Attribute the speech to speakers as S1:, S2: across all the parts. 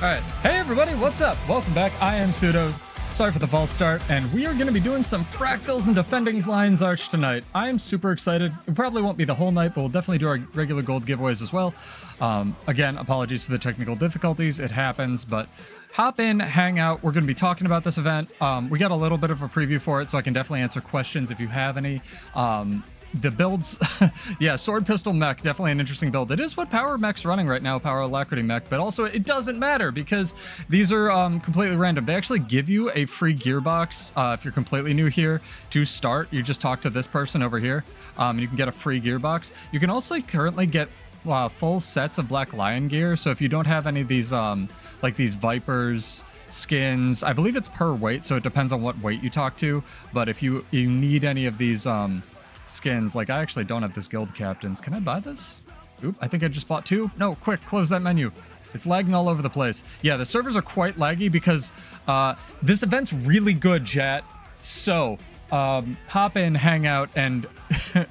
S1: Alright, hey everybody, what's up? Welcome back, I am Pseudo. Sorry for the false start, and we are going to be doing some Fractals and Defending Lion's Arch tonight. I am super excited. It probably won't be the whole night, but we'll definitely do our regular gold giveaways as well. Again, apologies for the technical difficulties, it happens, but hop in, hang out. We're going to be talking about this event. We got a little bit of a preview for it, so I can definitely answer questions if you have any. The builds, yeah, Sword Pistol Mech, definitely an interesting build. It is what Power Mech's running right now, Power Alacrity Mech, but also it doesn't matter because these are completely random. They actually give you a free gearbox if you're completely new here to start. You just talk to this person over here, and you can get a free gearbox. You can also currently get full sets of Black Lion gear, so if you don't have any of these, like these Vipers, skins, I believe it's per weight, so it depends on what weight you talk to, but if you need any of these, skins, like I actually don't have this guild captains. Can I buy this? Oop, I think I just bought two. No, quick, close that menu. It's lagging all over the place. Yeah, the servers are quite laggy because this event's really good, chat. So, hop in, hang out, and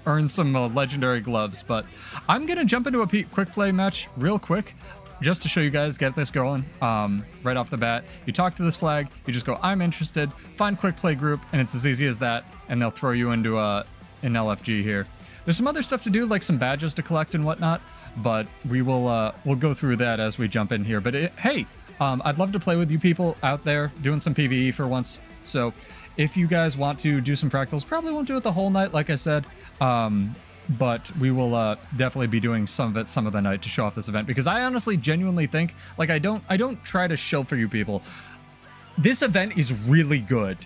S1: earn some legendary gloves. But I'm going to jump into a quick play match real quick just to show you guys, get this going right off the bat. You talk to this flag, you just go, I'm interested, find quick play group, and it's as easy as that, and they'll throw you into an LFG here. There's some other stuff to do, like some badges to collect and whatnot, but we will we'll go through that as we jump in here. But hey, I'd love to play with you people out there doing some PvE for once. So if you guys want to do some fractals, probably won't do it the whole night, like I said, but we will definitely be doing some of it some of the night to show off this event, because I honestly genuinely think, like, I don't try to shill for you people. This event is really good.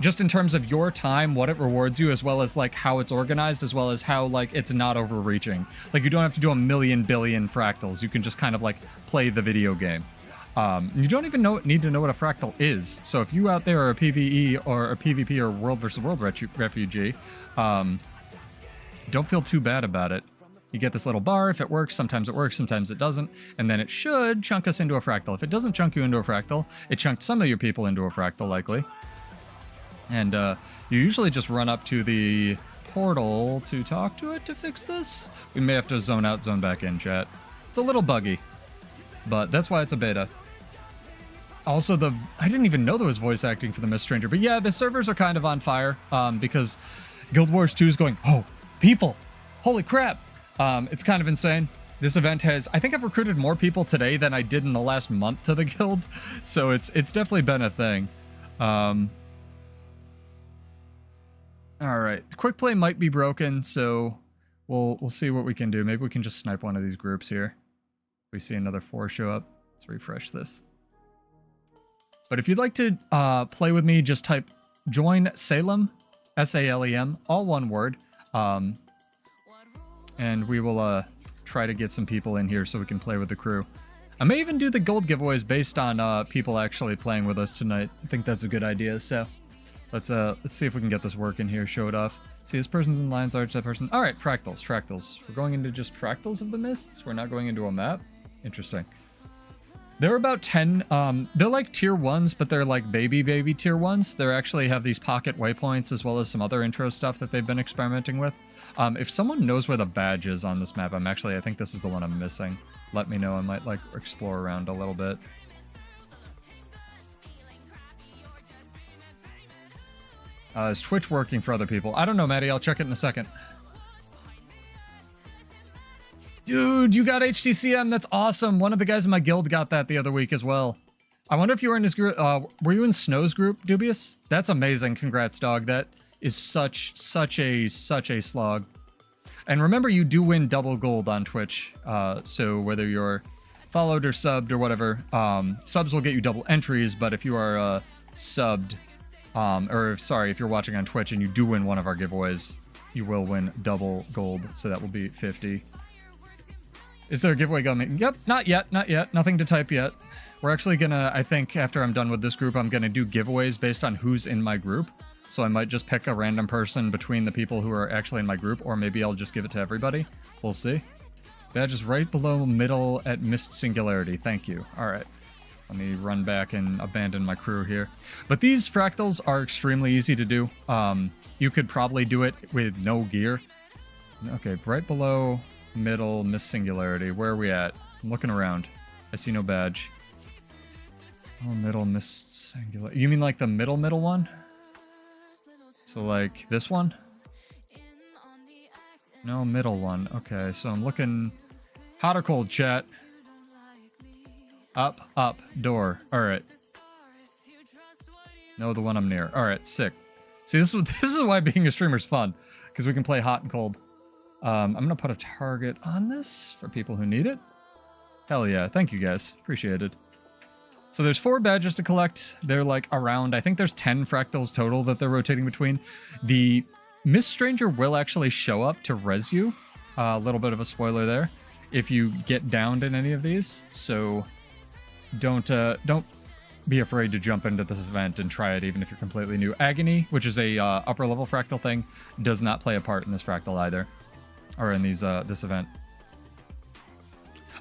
S1: Just in terms of your time, what it rewards you, as well as like how it's organized, as well as how like it's not overreaching. Like you don't have to do a million billion fractals. You can just kind of like play the video game. You don't even need to know what a fractal is. So if you out there are a PvE or a PvP or world versus world refugee, don't feel too bad about it. You get this little bar. If it works, sometimes it doesn't. And then it should chunk us into a fractal. If it doesn't chunk you into a fractal, it chunked some of your people into a fractal likely. And you usually just run up to the portal to talk to it to fix this. We may have to zone out, zone back in, chat. It's a little buggy, but that's why it's a beta. Also, I didn't even know there was voice acting for the Mist Stranger, but yeah, the servers are kind of on fire because Guild Wars 2 is going, oh, people, holy crap. It's kind of insane. This event has, I think I've recruited more people today than I did in the last month to the guild, so it's definitely been a thing. All right, quick play might be broken, so we'll see what we can do. Maybe we can just snipe one of these groups here. We see another 4 show up. Let's refresh this. But if you'd like to play with me, just type join Salem, S-A-L-E-M, all one word, and we will try to get some people in here so we can play with the crew. I may even do the gold giveaways based on people actually playing with us tonight. I think that's a good idea, so let's see if we can get this working here, show it off. See, this person's in Lion's Arch, that person. All right, fractals. We're going into just fractals of the mists. We're not going into a map. Interesting. There are about 10, they're like tier 1s, but they're like baby tier 1s. They actually have these pocket waypoints as well as some other intro stuff that they've been experimenting with. If someone knows where the badge is on this map, I think this is the one I'm missing. Let me know, I might like explore around a little bit. Is Twitch working for other people? I don't know, Maddie. I'll check it in a second. Dude, you got HTCM. That's awesome. One of the guys in my guild got that the other week as well. I wonder if you were in his group. Were you in Snow's group, Dubious? That's amazing. Congrats, dog. That is such a slog. And remember, you do win double gold on Twitch. So whether you're followed or subbed or whatever, subs will get you double entries. But if you are subbed, if you're watching on Twitch and you do win one of our giveaways, you will win double gold, so that will be 50. Is there a giveaway going? Yep, not yet, nothing to type yet. We're actually gonna, I think after I'm done with this group, I'm gonna do giveaways based on who's in my group. So I might just pick a random person between the people who are actually in my group, or maybe I'll just give it to everybody. We'll see. Badge is right below middle at Mist Singularity, thank you. All right. Let me run back and abandon my crew here. But these fractals are extremely easy to do. You could probably do it with no gear. Okay, right below middle, Mist Singularity. Where are we at? I'm looking around. I see no badge. Oh, middle mist angular. You mean like the middle one? So like this one? No, middle one. Okay, so I'm looking hot or cold, chat. Up, door. All right. No, the one I'm near. All right, sick. See, this is why being a streamer is fun, because we can play hot and cold. I'm gonna put a target on this for people who need it. Hell yeah, thank you guys, appreciated. So there's 4 badges to collect. They're like around, I think there's 10 fractals total that they're rotating between. The Mist Stranger will actually show up to res you. A little bit of a spoiler there, if you get downed in any of these. So don't be afraid to jump into this event and try it, even if you're completely new. Agony, which is a upper level fractal thing, does not play a part in this fractal either, or in these this event.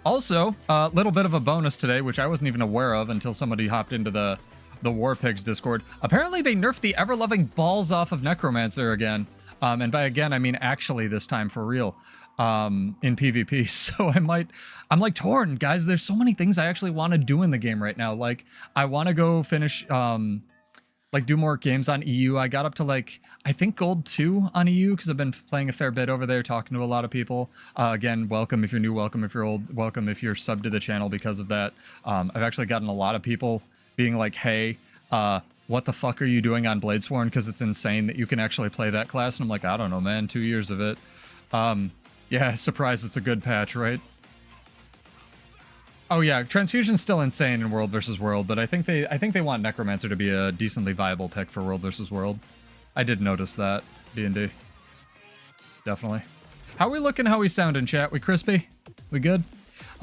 S1: Also, a little bit of a bonus today, which I wasn't even aware of until somebody hopped into the War Pigs Discord. Apparently, they nerfed the ever-loving balls off of Necromancer again, and by again I mean actually this time for real. In PvP, so I'm like torn, guys. There's so many things I actually want to do in the game right now. Like, I want to go finish, like, do more games on EU. I got up to, like, I think Gold 2 on EU, because I've been playing a fair bit over there, talking to a lot of people. Again, welcome if you're new, welcome if you're old, welcome if you're subbed to the channel because of that. I've actually gotten a lot of people being like, hey, what the fuck are you doing on Bladesworn? Because it's insane that you can actually play that class. And I'm like, I don't know, man, 2 years of it. Yeah, surprise, it's a good patch, right? Oh yeah, Transfusion's still insane in World versus World, but I think they want Necromancer to be a decently viable pick for World versus World. I did notice that, D&D. Definitely. How we looking, how we sound in chat? We crispy? We good?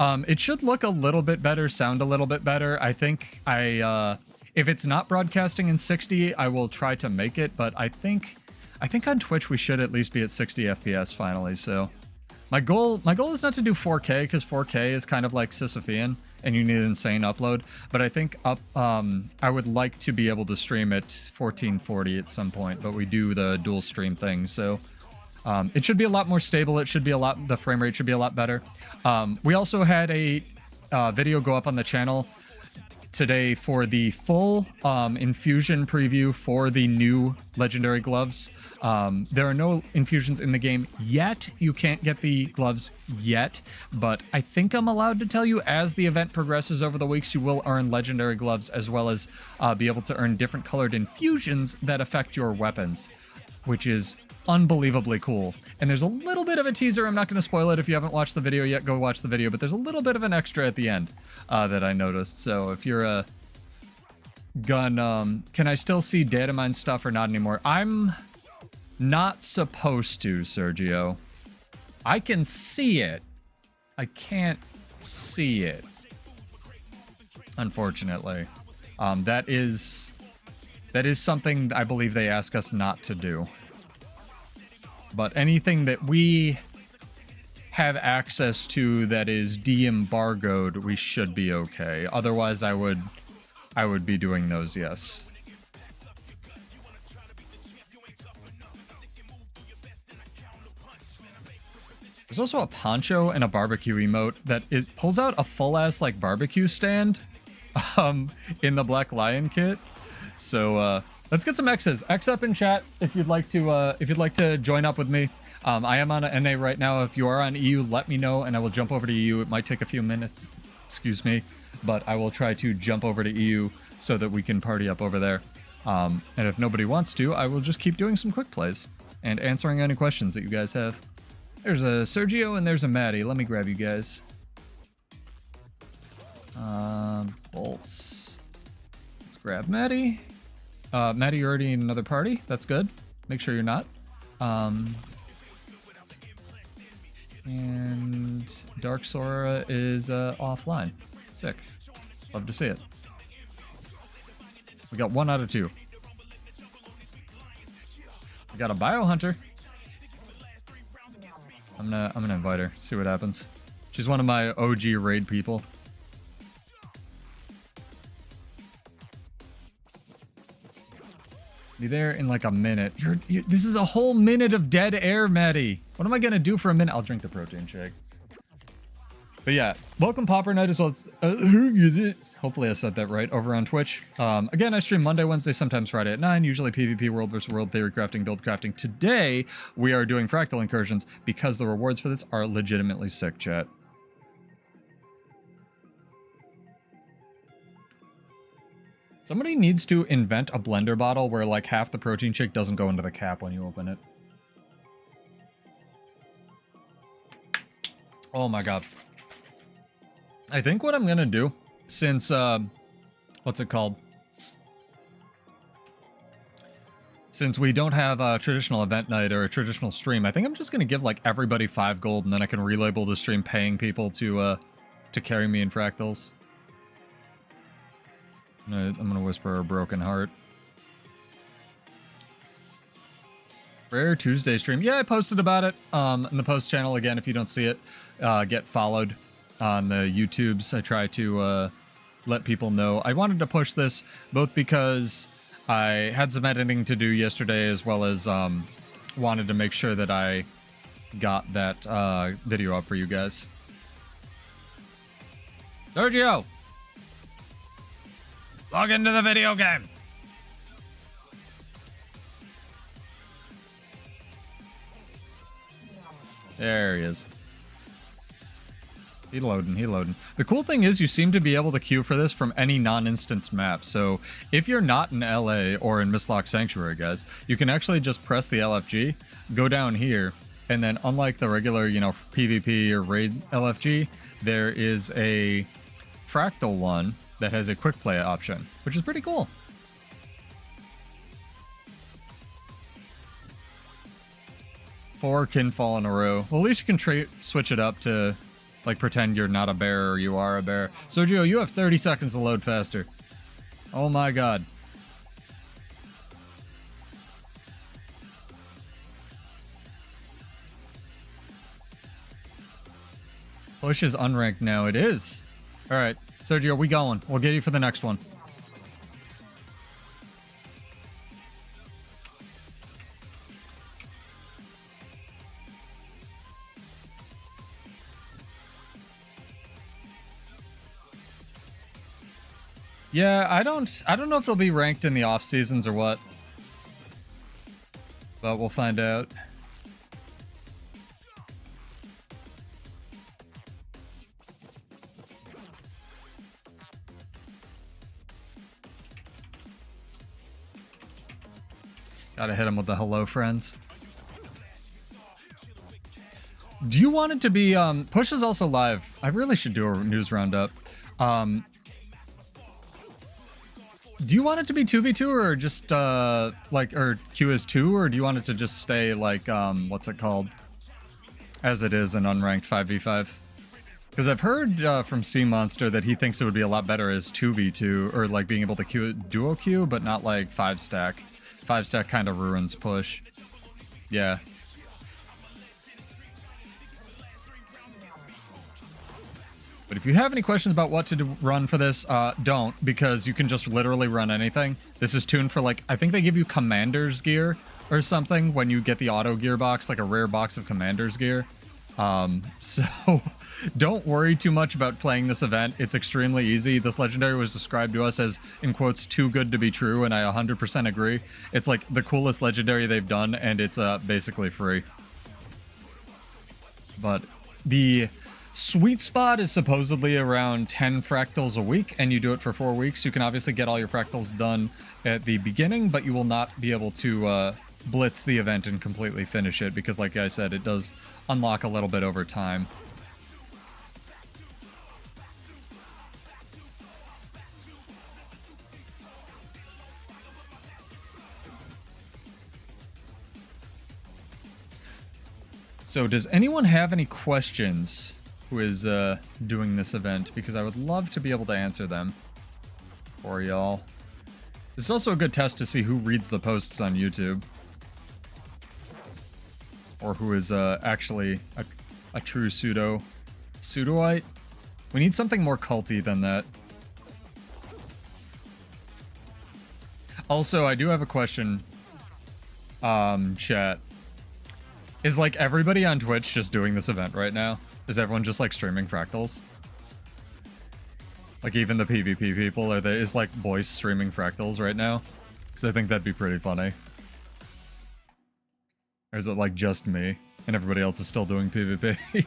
S1: It should look a little bit better, sound a little bit better. I think if it's not broadcasting in 60, I will try to make it, but I think on Twitch we should at least be at 60 FPS finally, so... My goal is not to do 4K, because 4K is kind of like Sisyphean, and you need an insane upload. But I think I would like to be able to stream at 1440 at some point, but we do the dual stream thing, so it should be a lot more stable. It should be the frame rate should be a lot better. We also had a video go up on the channel today for the full infusion preview for the new legendary gloves. There are no infusions in the game yet. You can't get the gloves yet, but I think I'm allowed to tell you as the event progresses over the weeks, you will earn legendary gloves as well as be able to earn different colored infusions that affect your weapons, which is unbelievably cool. And there's a little bit of a teaser. I'm not going to spoil it. If you haven't watched the video yet, go watch the video, but there's a little bit of an extra at the end that I noticed. So if you're a gun, can I still see data mine stuff or not anymore? I'm not supposed to, Sergio. I can see it. I can't see it, unfortunately. That is something I believe they ask us not to do. But anything that we have access to that is de-embargoed, we should be okay. Otherwise, I would be doing those, yes. There's also a poncho and a barbecue emote that it pulls out a full-ass like barbecue stand in the Black Lion kit. So let's get some X's. X up in chat if you'd like to join up with me. I am on an NA right now. If you are on EU, let me know and I will jump over to EU. It might take a few minutes, excuse me, but I will try to jump over to EU so that we can party up over there. And if nobody wants to, I will just keep doing some quick plays and answering any questions that you guys have. There's a Sergio and there's a Maddie. Let me grab you guys. Bolts. Let's grab Maddie. Maddie, you're already in another party. That's good. Make sure you're not. And Dark Sora is offline. Sick. Love to see it. We got 1 out of 2. We got a Biohunter. I'm gonna invite her. See what happens. She's one of my OG raid people. Be there in like a minute. This is a whole minute of dead air, Maddie. What am I gonna do for a minute? I'll drink the protein shake. But yeah, welcome Popper Night as well as, who is it? Hopefully I said that right, over on Twitch. Again, I stream Monday, Wednesday, sometimes Friday at 9, usually PvP, World vs. World, Theory Crafting, Build Crafting. Today, we are doing Fractal Incursions because the rewards for this are legitimately sick, chat. Somebody needs to invent a blender bottle where like half the protein shake doesn't go into the cap when you open it. Oh my god. I think what I'm gonna do, since, what's it called? Since we don't have a traditional event night or a traditional stream, I think I'm just gonna give, like, everybody 5 gold, and then I can relabel the stream paying people to carry me in fractals. I'm gonna whisper a broken heart. Rare Tuesday stream. Yeah, I posted about it, in the post channel. Again, if you don't see it, get followed on the YouTubes. I try to let people know. I wanted to push this both because I had some editing to do yesterday, as well as wanted to make sure that I got that video up for you guys. Sergio! Log into the video game! There he is. He loading, he loading. The cool thing is you seem to be able to queue for this from any non-instance map. So if you're not in LA or in Mistlock Sanctuary, guys, you can actually just press the LFG, go down here, and then unlike the regular, you know, PvP or raid LFG, there is a fractal one that has a quick play option, which is pretty cool. Four kinfall in a row. Well, at least you can switch it up to, like, pretend you're not a bear or you are a bear. Sergio, you have 30 seconds to load faster. Oh my god. Push is unranked now. It is. Alright, Sergio, we going. We'll get you for the next one. Yeah, I don't know if it'll be ranked in the off seasons or what, but we'll find out. Gotta hit him with the hello, friends. Do you want it to be, Push is also live. I really should do a news roundup. Do you want it to be 2v2 or just, like, or Q is 2, or do you want it to just stay, like, what's it called? As it is, an unranked 5v5? Because I've heard from Sea Monster that he thinks it would be a lot better as 2v2, or, like, being able to queue duo queue, but not, like, 5-stack. 5-stack kind of ruins push. Yeah. But if you have any questions about what to run for this, don't, because you can just literally run anything. This is tuned for, like, I think they give you Commander's gear or something when you get the auto gearbox, like a rare box of Commander's gear. So don't worry too much about playing this event. It's extremely easy. This legendary was described to us as, in quotes, too good to be true, and I 100% agree. It's like the coolest legendary they've done, and it's basically free. But the sweet spot is supposedly around 10 fractals a week, and you do it for 4 weeks. You can obviously get all your fractals done at the beginning, but you will not be able to blitz the event and completely finish it, because like I said, it does unlock a little bit over time. So does anyone have any questions who is doing this event? Because I would love to be able to answer them for y'all. It's also a good test to see who reads the posts on YouTube. Or who is actually a true pseudoite. We need something more culty than that. Also, I do have a question, chat. Is, like, everybody on Twitch just doing this event right now? Is everyone just like streaming fractals? Like even the PvP people, is like voice streaming fractals right now? Because I think that'd be pretty funny. Or is it like just me and everybody else is still doing PvP?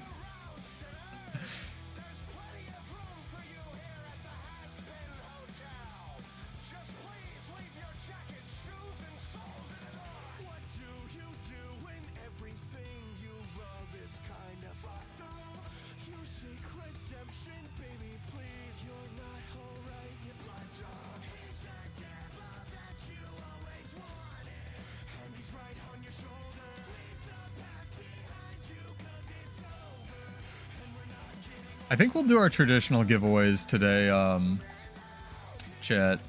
S1: I think we'll do our traditional giveaways today, chat.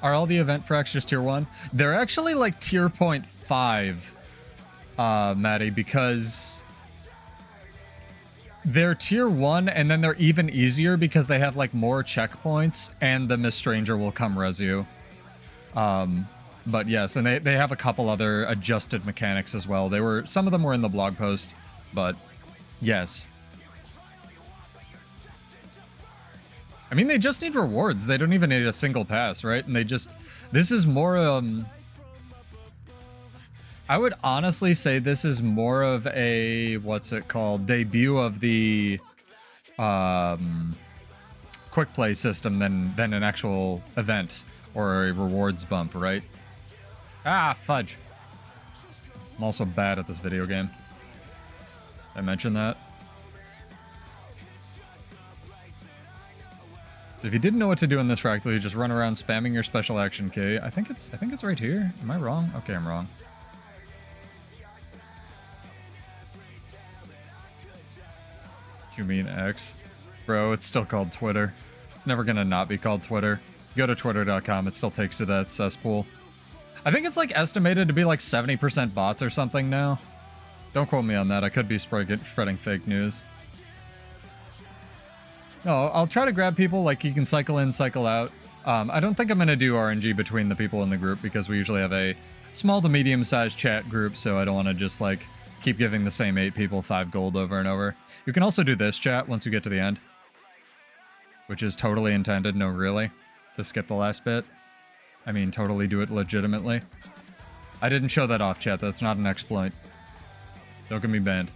S1: Are all the event fracks just tier 1? They're actually like tier 0.5, Maddie, because they're tier 1 and then they're even easier because they have like more checkpoints and the Miss Stranger will come res you. But yes, and they have a couple other adjusted mechanics as well. Some of them were in the blog post, but yes. I mean, they just need rewards. They don't even need a single pass, right? And this is more, I would honestly say this is more of a, what's it called? Debut of the, quick play system than an actual event or a rewards bump, right? Ah, fudge. I'm also bad at this video game. Did I mention that? So if you didn't know what to do in this fractal, you just run around spamming your special action key. I think it's right here. Am I wrong? Okay, I'm wrong. You mean X? Bro, it's still called Twitter. It's never gonna not be called Twitter. Go to twitter.com, it still takes you to that cesspool. I think it's like estimated to be like 70% bots or something now. Don't quote me on that, I could be spreading fake news. No, I'll try to grab people, like you can cycle in, cycle out. I don't think I'm going to do RNG between the people in the group because we usually have a small to medium-sized chat group, so I don't want to just, like, keep giving the same 8 people 5 gold over and over. You can also do this, chat, once you get to the end. Which is totally intended, no really, to skip the last bit. I mean, totally do it legitimately. I didn't show that off, chat, that's not an exploit. Don't get me banned.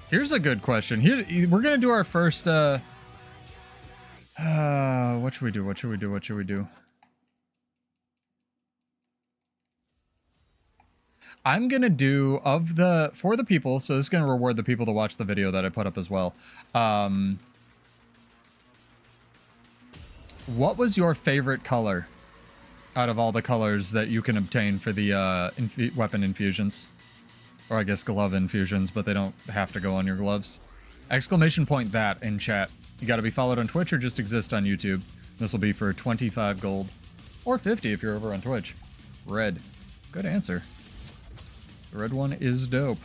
S1: Here's a good question. We're gonna do our first, what should we do? What should we do? What should we do? I'm gonna do, for the people, so this is gonna reward the people to watch the video that I put up as well. What was your favorite color out of all the colors that you can obtain for the weapon infusions? Or I guess glove infusions, but they don't have to go on your gloves. Exclamation point that in chat. You gotta be followed on Twitch or just exist on YouTube. This will be for 25 gold. Or 50 if you're over on Twitch. Red. Good answer. The red one is dope.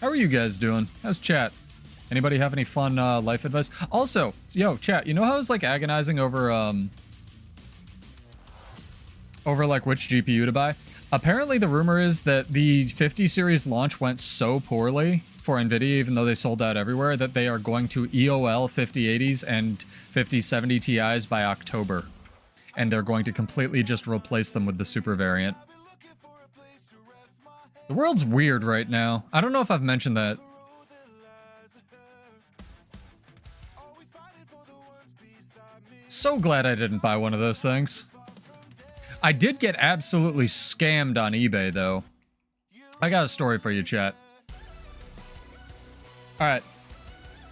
S1: How are you guys doing? How's chat? Anybody have any fun life advice? Also, yo, chat, you know how I was like agonizing over like which GPU to buy? Apparently the rumor is that the 50 series launch went so poorly for NVIDIA, even though they sold out everywhere, that they are going to EOL 5080s and 5070 Ti's by October. And they're going to completely just replace them with the super variant. The world's weird right now. I don't know if I've mentioned that. So glad I didn't buy one of those things. I did get absolutely scammed on eBay, though. I got a story for you, chat. Alright.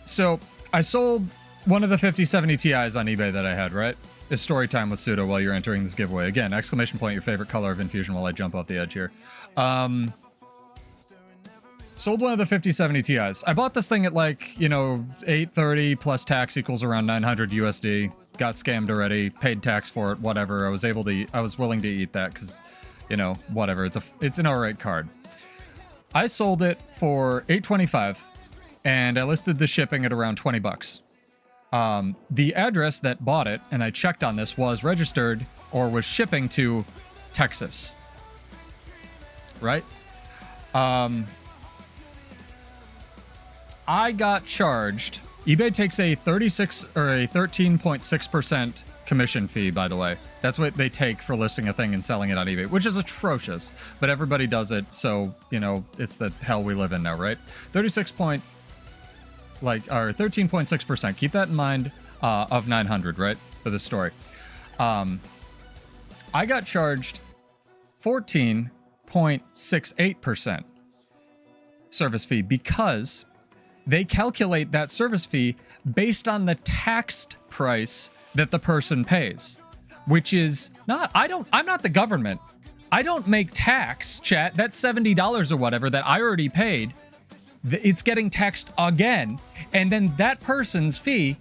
S1: So, I sold one of the 5070 Ti's on eBay that I had, right? It's Storytime with Pseudo while you're entering this giveaway. Again, exclamation point, your favorite color of infusion while I jump off the edge here. Sold one of the 5070 Ti's. I bought this thing at like, you know, 830 plus tax equals around 900 USD. Got scammed already, paid tax for it, whatever. I was willing to eat that because, you know, whatever. It's an alright card. I sold it for $8.25, and I listed the shipping at around $20. The address that bought it, and I checked on this, was registered or was shipping to Texas. Right? I got charged. eBay takes a 13.6% commission fee, by the way. That's what they take for listing a thing and selling it on eBay, which is atrocious, but everybody does it, so, you know, it's the hell we live in now, right? 13.6%. Keep that in mind, of 900, right? For this story. I got charged 14.68% service fee because they calculate that service fee based on the taxed price that the person pays, which is not, I'm not the government. I don't make tax, chat. That's $70 or whatever that I already paid. It's getting taxed again. And then that person's fee,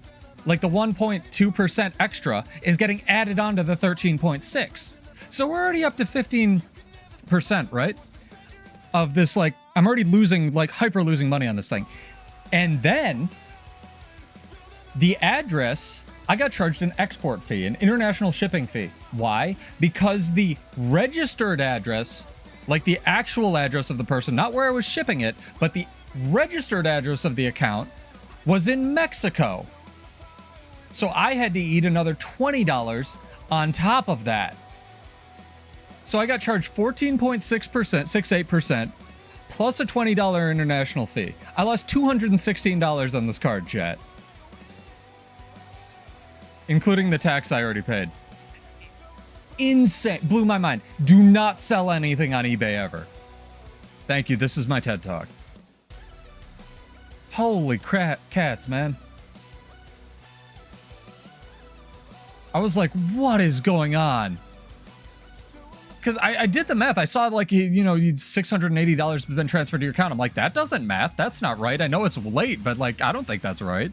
S1: like the 1.2% extra, is getting added onto the 13.6. So we're already up to 15%, right? Of this, like, I'm already losing, like, hyper losing money on this thing. And then the address, I got charged an export fee, an international shipping fee. Why? Because the registered address, like the actual address of the person, not where I was shipping it, but the registered address of the account was in Mexico. So I had to eat another $20 on top of that. So I got charged 14.68%, plus a $20 international fee. I lost $216 on this card, chat. Including the tax I already paid. Insane. Blew my mind. Do not sell anything on eBay ever. Thank you. This is my TED Talk. Holy crap, cats, man. I was like, what is going on? Because I did the math. I saw, like, you know, $680 has been transferred to your account. I'm like, that doesn't math. That's not right. I know it's late, but, like, I don't think that's right.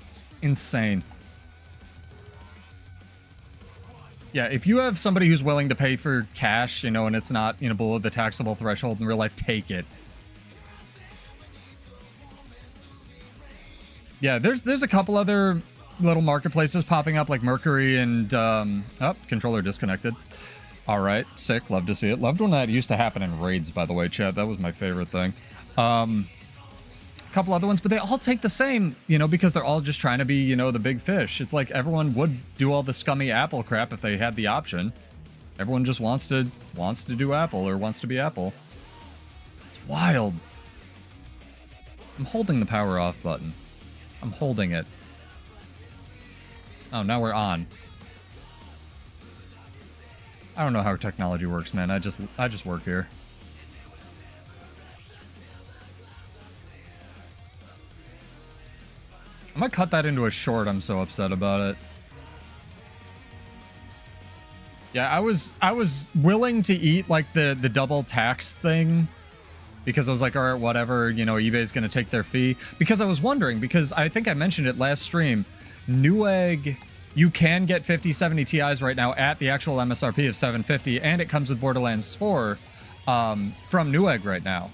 S1: It's insane. Yeah, if you have somebody who's willing to pay for cash, you know, and it's not, you know, below the taxable threshold in real life, take it. Yeah, there's a couple other little marketplaces popping up, like Mercury and, oh, controller disconnected. All right, sick, love to see it. Loved when that used to happen in raids, by the way, chat. That was my favorite thing. A couple other ones, but they all take the same, you know, because they're all just trying to be, you know, the big fish. It's like everyone would do all the scummy Apple crap if they had the option. Everyone just wants to do Apple or wants to be Apple. It's wild. I'm holding the power off button. I'm holding it. Oh, now we're on. I don't know how technology works, man. I just work here. I'm gonna cut that into a short. I'm so upset about it. Yeah, I was willing to eat like the double tax thing, because I was like, all right, whatever, you know, eBay's going to take their fee. Because I was wondering, because I think I mentioned it last stream, Newegg, you can get 5070 Ti's right now at the actual MSRP of $750, and it comes with Borderlands 4 from Newegg right now.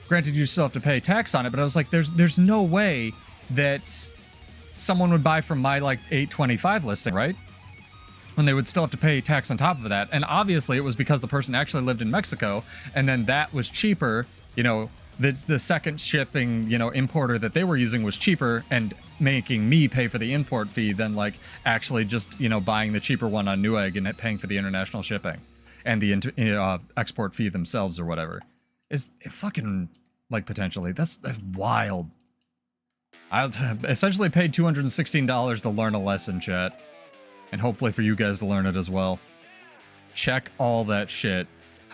S1: Granted, you still have to pay tax on it, but I was like, there's no way that someone would buy from my, like, 825 listing, right? When they would still have to pay tax on top of that. And obviously it was because the person actually lived in Mexico, and then that was cheaper, you know, the second shipping, you know, importer that they were using was cheaper and making me pay for the import fee than, like, actually just, you know, buying the cheaper one on Newegg and paying for the international shipping and the export fee themselves or whatever. Is fucking, like, potentially, that's wild. I essentially paid $216 to learn a lesson, chat. And hopefully for you guys to learn it as well. Check all that shit.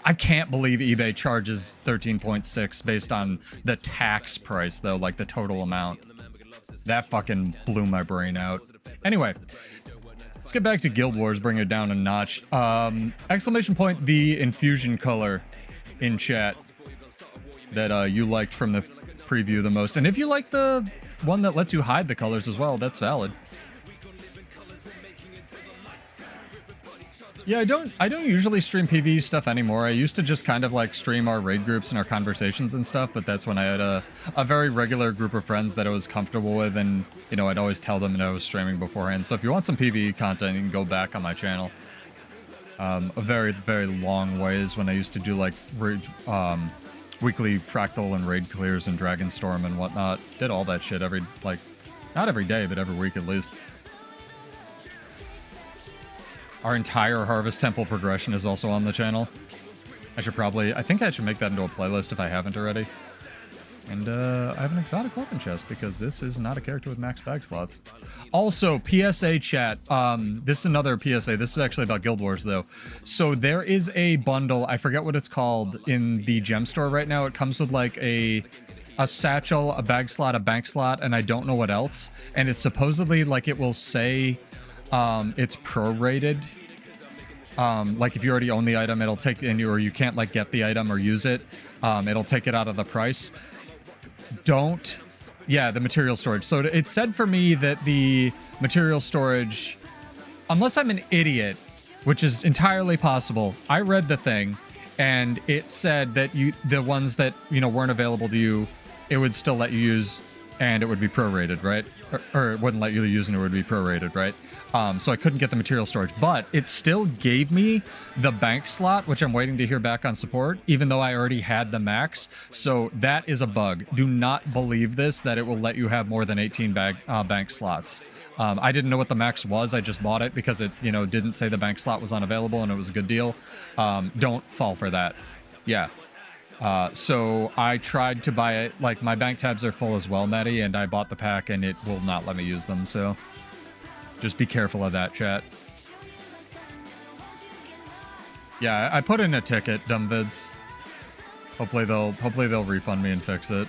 S1: I can't believe eBay charges 13.6 based on the tax price, though, like the total amount. That fucking blew my brain out. Anyway, let's get back to Guild Wars, bring it down a notch. Exclamation point, the infusion color in chat that you liked from the preview the most. And if you like the one that lets you hide the colors as well, that's valid. Yeah, I don't usually stream PvE stuff anymore. I used to just kind of like stream our raid groups and our conversations and stuff, but that's when I had a very regular group of friends that I was comfortable with, and you know, I'd always tell them that I was streaming beforehand. So if you want some PvE content, you can go back on my channel. A very, very long ways when I used to do like weekly Fractal and raid clears and Dragonstorm and whatnot. Did all that shit every, like, not every day, but every week at least. Our entire Harvest Temple progression is also on the channel. I think I should make that into a playlist if I haven't already. And I have an exotic weapon chest because this is not a character with max bag slots. Also, PSA chat. This is another PSA. This is actually about Guild Wars though. So there is a bundle, I forget what it's called, in the gem store right now. It comes with like a satchel, a bag slot, a bank slot, and I don't know what else. And it's supposedly like it will say it's prorated. Like if you already own the item, it'll take in you, or you can't like get the item or use it. It'll take it out of the price. Yeah, the material storage. So it said for me that the material storage, unless I'm an idiot, which is entirely possible, I read the thing and it said that the ones that, you know, weren't available to you, it would still let you use and it would be prorated, right? Or it wouldn't let you use and it would be prorated, right? So I couldn't get the material storage, but it still gave me the bank slot, which I'm waiting to hear back on support, even though I already had the max. So that is a bug. Do not believe this, that it will let you have more than 18 bank slots. I didn't know what the max was. I just bought it because it, you know, didn't say the bank slot was unavailable and it was a good deal. Don't fall for that. Yeah. So I tried to buy it. Like, my bank tabs are full as well, Maddie, and I bought the pack and it will not let me use them, so just be careful of that, chat. Yeah, I put in a ticket, dumb vids. Hopefully they'll refund me and fix it.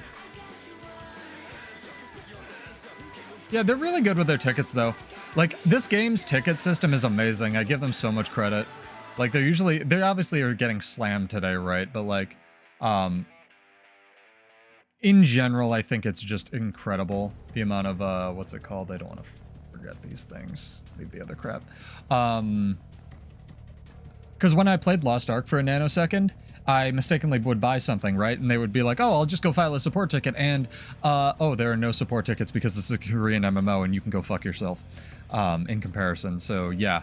S1: Yeah, they're really good with their tickets though. Like, this game's ticket system is amazing. I give them so much credit. Like, they obviously are getting slammed today, right? But like, in general, I think it's just incredible the amount of what's it called? I don't want to forget these things. Leave the other crap. Because when I played Lost Ark for a nanosecond, I mistakenly would buy something, right? And they would be like, oh, I'll just go file a support ticket. And, oh, there are no support tickets because this is a Korean MMO and you can go fuck yourself in comparison. So, yeah.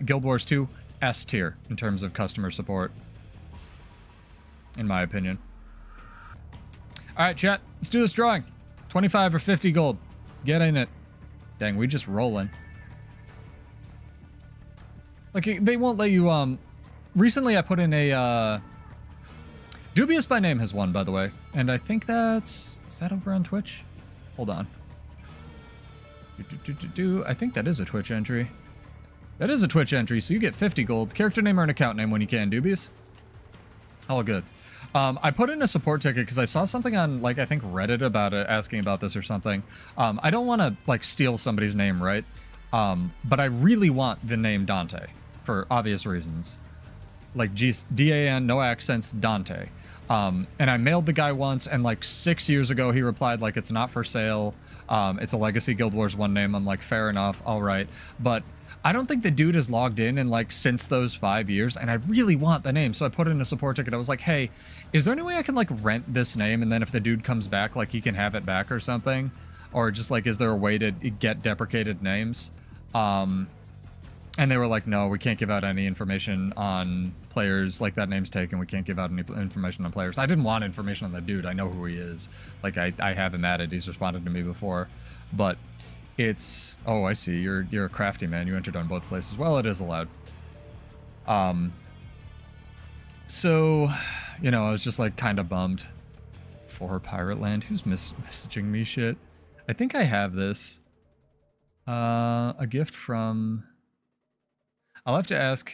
S1: Guild Wars 2, S tier in terms of customer support, in my opinion. All right, chat. Let's do this drawing. 25 or 50 gold. Get in it. Dang, we just rolling. Like, they won't let you, recently I put in a, Dubious by Name has won, by the way. And I think is that over on Twitch? Hold on. I think that is a Twitch entry. That is a Twitch entry, so you get 50 gold. Character name or an account name when you can, Dubious. All good. I put in a support ticket because I saw something on, like, I think Reddit about it, asking about this or something. I don't want to, like, steal somebody's name, right? But I really want the name Dante for obvious reasons. Like, D-A-N, no accents, Dante. And I mailed the guy once, and, like, 6 years ago, he replied, like, it's not for sale. It's a Legacy Guild Wars 1 name. I'm like, fair enough, all right. But I don't think the dude has logged in like since those 5 years, and I really want the name, so I put in a support ticket. I was like, hey, is there any way I can like rent this name, and then if the dude comes back, like he can have it back or something? Or just like, is there a way to get deprecated names? And they were like, no, we can't give out any information on players. Like, that name's taken. We can't give out any information on players. I didn't want information on the dude. I know who he is. Like, I have him added. He's responded to me before. But it's... Oh, I see. You're a crafty man. You entered on both places. Well, it is allowed. So, you know, I was just, like, kind of bummed. For Pirate Land. Who's messaging me shit? I think I have this. A gift from... I'll have to ask...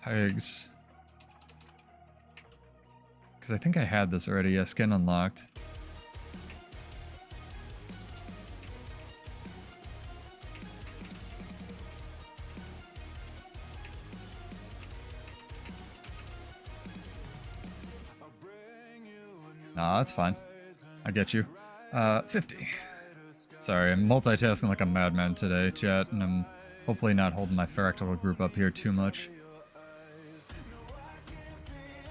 S1: Pigs. Because I think I had this already. Yeah, skin unlocked. Nah, that's fine. I get you. 50. Sorry, I'm multitasking like a madman today, chat, and I'm Hopefully not holding my Fractal group up here too much.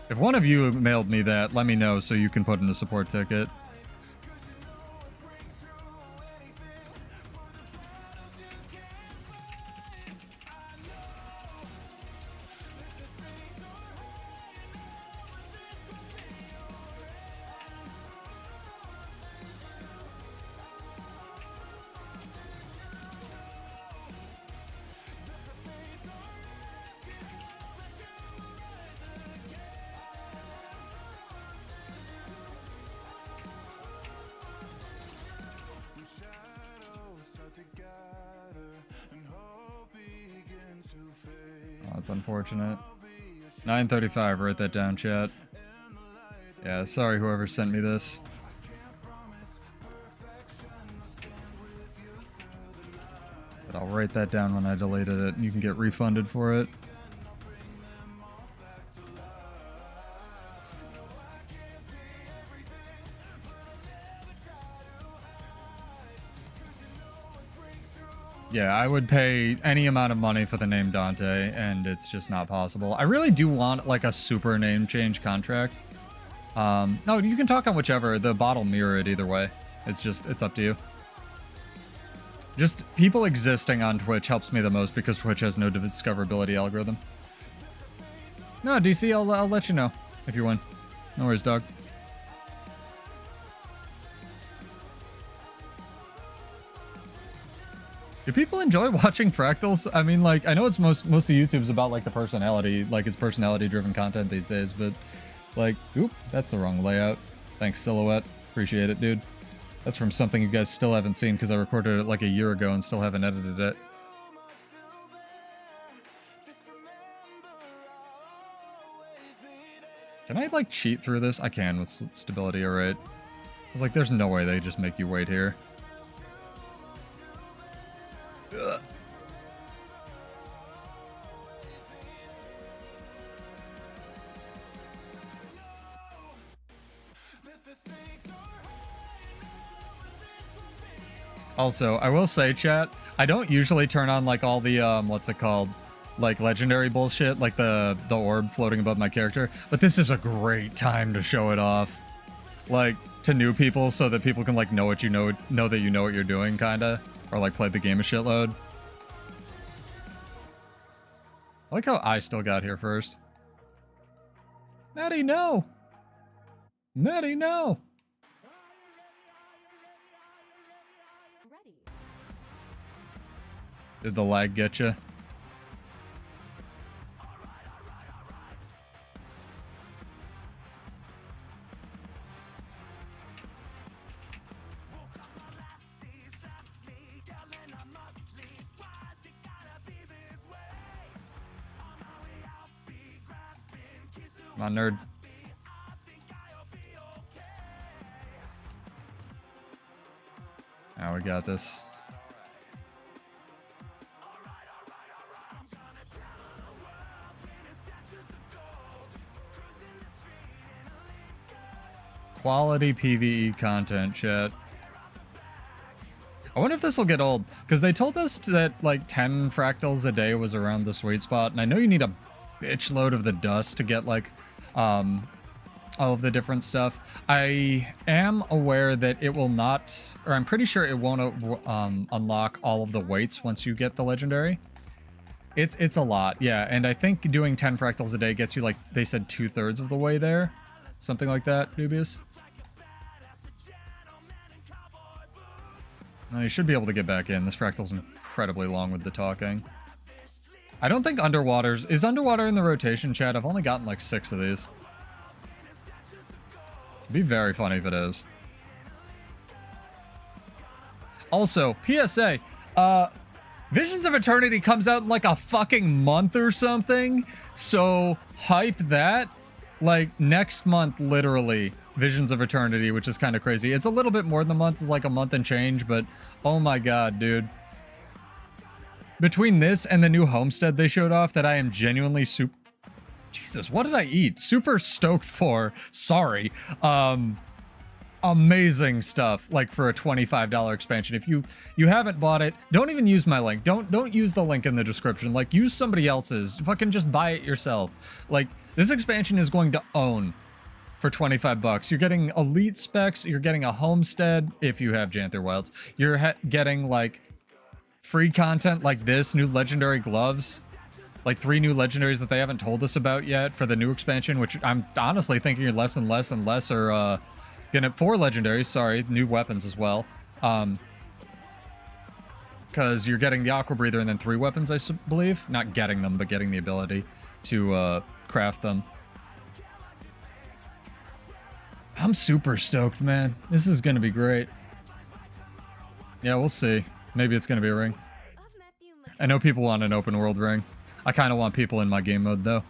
S1: If one of you mailed me that, let me know so you can put in a support ticket. Oh, that's unfortunate. 9:35, write that down, chat. Yeah, sorry whoever sent me this. But I'll write that down when I deleted it, and you can get refunded for it. Yeah, I would pay any amount of money for the name Dante, and it's just not possible. I really do want, like, a super name change contract. No, you can talk on whichever. The bot will mirror it either way. It's up to you. Just people existing on Twitch helps me the most because Twitch has no discoverability algorithm. No, DC, I'll let you know if you win. No worries, dog. Do people enjoy watching Fractals? I mean, like, I know it's most of YouTube's about, like, the personality, like, it's personality-driven content these days, but, like, oop, that's the wrong layout. Thanks, Silhouette. Appreciate it, dude. That's from something you guys still haven't seen because I recorded it, like, a year ago and still haven't edited it. Can I, like, cheat through this? I can with stability, alright. I was like, there's no way they just make you wait here. Ugh. Also, I will say, chat, I don't usually turn on, like, all the, what's it called? Like, legendary bullshit, like the orb floating above my character. But this is a great time to show it off. Like, to new people so that people can, like, know what you know that you know what you're doing, kinda. Or, like, play the game a shitload. I like how I still got here first. Maddie, no! Maddie, no! Did the lag get you? Come on, nerd. Now we got this. Quality PvE content, chat. I wonder if this will get old, because they told us that, like, 10 fractals a day was around the sweet spot, and I know you need a bitch load of the dust to get, like, all of the different stuff. I am aware that it will not, or I'm pretty sure it won't unlock all of the weights once you get the legendary. It's a lot, yeah, and I think doing 10 fractals a day gets you, like, they said 2/3 of the way there. Something like that, Dubious. No, you should be able to get back in. This fractal's incredibly long with the talking. I don't think Underwater's... Is Underwater in the rotation, chat? I've only gotten like 6 of these. It'd be very funny if it is. Also, PSA, Visions of Eternity comes out in like a fucking month or something. So, hype that. Like, next month, literally, Visions of Eternity, which is kind of crazy. It's a little bit more than a month. It's like a month and change, but oh my god, dude. Between this and the new homestead they showed off that I am genuinely super... Jesus, what did I eat? Super stoked for. Sorry. amazing stuff, like for a $25 expansion. If you haven't bought it, don't even use my link. Don't use the link in the description. Like, use somebody else's. Fucking just buy it yourself. Like, this expansion is going to own for 25 bucks. You're getting elite specs, you're getting a homestead if you have Janther Wilds. You're getting like free content like this, new legendary gloves, like 3 new legendaries that they haven't told us about yet for the new expansion, which I'm honestly thinking are less and less and less are gonna 4 legendaries, sorry, new weapons as well. Because you're getting the Aqua Breather and then 3 weapons, I believe. Not getting them, but getting the ability to craft them. I'm super stoked, man. This is gonna be great. Yeah, we'll see. Maybe it's gonna be a ring. I know people want an open world ring. I kind of want people in my game mode, though.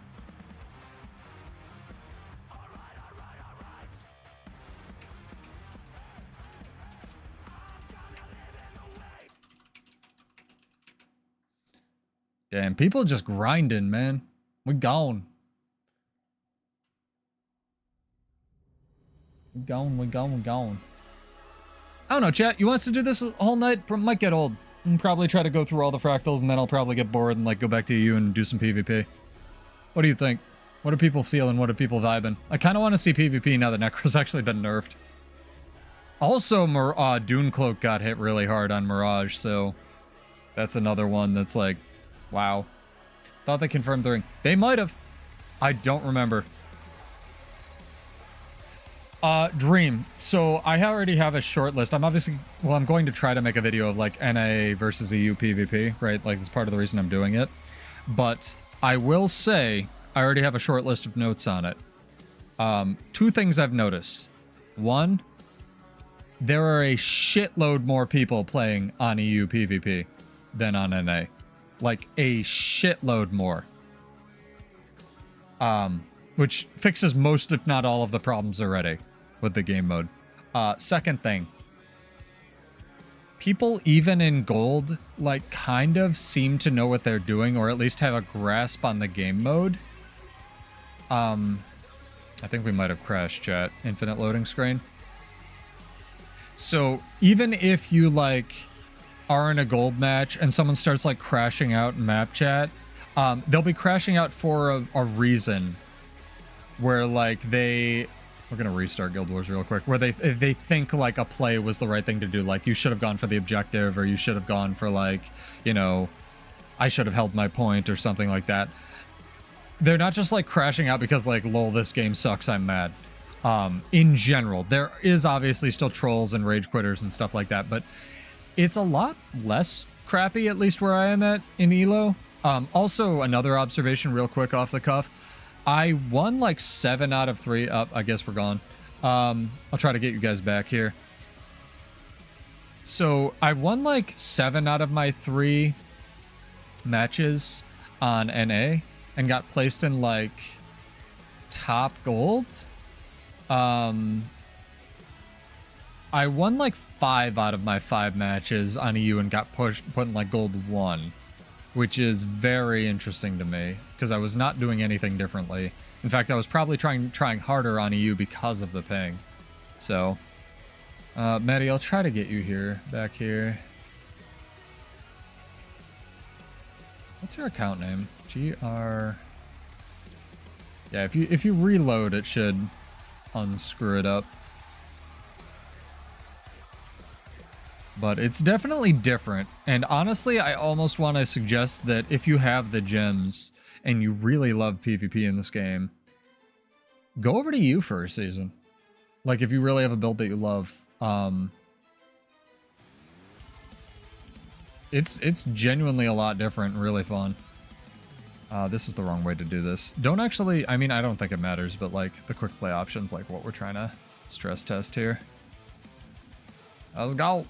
S1: Damn, people just grinding, man. We gone. We gone. I don't know, chat. You want us to do this whole night? Might get old. And probably try to go through all the fractals, and then I'll probably get bored and like go back to EU and do some PvP. What do you think? What are people feeling? What are people vibing? I kind of want to see PvP now that Necro's actually been nerfed. Also, Dune Cloak got hit really hard on Mirage, so that's another one that's like, wow. Thought they confirmed the ring. They might have. I don't remember. Dream. So I already have a short list. I'm obviously, well, I'm going to try to make a video of like NA versus EU PvP, right? Like, that's part of the reason I'm doing it. But I will say, I already have a short list of notes on it. 2 things I've noticed. 1, there are a shitload more people playing on EU PvP than on NA. Like, a shitload more. Which fixes most, if not all, of the problems already with the game mode. Second thing. People, even in gold, like, kind of seem to know what they're doing, or at least have a grasp on the game mode. I think we might have crashed, chat. Infinite loading screen. So, even if you, like, are in a gold match and someone starts, like, crashing out in map chat, they'll be crashing out for a reason. Where, like, we're gonna restart Guild Wars real quick, where they think, like, a play was the right thing to do. Like, you should have gone for the objective, or you should have gone for, like, you know, I should have held my point, or something like that. They're not just, like, crashing out because, like, lol, this game sucks, I'm mad. In general, there is obviously still trolls and rage quitters and stuff like that, but it's a lot less crappy, at least where I am at in ELO. Also, another observation real quick off the cuff. I won like 7 out of 3. I guess we're gone. I'll try to get you guys back here. So I won like 7 out of my 3 matches on NA and got placed in like top gold. I won like 5 out of my 5 matches on EU and got put in like gold 1. Which is very interesting to me, because I was not doing anything differently. In fact, I was probably trying harder on EU because of the ping. So, Maddie, I'll try to get you here, back here. What's your account name? GR. Yeah, if you reload, it should unscrew it up. But it's definitely different, and honestly, I almost want to suggest that if you have the gems and you really love PvP in this game, go over to you for a season. Like, if you really have a build that you love. It's genuinely a lot different and really fun. This is the wrong way to do this. Don't actually, I mean, I don't think it matters, but like the quick play options, like what we're trying to stress test here. Let's go.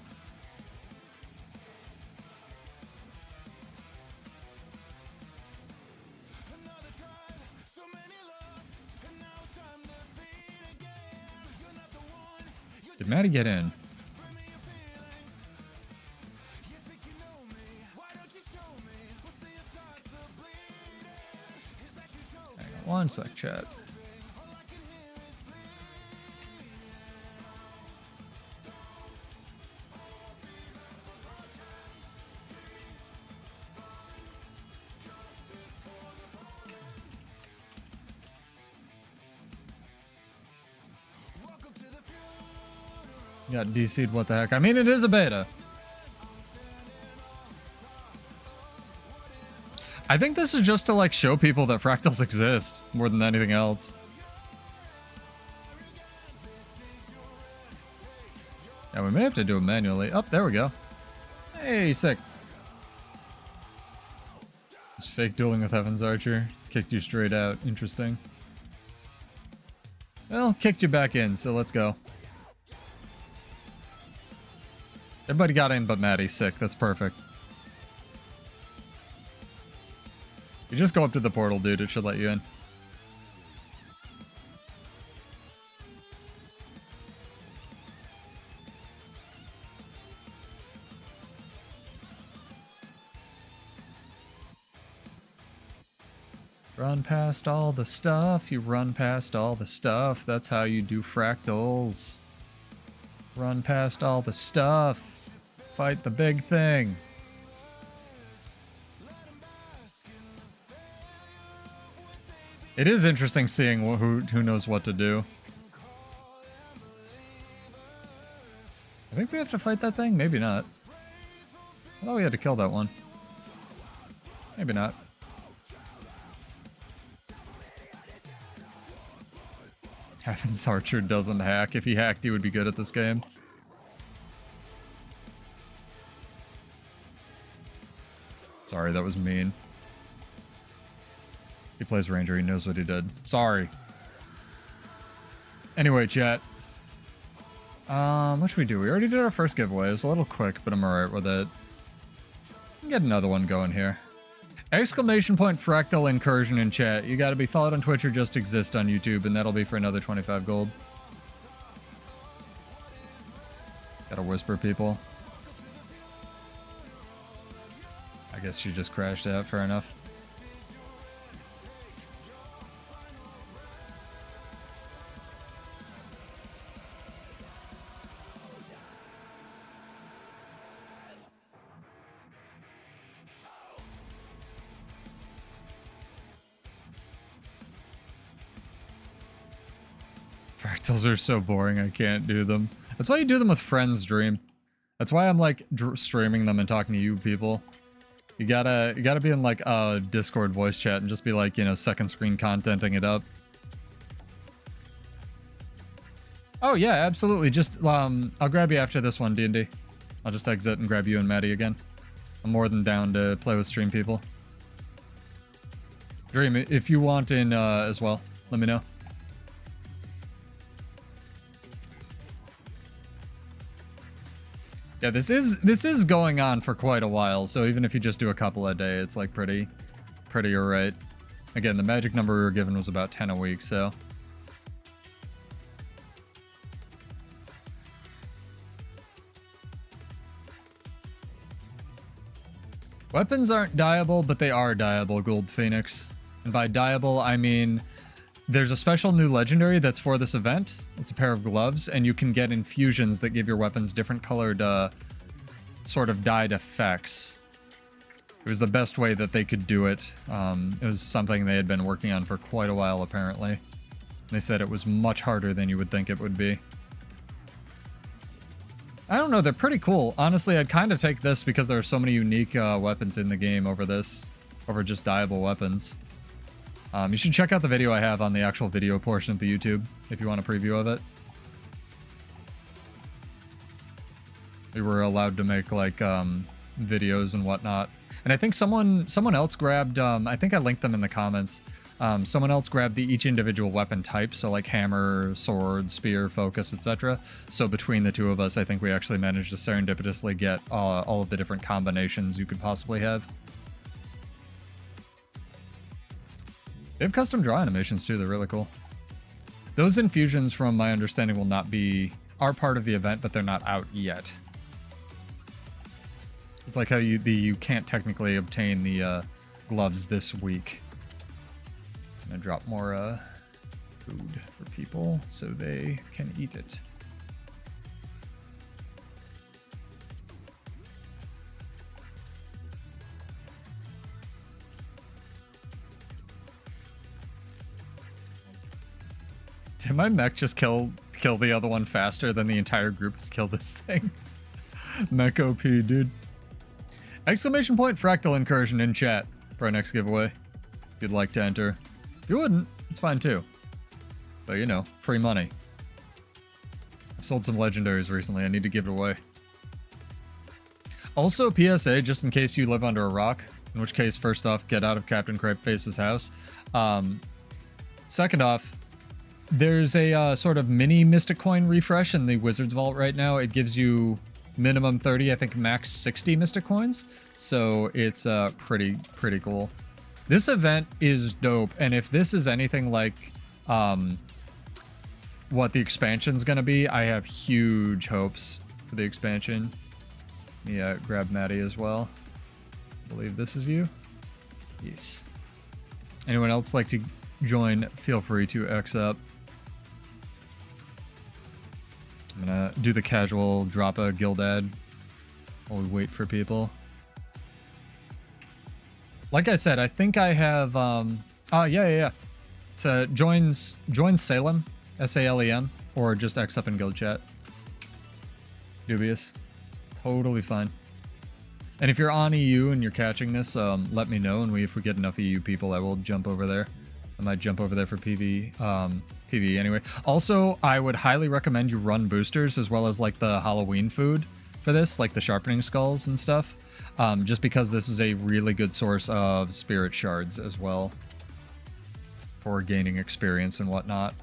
S1: Did Maddie get in? Hang on one sec, chat. Got DC'd, what the heck? I mean, it is a beta. I think this is just to, like, show people that fractals exist more than anything else. Yeah, we may have to do it manually. Oh, there we go. Hey, sick. This fake dueling with Heaven's Archer kicked you straight out. Interesting. Well, kicked you back in, so let's go. Everybody got in but Maddie. Sick. That's perfect. You just go up to the portal, dude. It should let you in. Run past all the stuff. You run past all the stuff. That's how you do fractals. Run past all the stuff. Fight the big thing. It is interesting seeing who knows what to do. I think we have to fight that thing? Maybe not. I thought we had to kill that one. Maybe not. Heaven's Archer doesn't hack. If he hacked, he would be good at this game. Sorry, that was mean. He plays Ranger, he knows what he did. Sorry. Anyway, chat. What should we do? We already did our first giveaway. It was a little quick, but I'm alright with it. Get another one going here. Exclamation point Fractal Incursion in chat. You gotta be followed on Twitch or just exist on YouTube, and that'll be for another 25 gold. Gotta whisper, people. I guess she just crashed out, fair enough. Fractals are so boring, I can't do them. That's why you do them with friends, Dream. That's why I'm like streaming them and talking to you people. You gotta be in like a Discord voice chat and just be like, you know, second screen contenting it up. Oh yeah, absolutely. Just I'll grab you after this one, D&D. I'll just exit and grab you and Maddie again. I'm more than down to play with stream people. Dream, if you want in as well, let me know. Yeah, this is going on for quite a while, so even if you just do a couple a day, it's like pretty alright. Again, the magic number we were given was about 10 a week, so. Weapons aren't dyeable, but they are dyeable, Gold Phoenix. And by dyeable, I mean there's a special new legendary that's for this event. It's a pair of gloves, and you can get infusions that give your weapons different colored, sort of dyed effects. It was the best way that they could do it. It was something they had been working on for quite a while, apparently. They said it was much harder than you would think it would be. I don't know, they're pretty cool. Honestly, I'd kind of take this because there are so many unique weapons in the game over just dyeable weapons. You should check out the video I have on the actual video portion of the YouTube if you want a preview of it. We were allowed to make like videos and whatnot, and I think someone else grabbed. I think I linked them in the comments. Someone else grabbed each individual weapon type, so like hammer, sword, spear, focus, etc. So between the two of us, I think we actually managed to serendipitously get all of the different combinations you could possibly have. They have custom draw animations too, they're really cool. Those infusions, from my understanding, are part of the event, but they're not out yet. It's like how you can't technically obtain the gloves this week. I'm gonna drop more food for people so they can eat it. Did my mech just kill kill the other one faster than the entire group to kill this thing. Mech OP, dude. Exclamation point Fractal Incursion in chat for our next giveaway. If you'd like to enter. If you wouldn't, it's fine too. But you know, free money. I've sold some legendaries recently. I need to give it away. Also, PSA, just in case you live under a rock. In which case, first off, get out of Captain Crepeface's house. Second off, there's a sort of mini Mystic Coin refresh in the Wizard's Vault right now. It gives you minimum 30, I think max 60 Mystic Coins. So it's pretty cool. This event is dope, and if this is anything like what the expansion's gonna be, I have huge hopes for the expansion. Yeah, grab Maddie as well. I believe this is you. Yes. Anyone else like to join? Feel free to X up. I'm gonna do the casual drop a guild ad while we wait for people. Like I said, I think I have yeah. To join Salem, SALEM, or just X up in guild chat. Dubious. Totally fine. And if you're on EU and you're catching this, let me know, and if we get enough EU people, I will jump over there. I might jump over there for PvE anyway. Also, I would highly recommend you run boosters as well as like the Halloween food for this, like the sharpening skulls and stuff, just because this is a really good source of spirit shards as well for gaining experience and whatnot.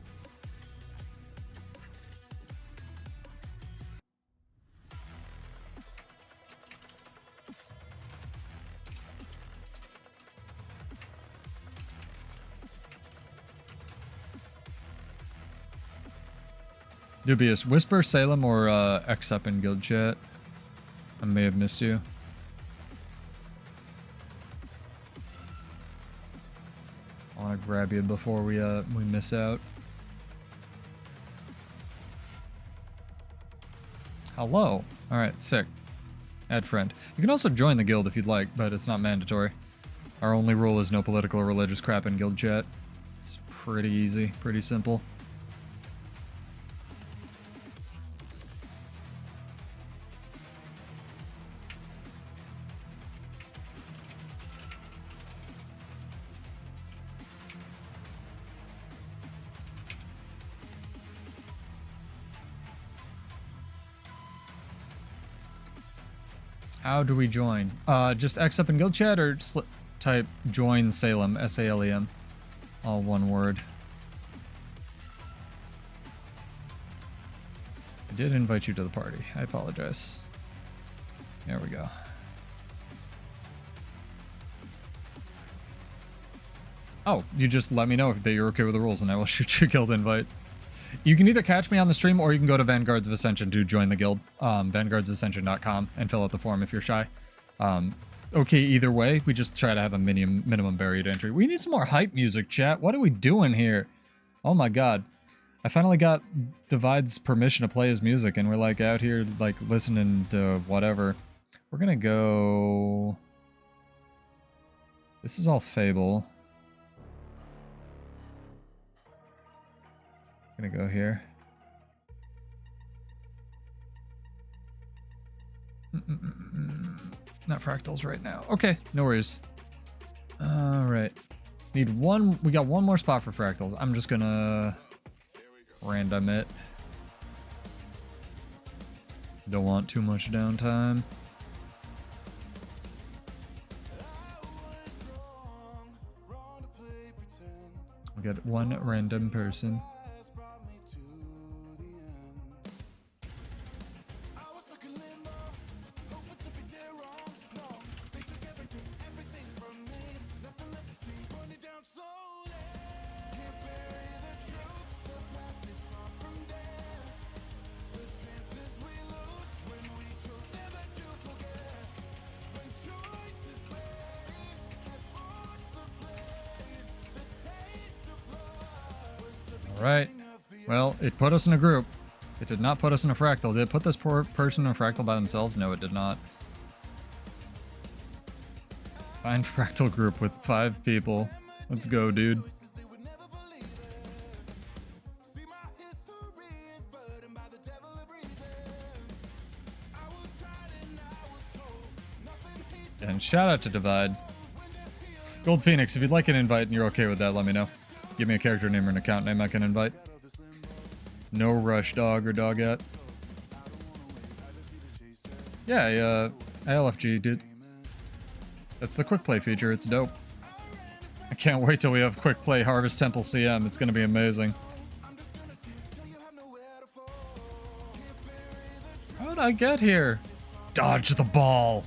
S1: Dubious, whisper Salem or X up in guild chat. I may have missed you. I want to grab you before we miss out. Hello. All right, sick. Add friend. You can also join the guild if you'd like, but it's not mandatory. Our only rule is no political or religious crap in guild chat. It's pretty easy, pretty simple. How do we join? Just X up in guild chat or type join Salem, SALEM. All one word. I did invite you to the party. I apologize. There we go. Oh, you just let me know that you're okay with the rules and I will shoot you a guild invite. You can either catch me on the stream or you can go to Vanguards of Ascension to join the guild. vanguardsofascension.com and fill out the form if you're shy. Okay, either way, we just try to have a minimum barrier to entry. We need some more hype music, chat. What are we doing here? Oh my god. I finally got Divide's permission to play his music and we're like out here like listening to whatever. We're gonna go... This is all Fable. Gonna go here. Not fractals right now. Okay, no worries. All right. Need one. We got one more spot for fractals. I'm just gonna random it. Don't want too much downtime. We got one random person. Alright. Well, it put us in a group. It did not put us in a fractal. Did it put this poor person in a fractal by themselves? No, it did not. Find fractal group with 5 people. Let's go, dude. And shout out to Divide. Gold Phoenix, if you'd like an invite and you're okay with that, let me know. Give me a character name or an account name I can invite. No rush, dog or dogette. Yeah, ALFG, dude. That's the quick play feature. It's dope. I can't wait till we have quick play Harvest Temple CM. It's gonna be amazing. How'd I get here? Dodge the ball.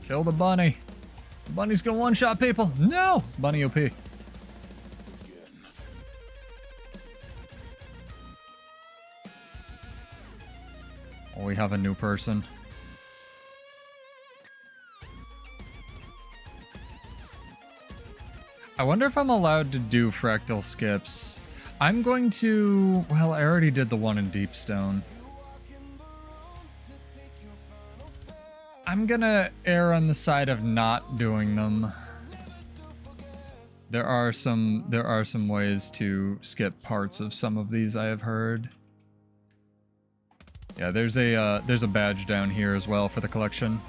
S1: Kill the bunny. The bunny's gonna one-shot people. No! Bunny OP. Oh, we have a new person. I wonder if I'm allowed to do fractal skips. I'm going to... Well, I already did the one in Deepstone. I'm gonna err on the side of not doing them. There are some ways to skip parts of some of these I have heard. Yeah, there's a badge down here as well for the collection.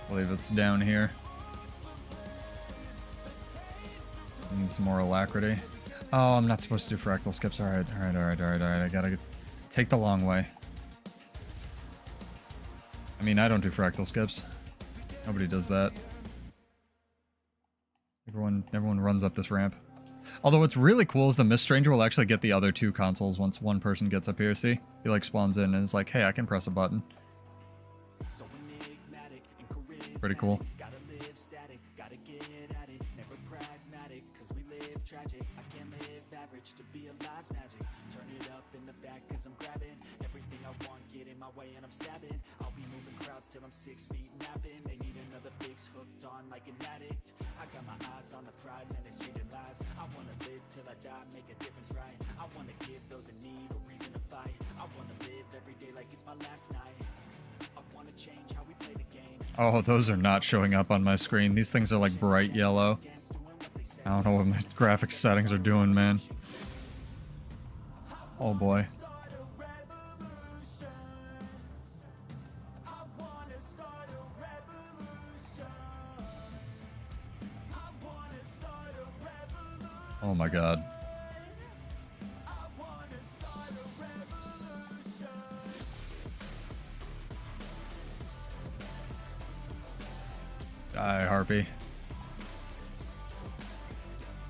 S1: I believe it's down here. Need some more alacrity. Oh, I'm not supposed to do fractal skips. Alright. I gotta take the long way. I mean, I don't do fractal skips. Nobody does that. Everyone runs up this ramp. Although what's really cool is the Mist Stranger will actually get the other two consoles once one person gets up here. See? He like spawns in and is like, hey, I can press a button. Pretty cool.
S2: I'm 6 feet napping. They need another fix, hooked on like an addict. I got my eyes on the prize and it's changing lives. I wanna live till I die, make a difference, right? I wanna give those in need a reason to fight. I wanna live every day like it's my last night. I wanna change how we play the game.
S1: Oh, those are not showing up on my screen. These things are like bright yellow. I don't know what my graphics settings are doing, man. Oh boy. Oh my god. Die, Harpy.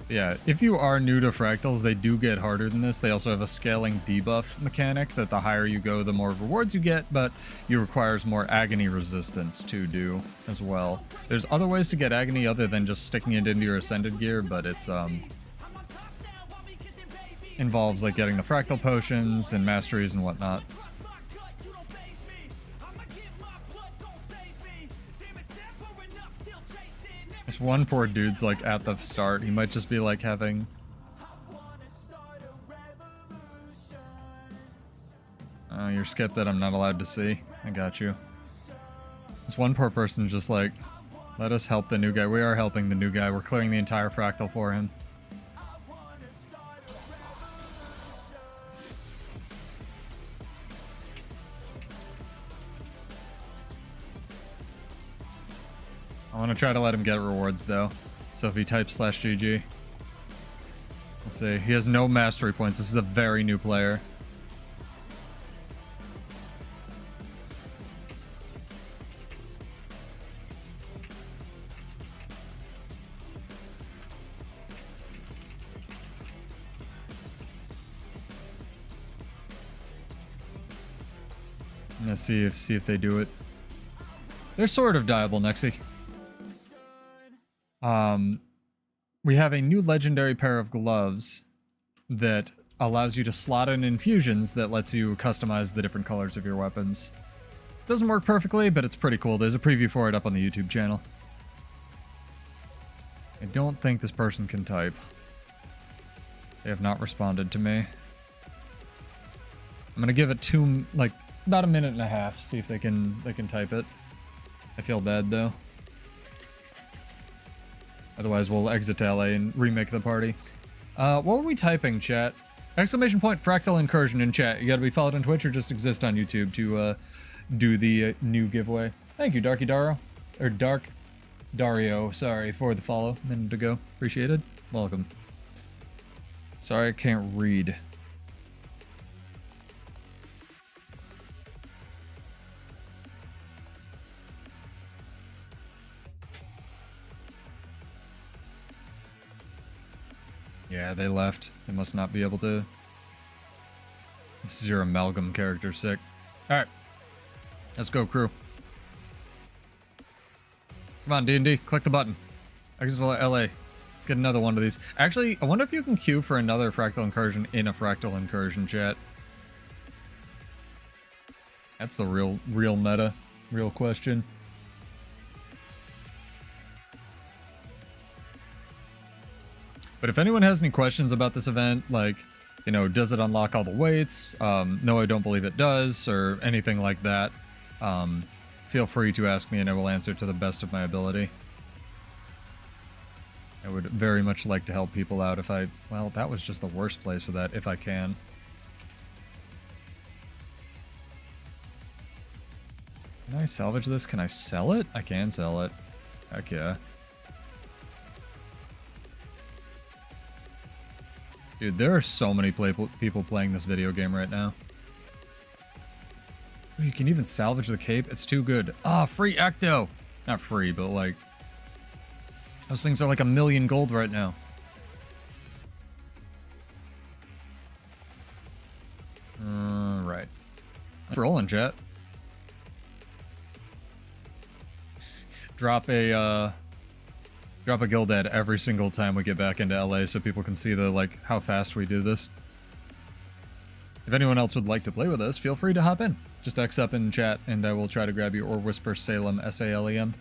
S1: Yeah, if you are new to fractals, they do get harder than this. They also have a scaling debuff mechanic that the higher you go, the more rewards you get, but it requires more agony resistance to do as well. There's other ways to get agony other than just sticking it into your ascended gear, but it's involves like getting the fractal potions and masteries and whatnot. This one poor dude's like at the start. He might just be like having... Oh, you're skipped that I'm not allowed to see. I got you. This one poor person just like, let us help the new guy. We are helping the new guy. We're clearing the entire fractal for him. I want to try to let him get rewards, though. So if he types /GG... Let's see. He has no mastery points. This is a very new player. Let's see if they do it. They're sort of dyeable, Nexi. We have a new legendary pair of gloves that allows you to slot in infusions that lets you customize the different colors of your weapons. Doesn't work perfectly, but it's pretty cool. There's a preview for it up on the YouTube channel. I don't think this person can type. They have not responded to me. I'm gonna give it about a minute and a half, see if they can type it. I feel bad though. Otherwise we'll exit to LA and remake the party. What were we typing, chat? Exclamation point Fractal Incursion in chat. You gotta be followed on Twitch or just exist on YouTube to do the new giveaway. Thank you, Darky Daro. Or Dark Dario, sorry, for the follow a minute ago. Appreciated. Welcome. Sorry I can't read. Yeah, they left. They must not be able to. This is your amalgam character, sick. Alright. Let's go, crew. Come on, D&D. Click the button. Exit LA. Let's get another one of these. Actually, I wonder if you can queue for another Fractal Incursion in a Fractal Incursion, chat. That's the real meta. Real question. But if anyone has any questions about this event, like, you know, does it unlock all the weights? No, I don't believe it does, or anything like that, feel free to ask me and I will answer to the best of my ability. I would very much like to help people out if I... Well, that was just the worst place for that, if I can. Can I salvage this? Can I sell it? I can sell it. Heck yeah. Dude, there are so many people playing this video game right now. You can even salvage the cape? It's too good. Ah, free Ecto! Not free, but like... Those things are like 1,000,000 gold right now. Right. Rolling, chat. Drop a guild ad every single time we get back into LA so people can see the, like, how fast we do this. If anyone else would like to play with us, feel free to hop in. Just X up in chat and I will try to grab you, or whisper Salem, S-A-L-E-M.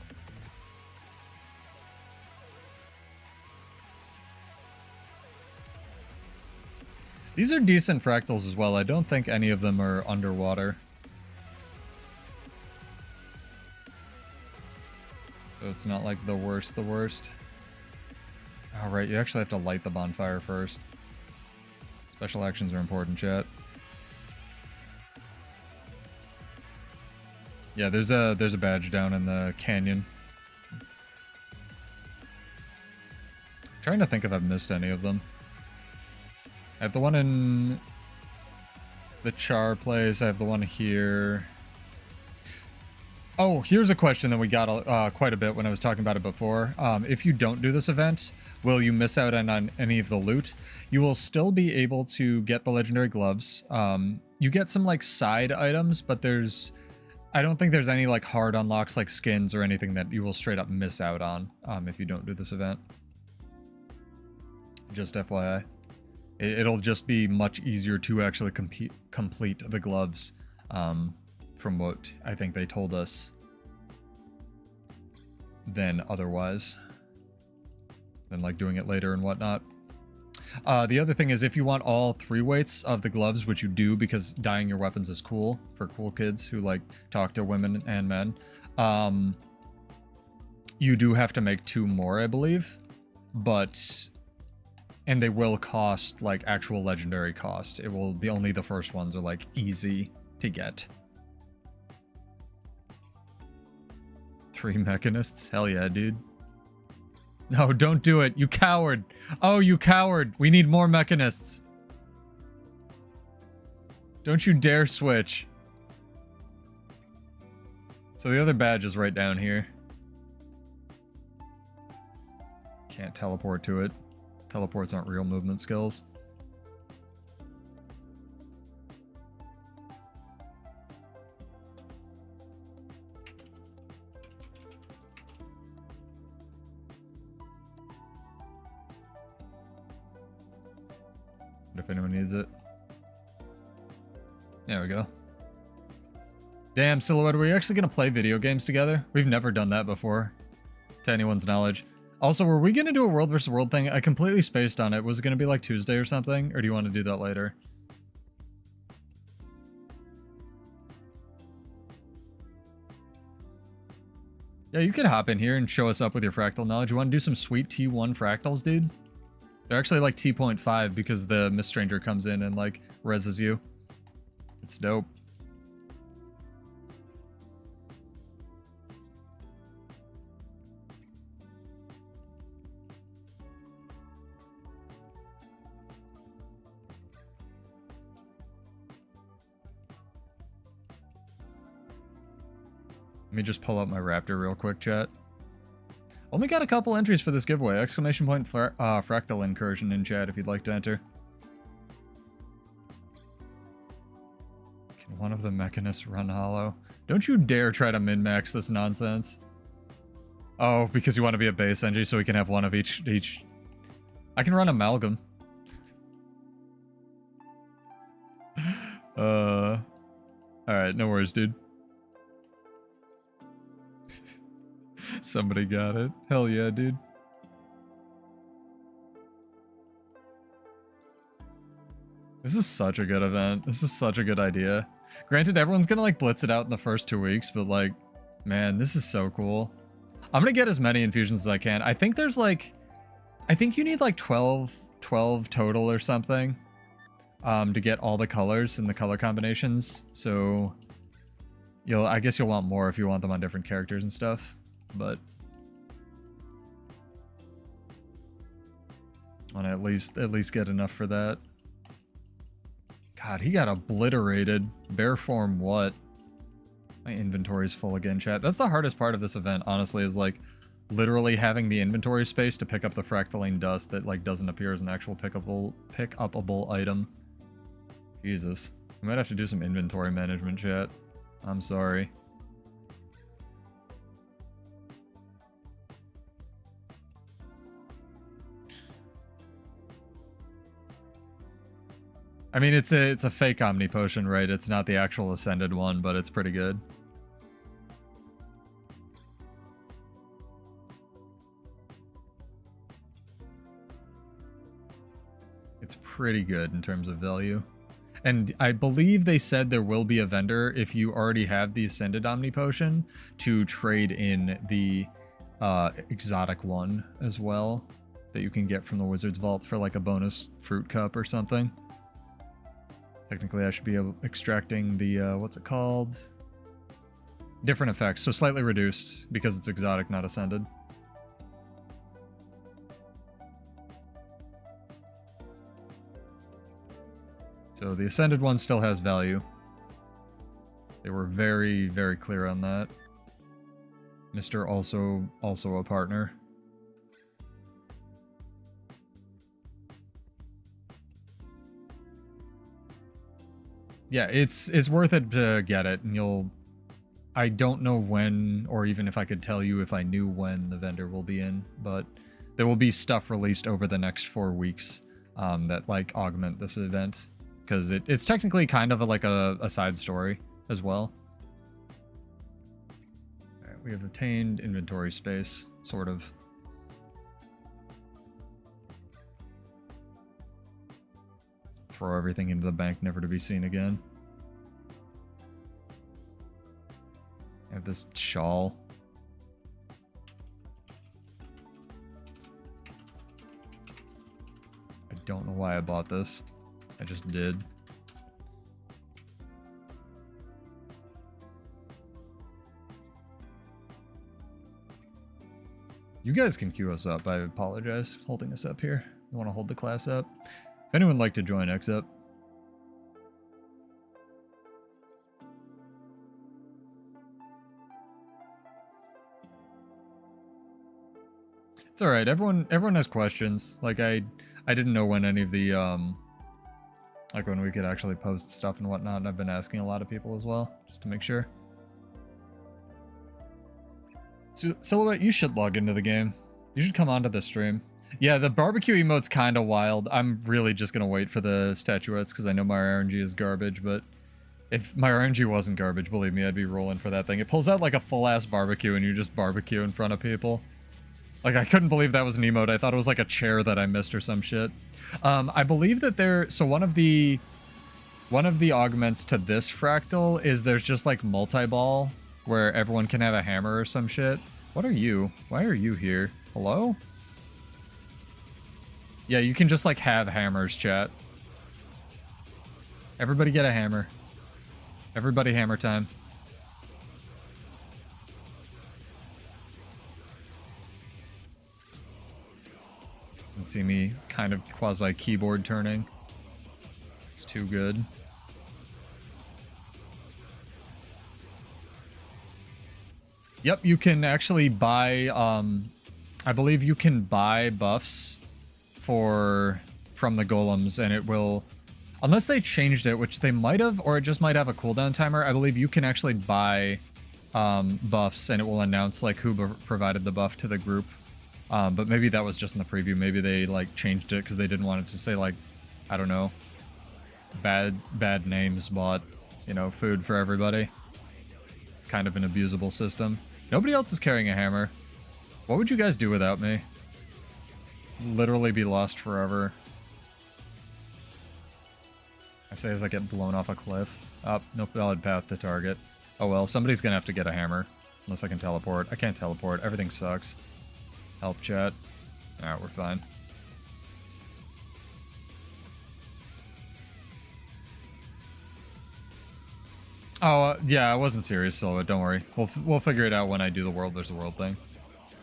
S1: These are decent fractals as well. I don't think any of them are underwater. So it's not like the worst. Alright, you actually have to light the bonfire first. Special actions are important, chat. Yeah, there's a badge down in the canyon. I'm trying to think if I've missed any of them. I have the one in the Char place. I have the one here. Oh, here's a question that we got quite a bit when I was talking about it before. If you don't do this event, will you miss out on any of the loot? You will still be able to get the legendary gloves. You get some like side items, but I don't think there's any like hard unlocks like skins or anything that you will straight up miss out on if you don't do this event. Just FYI. It'll just be much easier to actually complete the gloves. From what I think they told us, than otherwise, than like doing it later and whatnot. The other thing is, if you want all 3 weights of the gloves, which you do because dyeing your weapons is cool for cool kids who like talk to women and men, you do have to make 2 more, I believe, and they will cost like actual legendary cost. Only the first ones are like easy to get. 3 mechanists? Hell yeah, dude. No, don't do it. You coward. Oh, you coward. We need more mechanists. Don't you dare switch. So the other badge is right down here. Can't teleport to it. Teleports aren't real movement skills. if anyone needs it. There we go. Damn, Silhouette, are we actually going to play video games together? We've never done that before, to anyone's knowledge. Also, were we going to do a world versus world thing? I completely spaced on it. Was it going to be like Tuesday or something? Or do you want to do that later? Yeah, you could hop in here and show us up with your fractal knowledge. You want to do some sweet T1 fractals, dude? They're actually like T.5 because the Mist Stranger comes in and like reses you. It's dope. Let me just pull up my Raptor real quick, chat. Only got a couple entries for this giveaway. Exclamation point Fractal Incursion in chat if you'd like to enter. Can one of the mechanists run hollow? Don't you dare try to min-max this nonsense. Oh, because you want to be a base NG so we can have one of each. I can run Amalgam. Alright, no worries, dude. Somebody got it. Hell yeah, dude. This is such a good event. This is such a good idea. Granted, everyone's gonna like blitz it out in the first 2 weeks, but like, man, this is so cool. I'm gonna get as many infusions as I can. I think there's like, I think you need like 12 total or something to get all the colors and the color combinations. So I guess you'll want more if you want them on different characters and stuff. But I want to at least get enough for that. God, he got obliterated. Bear form what? My inventory's full again, chat. That's the hardest part of this event, honestly, is like literally having the inventory space to pick up the fractaline dust that like doesn't appear as an actual pick-upable item. Jesus. We might have to do some inventory management, chat. I'm sorry. I mean, it's a fake Omni potion, right? It's not the actual Ascended one, but it's pretty good. It's pretty good in terms of value. And I believe they said there will be a vendor, if you already have the Ascended Omni potion, to trade in the exotic one as well, that you can get from the Wizard's Vault for like a bonus fruit cup or something. Technically, I should be extracting the, what's it called? Different effects, so slightly reduced because it's exotic, not Ascended. So the Ascended one still has value. They were very, very clear on that. Mr. Also a partner. Yeah, it's worth it to get it, and I don't know when, or even if I could tell you if I knew when the vendor will be in, but there will be stuff released over the next 4 weeks that like augment this event, because it's technically kind of like a side story as well. All right, we have obtained inventory space, sort of. Throw everything into the bank, never to be seen again. I have this shawl. I don't know why I bought this. I just did. You guys can queue us up. I apologize holding us up here. You want to hold the class up? If anyone would like to join X up. It's all right. Everyone has questions. Like I didn't know when any of the like when we could actually post stuff and whatnot, and I've been asking a lot of people as well, just to make sure. So Silhouette, you should log into the game. You should come onto the stream. Yeah, the barbecue emote's kind of wild. I'm really just going to wait for the statuettes because I know my RNG is garbage, but if my RNG wasn't garbage, believe me, I'd be rolling for that thing. It pulls out like a full-ass barbecue and you just barbecue in front of people. Like, I couldn't believe that was an emote. I thought it was like a chair that I missed or some shit. I believe that so one of the augments to this fractal is there's just like multi-ball where everyone can have a hammer or some shit. What are you? Why are you here? Hello? Yeah, you can just like have hammers, chat. Everybody get a hammer. Everybody hammer time. You can see me kind of quasi keyboard turning. It's too good. Yep, you can actually buy, I believe you can buy buffs from the golems, and it will, unless they changed it, which they might have, or it just might have a cooldown timer, I believe you can actually buy buffs, and it will announce like who provided the buff to the group. But maybe that was just in the preview. Maybe they like changed it because they didn't want it to say like, I don't know, bad names bought, you know, food for everybody. It's kind of an abusable system. Nobody else is carrying a hammer. What would you guys do without me? Literally be lost forever. I say as I get blown off a cliff. Oh, no valid path to target. Oh well, somebody's gonna have to get a hammer. Unless I can teleport. I can't teleport. Everything sucks. Help, chat. Alright, we're fine. Oh, yeah, I wasn't serious, Silhouette. Don't worry. We'll figure it out when I do the world versus world thing.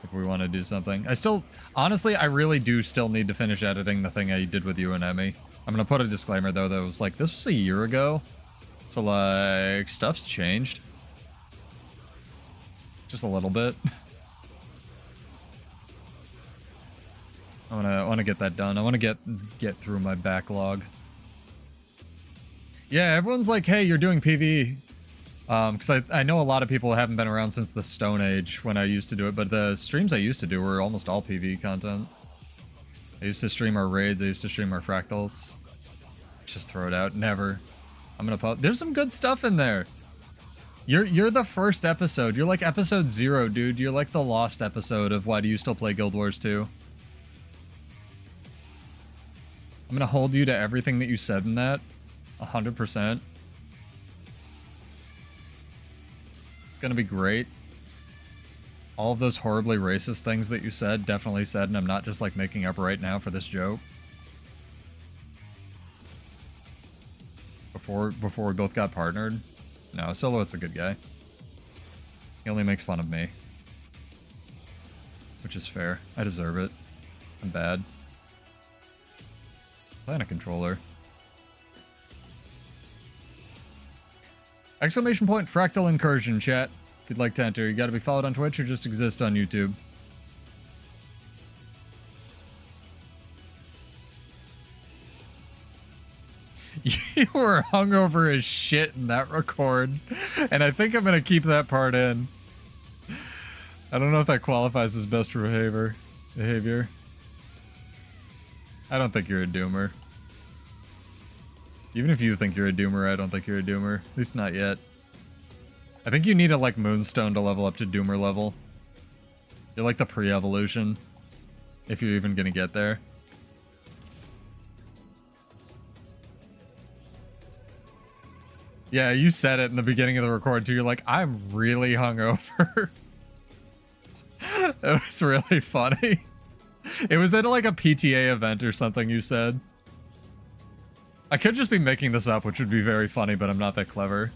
S1: If we want to do something. Honestly, I really do still need to finish editing the thing I did with you and Emmy. I'm going to put a disclaimer, though, that was like, this was a year ago. So, like, stuff's changed. Just a little bit. I want to get that done. I want to get through my backlog. Yeah, everyone's like, hey, you're doing PvE. Because I know a lot of people haven't been around since the Stone Age when I used to do it, but the streams I used to do were almost all PvE content. I used to stream our raids, I used to stream our fractals. Just throw it out. Never. I'm gonna put. There's some good stuff in there. You're the first episode. You're like episode 0, dude. You're like the lost episode of Why Do You Still Play Guild Wars 2? I'm gonna hold you to everything that you said in that. 100%. It's gonna be great. All of those horribly racist things that you said, definitely said, and I'm not just like making up right now for this joke. Before we both got partnered. No, Silhouette's a good guy. He only makes fun of me. Which is fair. I deserve it. I'm bad. Plan a controller. Exclamation point Fractal Incursion, chat. If you'd like to enter, you gotta be followed on Twitch or just exist on YouTube. You were hungover as shit in that record, and I think I'm gonna keep that part in. I don't know if that qualifies as best behavior. I don't think you're a doomer. Even if you think you're a doomer, I don't think you're a doomer. At least not yet. I think you need a, like, moonstone to level up to doomer level. You're like the pre-evolution. If you're even gonna get there. Yeah, you said it in the beginning of the record too. You're like, I'm really hungover. It was really funny. It was at like a PTA event or something you said. I could just be making this up, which would be very funny, but I'm not that clever.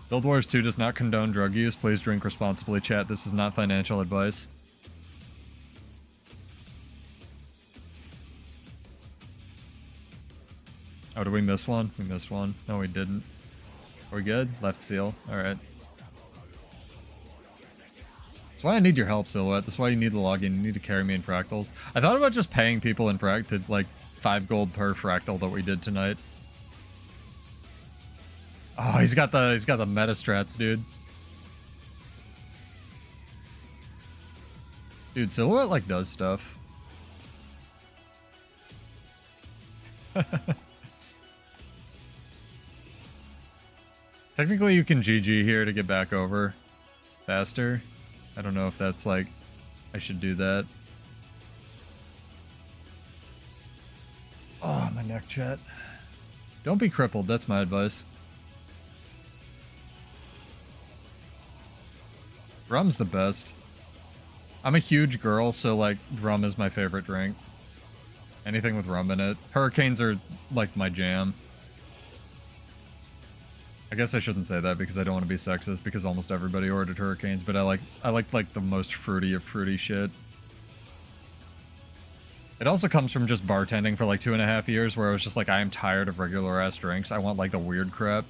S1: Guild Wars 2 does not condone drug use. Please drink responsibly, chat. This is not financial advice. Oh, did we miss one? We missed one. No, we didn't. Are we good? Left seal. Alright. That's why I need your help, Silhouette. That's why you need the login. You need to carry me in fractals. I thought about just paying people in to like 5 gold per fractal that we did tonight. Oh, he's got the meta strats, dude. Dude, Silhouette like does stuff. Technically, you can GG here to get back over faster. I don't know if that's like, I should do that. Oh, my neck, chat. Don't be crippled, that's my advice. Rum's the best. I'm a huge girl, so like rum is my favorite drink. Anything with rum in it. Hurricanes are like my jam. I guess I shouldn't say that because I don't want to be sexist because almost everybody ordered Hurricanes, but I like the most fruity of fruity shit. It also comes from just bartending for like 2.5 years where I was just like, I am tired of regular ass drinks. I want like the weird crap.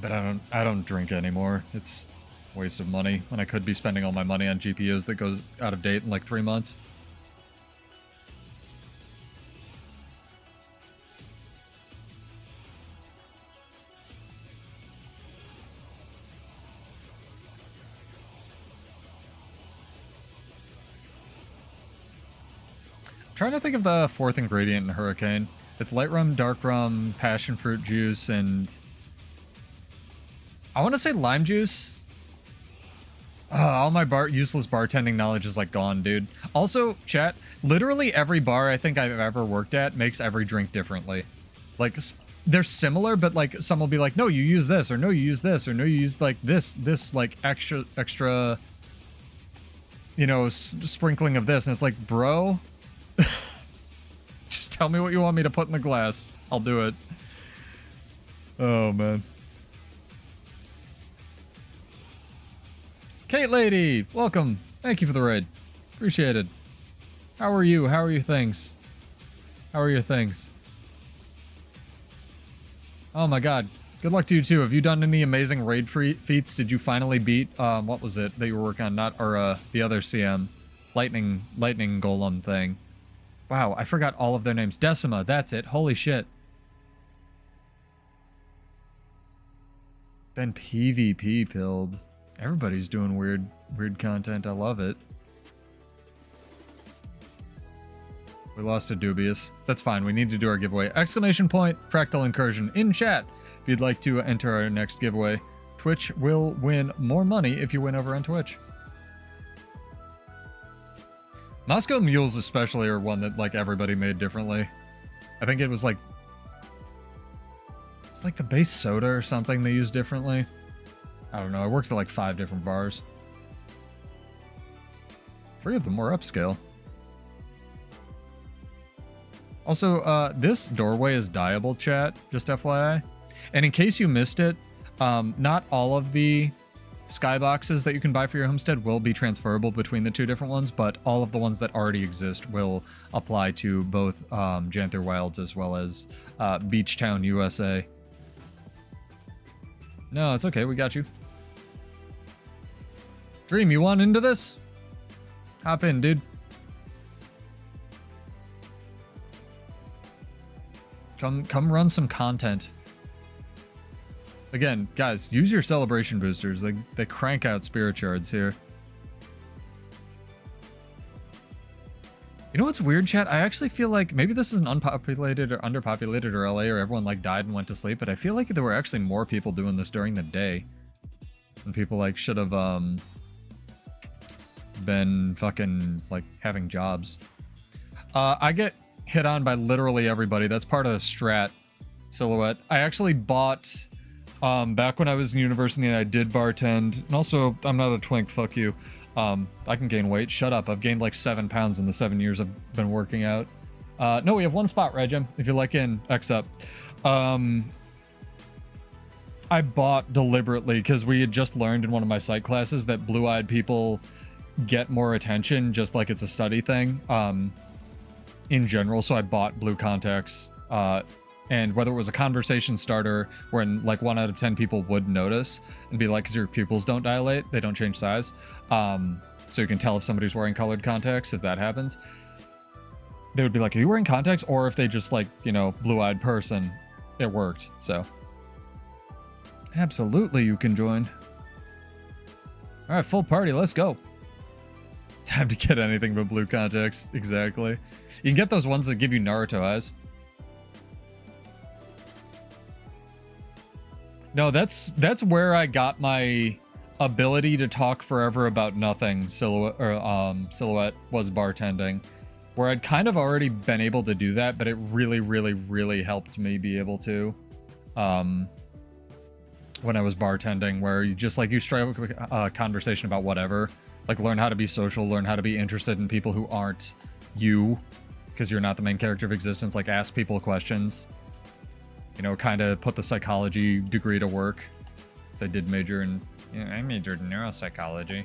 S1: But I don't drink anymore. It's a waste of money when I could be spending all my money on GPUs that goes out of date in like 3 months. I'm trying to think of the fourth ingredient in Hurricane. It's light rum, dark rum, passion fruit juice, and I want to say lime juice. All my useless bartending knowledge is like gone, dude. Also, chat, literally every bar I think I've ever worked at makes every drink differently. Like, they're similar, but like some will be like, no, you use this, or no, you use this, or no, you use like this like extra, you know, sprinkling of this. And it's like, bro, just tell me what you want me to put in the glass. I'll do it. Oh, man. Kate Lady, welcome. Thank you for the raid. Appreciate it. How are you? How are your things? How are your things? Oh my god. Good luck to you too. Have you done any amazing raid feats? Did you finally beat, what was it that you were working on? Not, or, the other CM. Lightning Golem thing. Wow, I forgot all of their names. Decima, that's it. Holy shit. Then PvP pilled. Everybody's doing weird content. I love it. We lost a Dubious. That's fine. We need to do our giveaway. Exclamation point, Fractal Incursion in chat if you'd like to enter our next giveaway. Twitch will win more money if you win over on Twitch. Moscow Mules especially are one that like everybody made differently. I think it was like, it's like the base soda or something they used differently. I don't know. I worked at like 5 different bars. 3 of them were upscale. Also, this doorway is dyeable, chat, just FYI. And in case you missed it, not all of the skyboxes that you can buy for your homestead will be transferable between the 2 different ones, but all of the ones that already exist will apply to both Janther Wilds as well as Beach Town, USA. No, it's okay. We got you. Dream, you want into this? Hop in, dude. Come run some content. Again, guys, use your celebration boosters. They crank out spirit shards here. You know what's weird, chat? I actually feel like maybe this is an unpopulated or underpopulated or LA or everyone like died and went to sleep, but I feel like there were actually more people doing this during the day. And people like should have been fucking like having jobs. I get hit on by literally everybody. That's part of the strat, Silhouette. I actually bought back when I was in university and I did bartend, and also I'm not a twink, fuck you. I can gain weight. Shut up. I've gained like 7 pounds in the 7 years I've been working out. No, we have 1 spot, Regem. If you like in, X up. I bought deliberately because we had just learned in one of my psych classes that blue-eyed people get more attention, just like it's a study thing in general. So I bought blue contacts, and whether it was a conversation starter when like 1 out of 10 people would notice and be like, because your pupils don't dilate, they don't change size, so you can tell if somebody's wearing colored contacts. If that happens, they would be like, are you wearing contacts? Or if they just like, you know, blue-eyed person, it worked. So absolutely you can join. All right, full party. Let's go. Time to get anything but blue contacts. Exactly. You can get those ones that give you Naruto eyes. No, that's where I got my ability to talk forever about nothing. Silhouette was bartending, where I'd kind of already been able to do that, but it really, really, really helped me be able to. When I was bartending, where you just like you strike a conversation about whatever, like learn how to be social, learn how to be interested in people who aren't you, because you're not the main character of existence. Like ask people questions, you know, kind of put the psychology degree to work. So I did major in, you know, I majored in neuropsychology,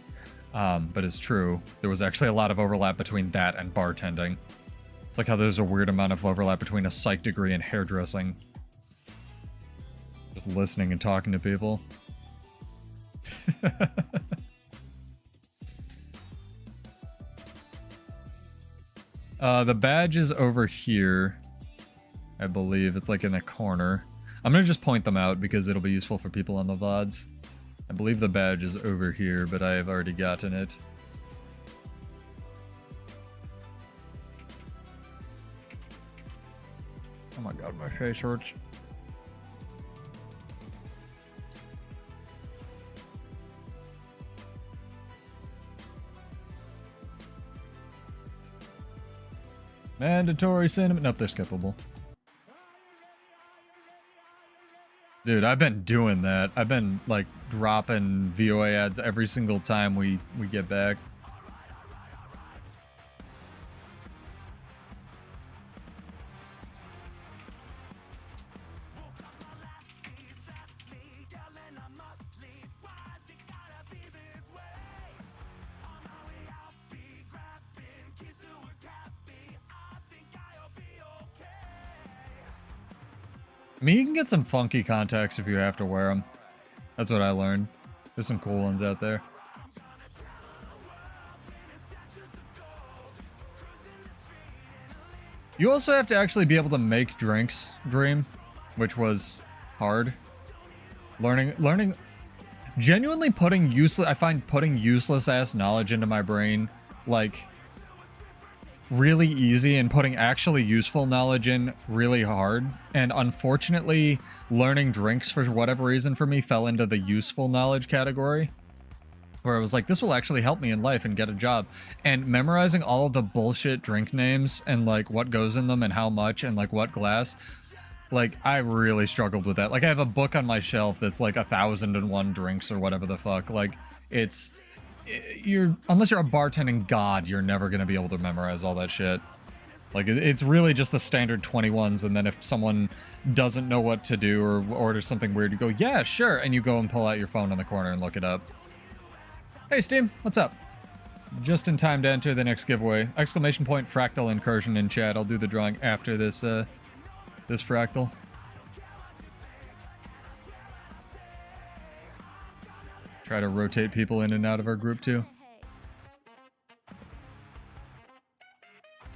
S1: but it's true. There was actually a lot of overlap between that and bartending. It's like how there's a weird amount of overlap between a psych degree and hairdressing. Just listening and talking to people. The badge is over here. I believe it's like in the corner. I'm gonna just point them out because it'll be useful for people on the VODs. I believe the badge is over here, but I have already gotten it. Oh my god, my face hurts. Mandatory cinnamon. Nope, they're skippable. Dude, I've been doing that. I've been like dropping VOA ads every single time we get back. I mean, you can get some funky contacts if you have to wear them. That's what I learned. There's some cool ones out there. You also have to actually be able to make drinks, Dream, which was hard. Learning, genuinely putting useless, I find putting useless ass knowledge into my brain, like, really easy, and putting actually useful knowledge in really hard. And unfortunately, learning drinks for whatever reason for me fell into the useful knowledge category, where I was like, this will actually help me in life and get a job. And memorizing all of the bullshit drink names and like what goes in them and how much and like what glass, like I really struggled with that. Like I have a book on my shelf that's like 1,001 drinks or whatever the fuck. Like it's, unless you're a bartending god, you're never going to be able to memorize all that shit. Like, it's really just the standard 21s, and then if someone doesn't know what to do or orders something weird, you go, yeah, sure, and you go and pull out your phone in the corner and look it up. Hey, Steam, what's up? Just in time to enter the next giveaway. Exclamation point Fractal Incursion in chat. I'll do the drawing after this, this Fractal. Try to rotate people in and out of our group too.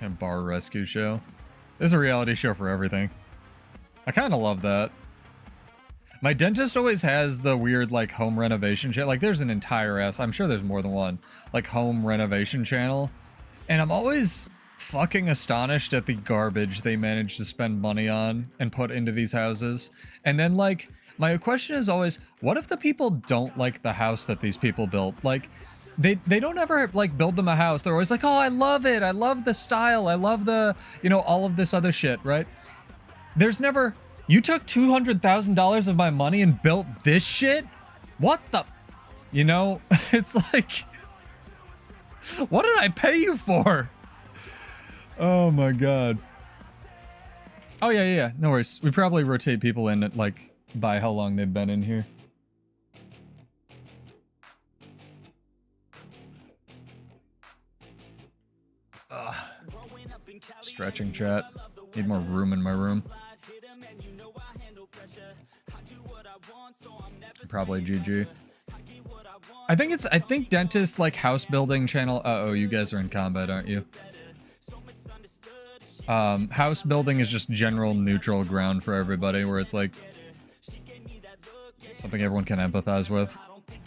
S1: And bar rescue show. There's a reality show for everything. I kind of love that. My dentist always has the weird like home renovation shit. Like there's an entire I'm sure there's more than one, like home renovation channel. And I'm always fucking astonished at the garbage they manage to spend money on and put into these houses. And then like, my question is always, what if the people don't like the house that these people built? Like, they don't ever, like, build them a house. They're always like, oh, I love it. I love the style. I love the, you know, all of this other shit, right? There's never, you took $200,000 of my money and built this shit? What the, you know? It's like, what did I pay you for? Oh, my God. Oh, yeah. No worries. We probably rotate people in at, like, by how long they've been in here. Ugh. Stretching chat. Need more room in my room. Probably GG. I think dentist like house building channel. Uh-oh, you guys are in combat, aren't you? House building is just general neutral ground for everybody, where it's like something everyone can empathize with.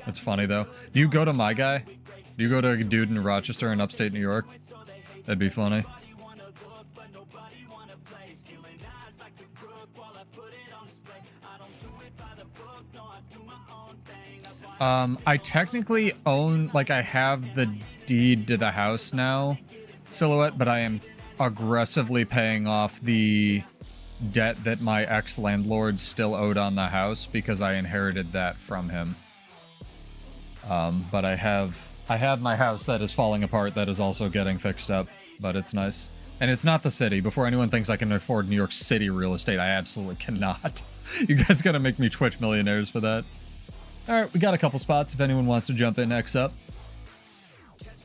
S1: It's funny though. Do you go to my guy? Do you go to a dude in Rochester in upstate New York? That'd be funny. I technically own, like, I have the deed to the house now, Silhouette, but I am aggressively paying off the debt that my ex-landlord still owed on the house because I inherited that from him. But I have my house that is falling apart that is also getting fixed up, but it's nice. And it's not the city. Before anyone thinks I can afford New York City real estate, I absolutely cannot. You guys gotta make me Twitch millionaires for that. Alright, we got a couple spots if anyone wants to jump in next up.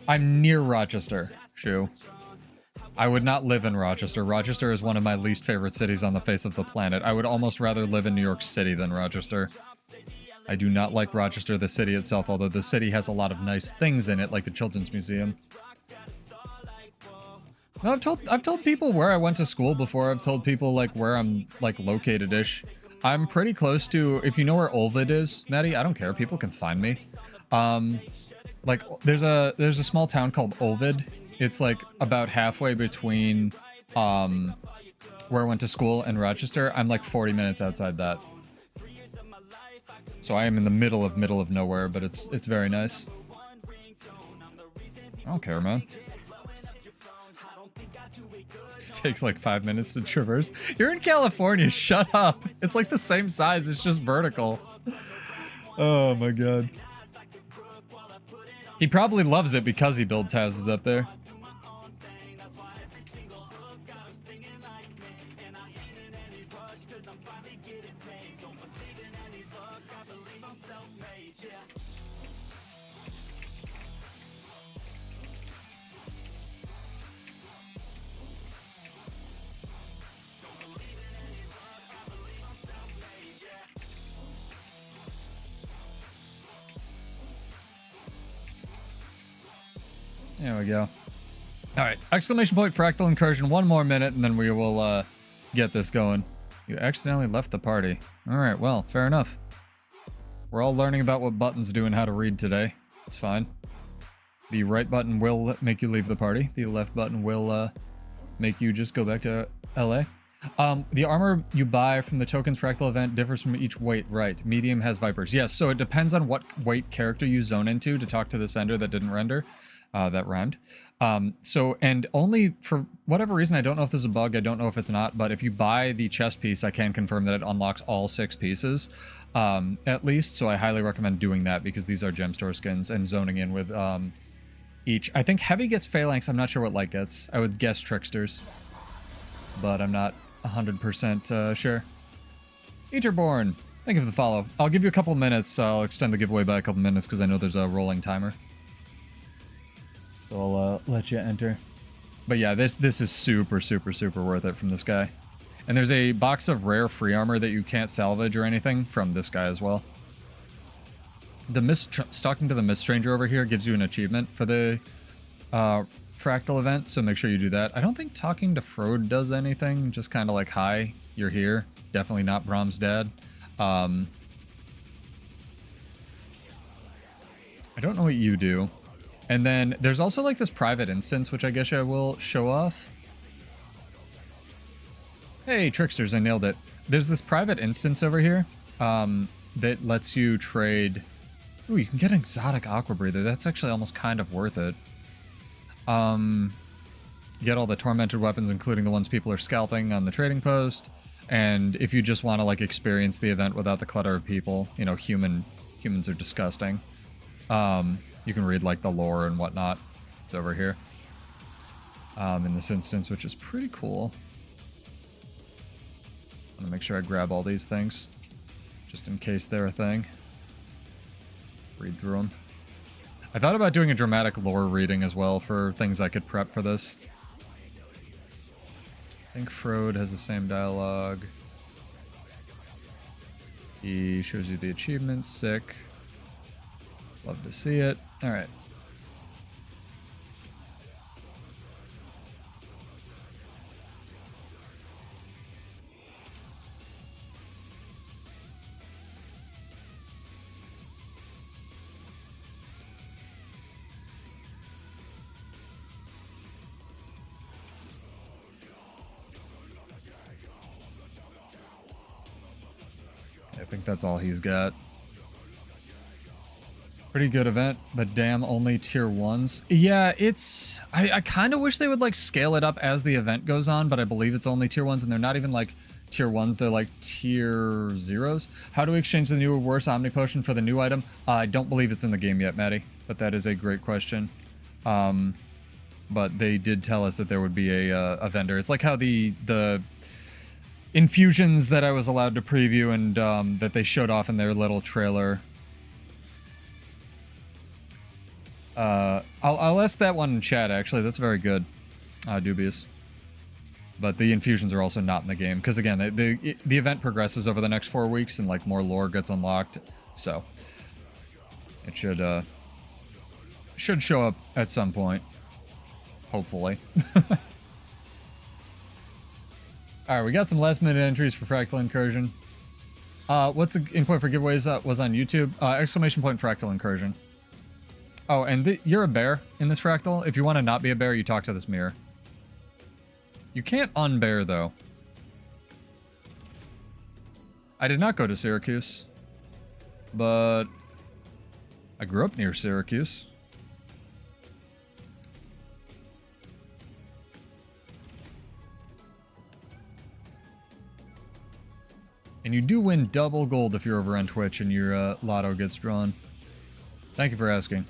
S1: I'm near Rochester, Shu. I would not live in Rochester. Rochester is one of my least favorite cities on the face of the planet. I would almost rather live in New York City than Rochester. I do not like Rochester, the city itself, although the city has a lot of nice things in it, like the Children's Museum. No, I've told people where I went to school before. I've told people, like, where I'm, like, located-ish. I'm pretty close to, if you know where Ovid is, Maddie, I don't care. People can find me. Like, there's a small town called Ovid. It's, like, about halfway between, where I went to school and Rochester. I'm, like, 40 minutes outside that. So I am in the middle of nowhere, but it's very nice. I don't care, man. It takes like 5 minutes to traverse. You're in California, shut up. It's like the same size, it's just vertical. Oh my god. He probably loves it because he builds houses up there. There we go. Alright, exclamation point Fractal Incursion. 1 more minute and then we will get this going. You accidentally left the party. Alright, well, fair enough. We're all learning about what buttons do and how to read today. It's fine. The right button will make you leave the party. The left button will make you just go back to LA. The armor you buy from the Tokens Fractal event differs from each weight, right? Medium has Vipers. Yes, so it depends on what weight character you zone into to talk to this vendor that didn't render. That rhymed. So, and only for whatever reason, I don't know if this is a bug, I don't know if it's not, but if you buy the chest piece, I can confirm that it unlocks all 6 pieces, at least, so I highly recommend doing that because these are gem store skins and zoning in with each. I think Heavy gets Phalanx, I'm not sure what Light gets. I would guess Tricksters, but I'm not 100% sure. Eaterborn, thank you for the follow. I'll give you a couple minutes, I'll extend the giveaway by a couple minutes because I know there's a rolling timer. So I'll let you enter. But yeah, this is super, super, super worth it from this guy. And there's a box of rare free armor that you can't salvage or anything from this guy as well. The Stalking to the Mist Stranger over here gives you an achievement for the Fractal event, so make sure you do that. I don't think Talking to Frode does anything, just kind of like, hi, you're here. Definitely not Brahm's dad. I don't know what you do. And then there's also like this private instance, which I guess I will show off. Hey, Tricksters, I nailed it. There's this private instance over here that lets you trade. Ooh, you can get an exotic Aqua Breather. That's actually almost kind of worth it. You get all the tormented weapons, including the ones people are scalping on the trading post. And if you just want to like experience the event without the clutter of people, you know, humans are disgusting. You can read like the lore and whatnot. It's over here in this instance, which is pretty cool. I'm gonna make sure I grab all these things just in case they're a thing. Read through them. I thought about doing a dramatic lore reading as well for things I could prep for this. I think Frode has the same dialogue. He shows you the achievements. Sick. Love to see it. All right. that's all he's got. Pretty good event, but damn, only tier 1s. Yeah, it's... I kind of wish they would, like, scale it up as the event goes on, but I believe it's only tier 1s, and they're not even, like, tier 1s, they're, like, tier 0s. How do we exchange the new or worse Omni Potion for the new item? I don't believe it's in the game yet, Maddie, but that is a great question. But they did tell us that there would be a vendor. It's like how the infusions that I was allowed to preview and that they showed off in their little trailer. I'll ask that one in chat, actually. That's very good. Dubious. But the infusions are also not in the game. Because, again, the event progresses over the next 4 weeks and, like, more lore gets unlocked. So, it should show up at some point. Hopefully. Alright, we got some last-minute entries for Fractal Incursion. What's the endpoint for giveaways was on YouTube? Exclamation point Fractal Incursion. Oh, and you're a bear in this fractal. If you want to not be a bear, you talk to this mirror. You can't unbear, though. I did not go to Syracuse, but I grew up near Syracuse. And you do win double gold if you're over on Twitch and your lotto gets drawn. Thank you for asking.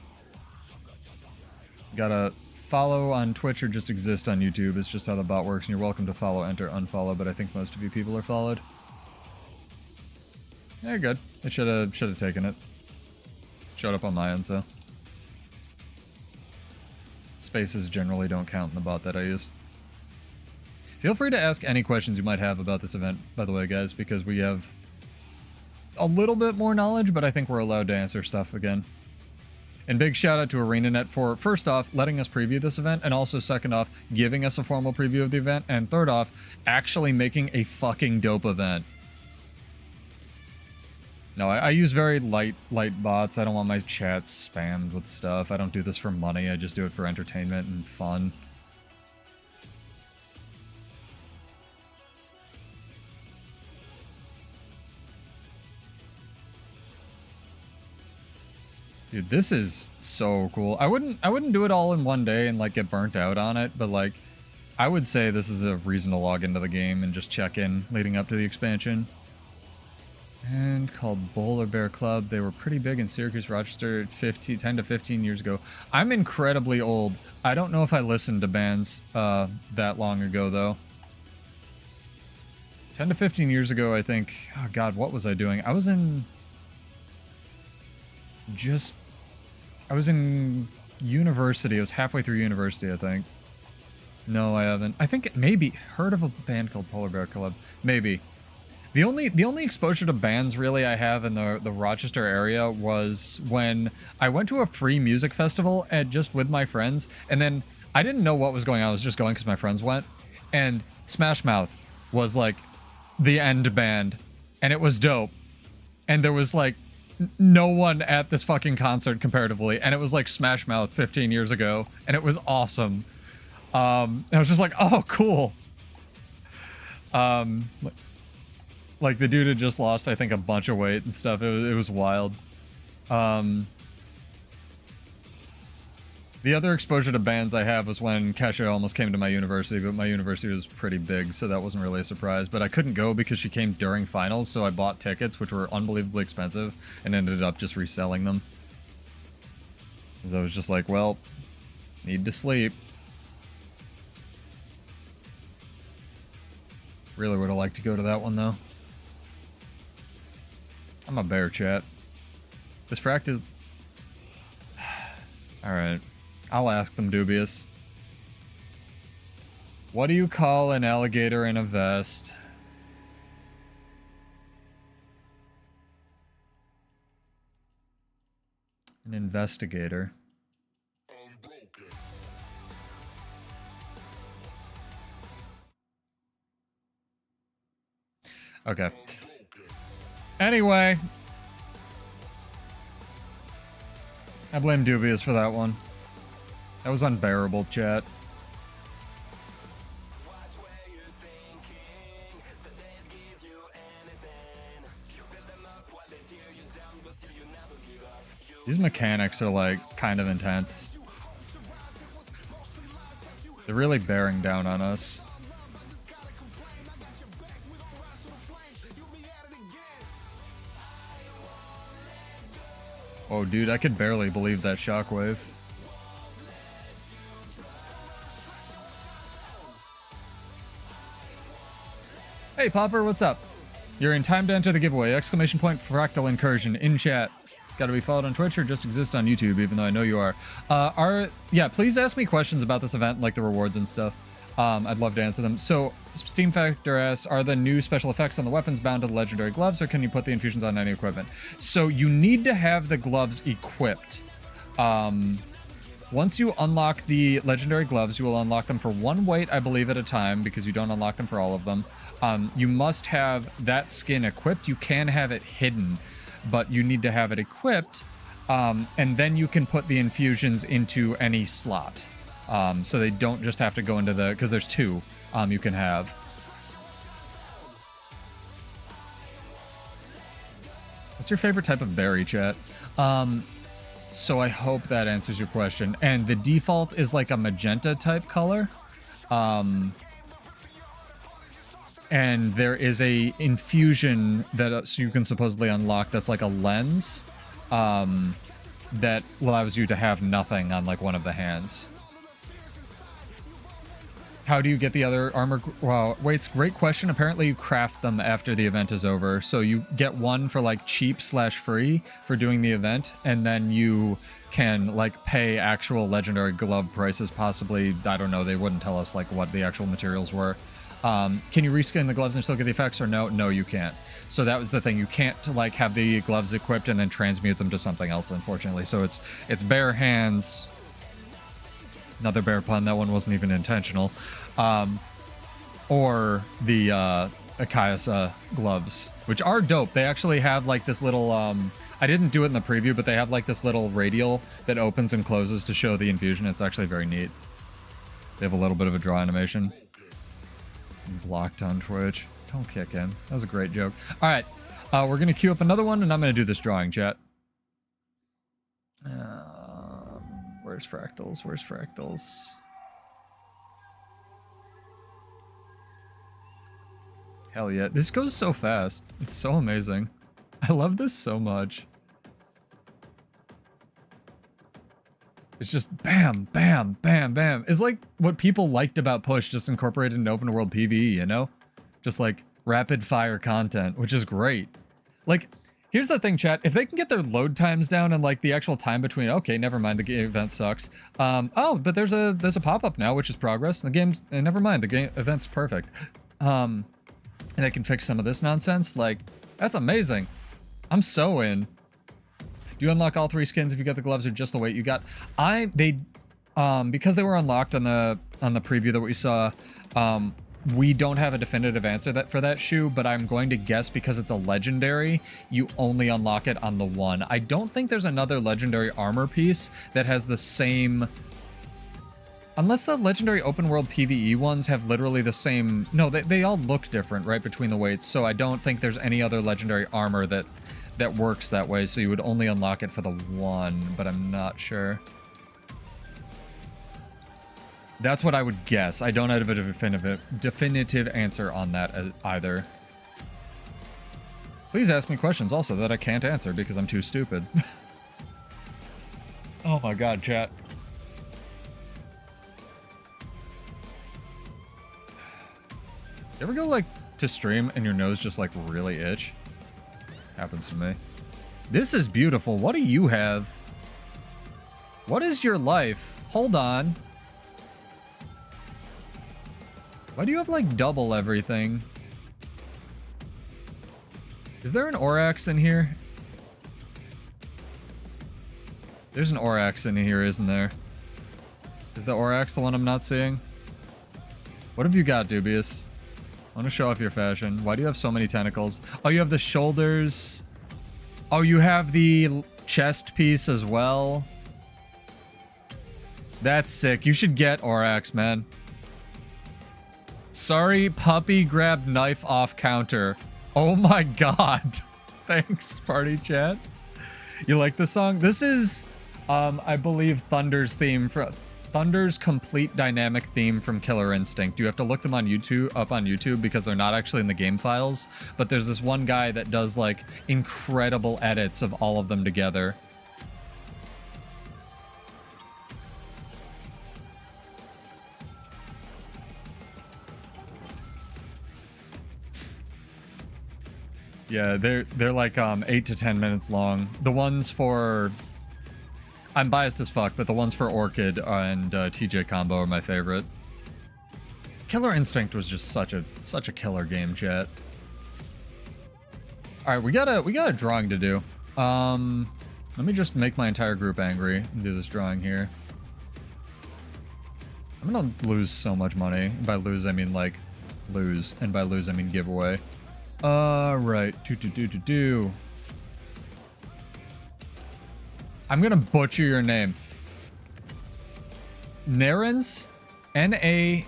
S1: Gotta follow on Twitch or just exist on YouTube. It's just how the bot works, and you're welcome to follow, enter, unfollow, but I think most of you people are followed. Yeah, good. It should have taken it. Showed up on my end, so. Spaces generally don't count in the bot that I use. Feel free to ask any questions you might have about this event, by the way, guys, because we have a little bit more knowledge, but I think we're allowed to answer stuff again. And big shout out to ArenaNet for, first off, letting us preview this event, and also second off, giving us a formal preview of the event, and third off, actually making a fucking dope event. No, I use very light bots. I don't want my chat spammed with stuff. I don't do this for money. I just do it for entertainment and fun. Dude, this is so cool. I wouldn't do it all in one day and like get burnt out on it, but like I would say this is a reason to log into the game and just check in leading up to the expansion. And called Bowler Bear Club. They were pretty big in Syracuse, Rochester 10 to 15 years ago. I'm incredibly old. I don't know if I listened to bands that long ago though. 10 to 15 years ago, I think. Oh god, what was I doing? I was in university. I was halfway through university, I think. No, I haven't. I think maybe heard of a band called Polar Bear Club. Maybe. The only exposure to bands really I have in the Rochester area was when I went to a free music festival and just with my friends, and then I didn't know what was going on. I was just going because my friends went, and Smash Mouth was like the end band, and it was dope. And there was like no one at this fucking concert comparatively, and it was like Smash Mouth 15 years ago, and it was awesome. And I was just like, oh, cool. Like the dude had just lost, I think, a bunch of weight and stuff. It was wild. The other exposure to bands I have was when Kesha almost came to my university, but my university was pretty big, so that wasn't really a surprise. But I couldn't go because she came during finals, so I bought tickets, which were unbelievably expensive, and ended up just reselling them. Because I was just like, well, need to sleep. Really would have liked to go to that one, though. I'm a bear, chat. This fract is... Alright. I'll ask them, Dubious. What do you call an alligator in a vest? An investigator. Okay. Anyway. I blame Dubious for that one. That was unbearable, chat. These mechanics are like kind of intense. They're really bearing down on us. Oh, dude, I could barely believe that shockwave. Hey, Popper, what's up? You're in time to enter the giveaway! Exclamation point Fractal Incursion in chat. Gotta be followed on Twitch or just exist on YouTube, even though I know you are. Yeah, please ask me questions about this event, like the rewards and stuff. I'd love to answer them. So, Steam Factor asks, are the new special effects on the weapons bound to the legendary gloves, or can you put the infusions on any equipment? So, you need to have the gloves equipped. Once you unlock the legendary gloves, you will unlock them for one weight, I believe, at a time, because you don't unlock them for all of them. You must have that skin equipped. You can have it hidden, but you need to have it equipped, and then you can put the infusions into any slot. So they don't just have to go into the... Because there's two you can have. What's your favorite type of berry, chat? So I hope that answers your question. And the default is like a magenta type color. And there is a infusion that you can supposedly unlock that's like a lens that allows you to have nothing on like one of the hands. How do you get the other armor? Wow, wait, great question. Apparently you craft them after the event is over. So you get one for like cheap/free for doing the event, and then you can like pay actual legendary glove prices, possibly. I don't know, they wouldn't tell us like what the actual materials were. Can you reskin the gloves and still get the effects, or no? No, you can't. So that was the thing. You can't like have the gloves equipped and then transmute them to something else, unfortunately. So it's bare hands. Another bear pun. That one wasn't even intentional. Or the Akayasa gloves, which are dope. They actually have like this little... I didn't do it in the preview, but they have like this little radial that opens and closes to show the infusion. It's actually very neat. They have a little bit of a draw animation. Blocked on Twitch. Don't kick him. That was a great joke. All right. We're going to queue up another one, and I'm going to do this drawing, chat. Where's Fractals? Where's Fractals? Hell yeah. This goes so fast. It's so amazing. I love this so much. It's just bam, bam, bam, bam. It's like what people liked about Push, just incorporated into open world PvE, you know? Just like rapid fire content, which is great. Like, here's the thing, chat. If they can get their load times down and like the actual time between, okay, never mind, the event sucks. Oh, but there's a pop-up now, which is progress. The game's, never mind, the game event's perfect. And they can fix some of this nonsense. Like, that's amazing. I'm so in. Do you unlock all 3 skins if you get the gloves, or just the weight you got? Because they were unlocked on the preview that we saw, we don't have a definitive answer for that shoe, but I'm going to guess because it's a legendary, you only unlock it on the one. I don't think there's another legendary armor piece that has the same... Unless the legendary open world PvE ones have literally the same... No, they all look different, right, between the weights, so I don't think there's any other legendary armor that works that way, so you would only unlock it for the one, but I'm not sure. That's what I would guess. I don't have a definitive answer on that either. Please ask me questions also that I can't answer because I'm too stupid. Oh my god, chat. You ever go like to stream and your nose just like really itch? Happens to me. This is beautiful. What do you have? What is your life? Hold on. Why do you have like double everything? Is there an Orax in here? There's an Orax in here, isn't there? Is the Orax the one I'm not seeing? What have you got, Dubious? I want to show off your fashion. Why do you have so many tentacles? Oh, you have the shoulders. Oh, you have the chest piece as well. That's sick. You should get Orax, man. Sorry, puppy grabbed knife off counter. Oh my god. Thanks, party chat. You like this song? This is, I believe, Thunder's theme for Thunder's complete dynamic theme from Killer Instinct. You have to look them on YouTube, up on YouTube, because they're not actually in the game files. But there's this one guy that does like incredible edits of all of them together. Yeah, they're like 8 to 10 minutes long. The ones for, I'm biased as fuck, but the ones for Orchid and TJ Combo are my favorite. Killer Instinct was just such a killer game, chat. All right, we got a drawing to do. Let me just make my entire group angry and do this drawing here. I'm gonna lose so much money. By lose, I mean like lose, and by lose, I mean giveaway. Right. I'm gonna butcher your name. Narens? N-A-I-E-R-E-S.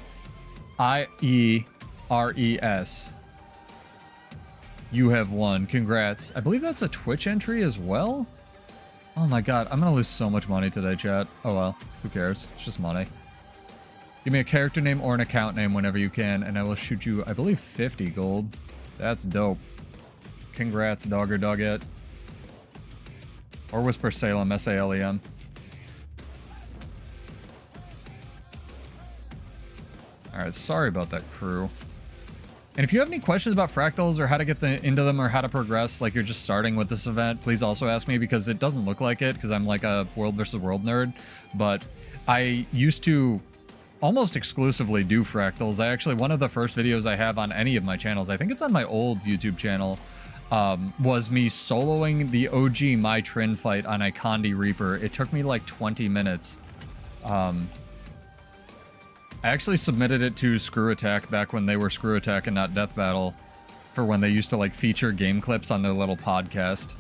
S1: You have won. Congrats. I believe that's a Twitch entry as well? Oh my god, I'm gonna lose so much money today, chat. Oh well, who cares? It's just money. Give me a character name or an account name whenever you can, and I will shoot you, I believe, 50 gold. That's dope. Congrats, dog or dogette. Or Whisper Salem, S-A-L-E-M. Alright, sorry about that, crew. And if you have any questions about fractals or how to get into them or how to progress, like you're just starting with this event, please also ask me, because it doesn't look like it, because I'm like a world versus world nerd. But I used to almost exclusively do fractals. I actually, one of the first videos I have on any of my channels, I think it's on my old YouTube channel, was me soloing the OG My Trin fight on Ikondi Reaper. It took me like 20 minutes. I actually submitted it to Screw Attack back when they were Screw Attack and not Death Battle, for when they used to like feature game clips on their little podcast.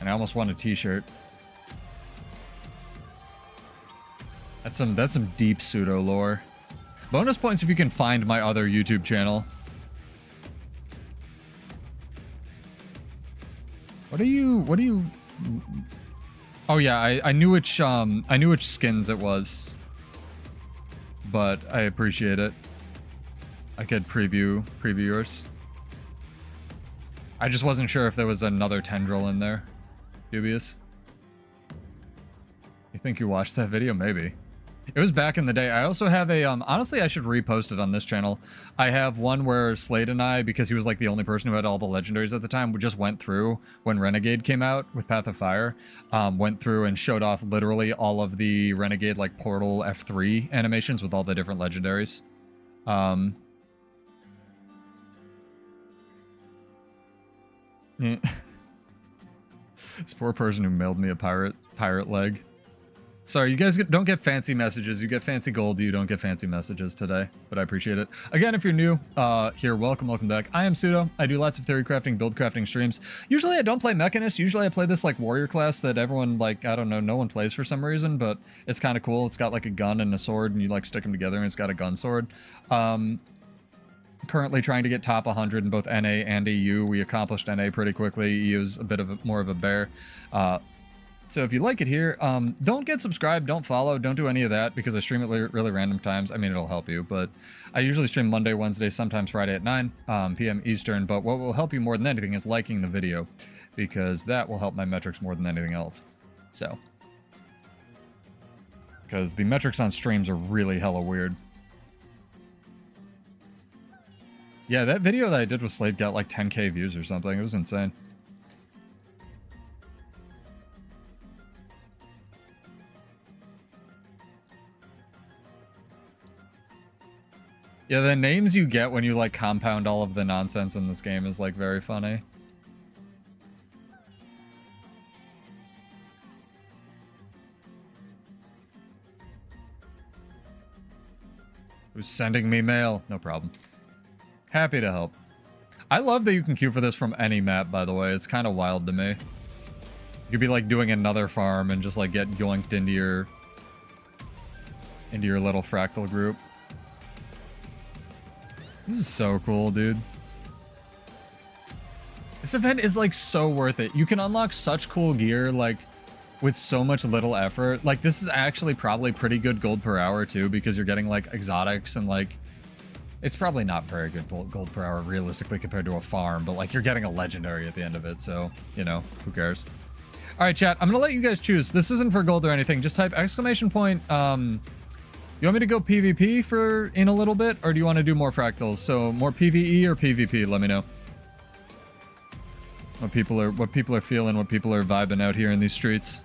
S1: And I almost won a t-shirt. That's some deep pseudo lore. Bonus points if you can find my other YouTube channel. What are you? Oh yeah, I knew which skins it was. But I appreciate it. I could preview yours. I just wasn't sure if there was another tendril in there. Dubious. You think you watched that video? Maybe. It was back in the day. I also have a, honestly, I should repost it on this channel. I have one where Slade and I, because he was like the only person who had all the legendaries at the time, we just went through when Renegade came out with Path of Fire, went through and showed off literally all of the Renegade like Portal F3 animations with all the different legendaries. This poor person who mailed me a pirate leg. Sorry, you guys don't get fancy messages. You get fancy gold. You don't get fancy messages today, but I appreciate it. Again, if you're new here, welcome back. I am Pseudo. I do lots of theory crafting, build crafting streams. Usually I don't play Mechanist. Usually I play this like warrior class that everyone, like, I don't know, no one plays for some reason, but it's kind of cool. It's got like a gun and a sword, and you like stick them together, and it's got a gun sword. Currently trying to get top 100 in both NA and EU. We accomplished NA pretty quickly. EU is a bit of more of a bear. So if you like it here, don't get subscribed, don't follow, don't do any of that, because I stream at really random times. I mean, it'll help you, but I usually stream Monday, Wednesday, sometimes Friday at 9 p.m. Eastern. But what will help you more than anything is liking the video, because that will help my metrics more than anything else. So, because the metrics on streams are really hella weird. Yeah, that video that I did with Slade got like 10k views or something. It was insane. Yeah, the names you get when you like compound all of the nonsense in this game is like very funny. Who's sending me mail? No problem. Happy to help. I love that you can queue for this from any map, by the way. It's kind of wild to me. You could be like doing another farm and just like get yoinked into your little fractal group. This is so cool, dude. This event is like so worth it. You can unlock such cool gear like with so much little effort. Like this is actually probably pretty good gold per hour too, because you're getting like exotics and like it's probably not very good gold per hour realistically compared to a farm, but like you're getting a legendary at the end of it, so you know, who cares. All right, chat, I'm gonna let you guys choose. This isn't for gold or anything. Just type exclamation point. You want me to go PvP for in a little bit, or do you want to do more fractals? So more PvE or PvP? Let me know. What people are feeling, what people are vibing out here in these streets.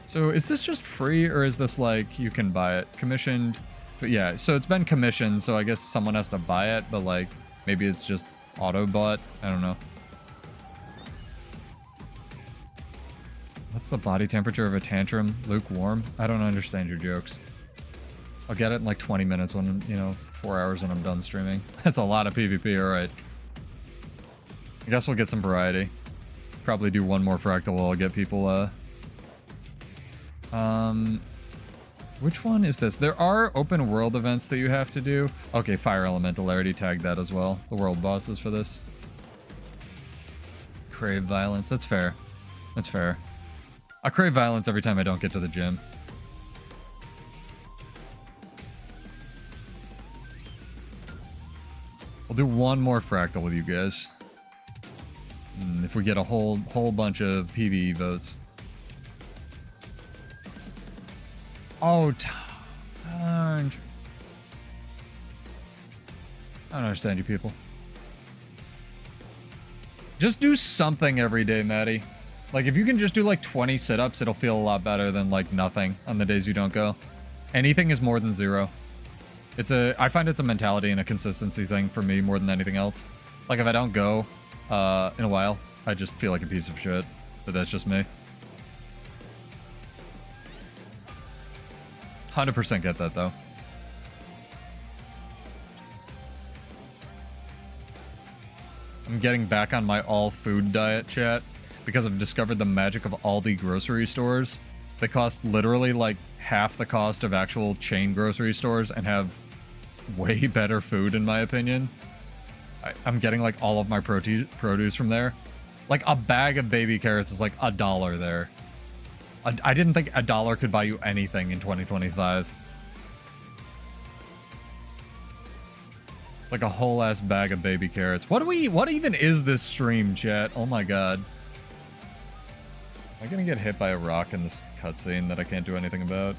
S1: So is this just free, or is this like you can buy it? Commissioned? But yeah, so it's been commissioned, so I guess someone has to buy it, but like maybe it's just auto bought. I don't know. What's the body temperature of a tantrum? Lukewarm? I don't understand your jokes. I'll get it in like 20 minutes when, you know, 4 hours when I'm done streaming. That's a lot of PvP, alright. I guess we'll get some variety. Probably do one more fractal while I'll get people, which one is this? There are open world events that you have to do. Okay, Fire Elemental, I already tagged that as well. The world bosses for this. Crave violence, that's fair. That's fair. I crave violence every time I don't get to the gym. I'll do one more fractal with you guys. If we get a whole bunch of PvE votes. Oh, I don't understand you people. Just do something every day, Maddie. Like, if you can just do like 20 sit-ups, it'll feel a lot better than like nothing on the days you don't go. Anything is more than 0. I find it's a mentality and a consistency thing for me more than anything else. Like, if I don't go in a while, I just feel like a piece of shit. But that's just me. 100% get that, though. I'm getting back on my all-food diet, chat, because I've discovered the magic of Aldi grocery stores. They cost literally, like, half the cost of actual chain grocery stores and have way better food, in my opinion. I'm getting, like, all of my produce from there. Like, a bag of baby carrots is, like, $1 there. I didn't think $1 could buy you anything in 2025. It's like a whole ass bag of baby carrots. What even is this stream, chat? Oh my god. Am I gonna get hit by a rock in this cutscene that I can't do anything about?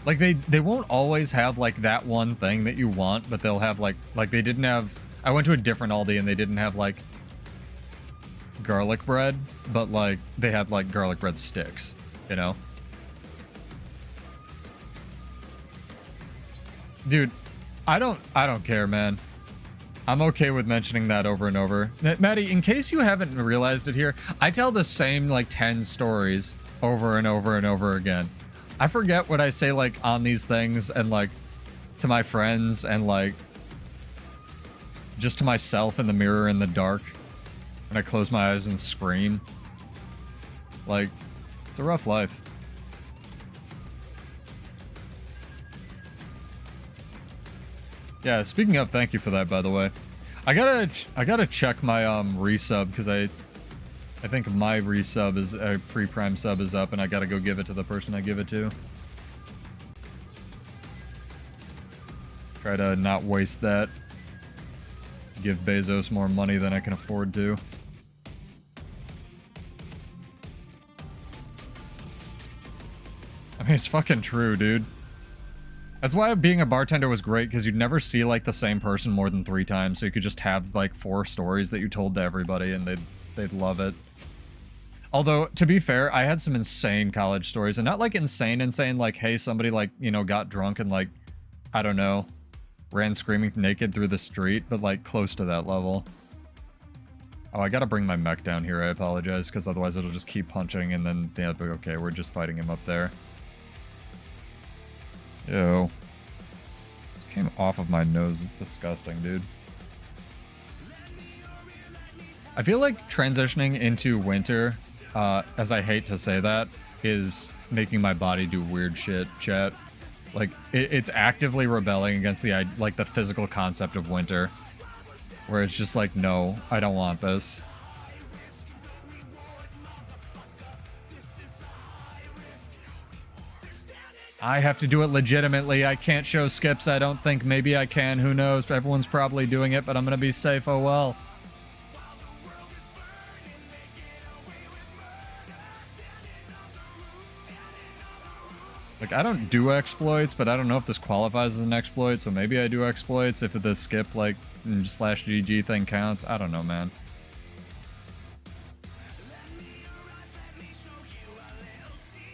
S1: Like, they won't always have, like, that one thing that you want, but they'll have, like they didn't have... I went to a different Aldi and they didn't have, like, garlic bread, but, like, they had, like, garlic bread sticks, you know? Dude, I don't care, man. I'm okay with mentioning that over and over. Maddie, in case you haven't realized it here, I tell the same, like, 10 stories over and over and over again. I forget what I say, like, on these things and, like, to my friends and, like, just to myself in the mirror in the dark. And I close my eyes and scream. Like, it's a rough life. Yeah, speaking of, thank you for that, by the way. I gotta check my resub, because I think my resub is free Prime sub is up, and I gotta go give it to the person I give it to. Try to not waste that. Give Bezos more money than I can afford to. I mean, it's fucking true, dude. That's why being a bartender was great, because you'd never see, like, the same person more than 3 times, so you could just have, like, 4 stories that you told to everybody, and they'd love it. Although, to be fair, I had some insane college stories, and not, like, insane, like, hey, somebody, like, you know, got drunk and, like, I don't know, ran screaming naked through the street, but, like, close to that level. Oh, I gotta bring my mech down here, I apologize, because otherwise it'll just keep punching, and then they'll be, okay, we're just fighting him up there. Ew. It came off of my nose. It's disgusting, dude. I feel like transitioning into winter, as I hate to say that, is making my body do weird shit, chat. Like, it's actively rebelling against the, like, the physical concept of winter. Where it's just like, no, I don't want this. I have to do it legitimately. I can't show skips, I don't think. Maybe I can, who knows? Everyone's probably doing it, but I'm gonna be safe, oh well. Like, I don't do exploits, but I don't know if this qualifies as an exploit, so maybe I do exploits if the skip, like, /GG thing counts. I don't know, man.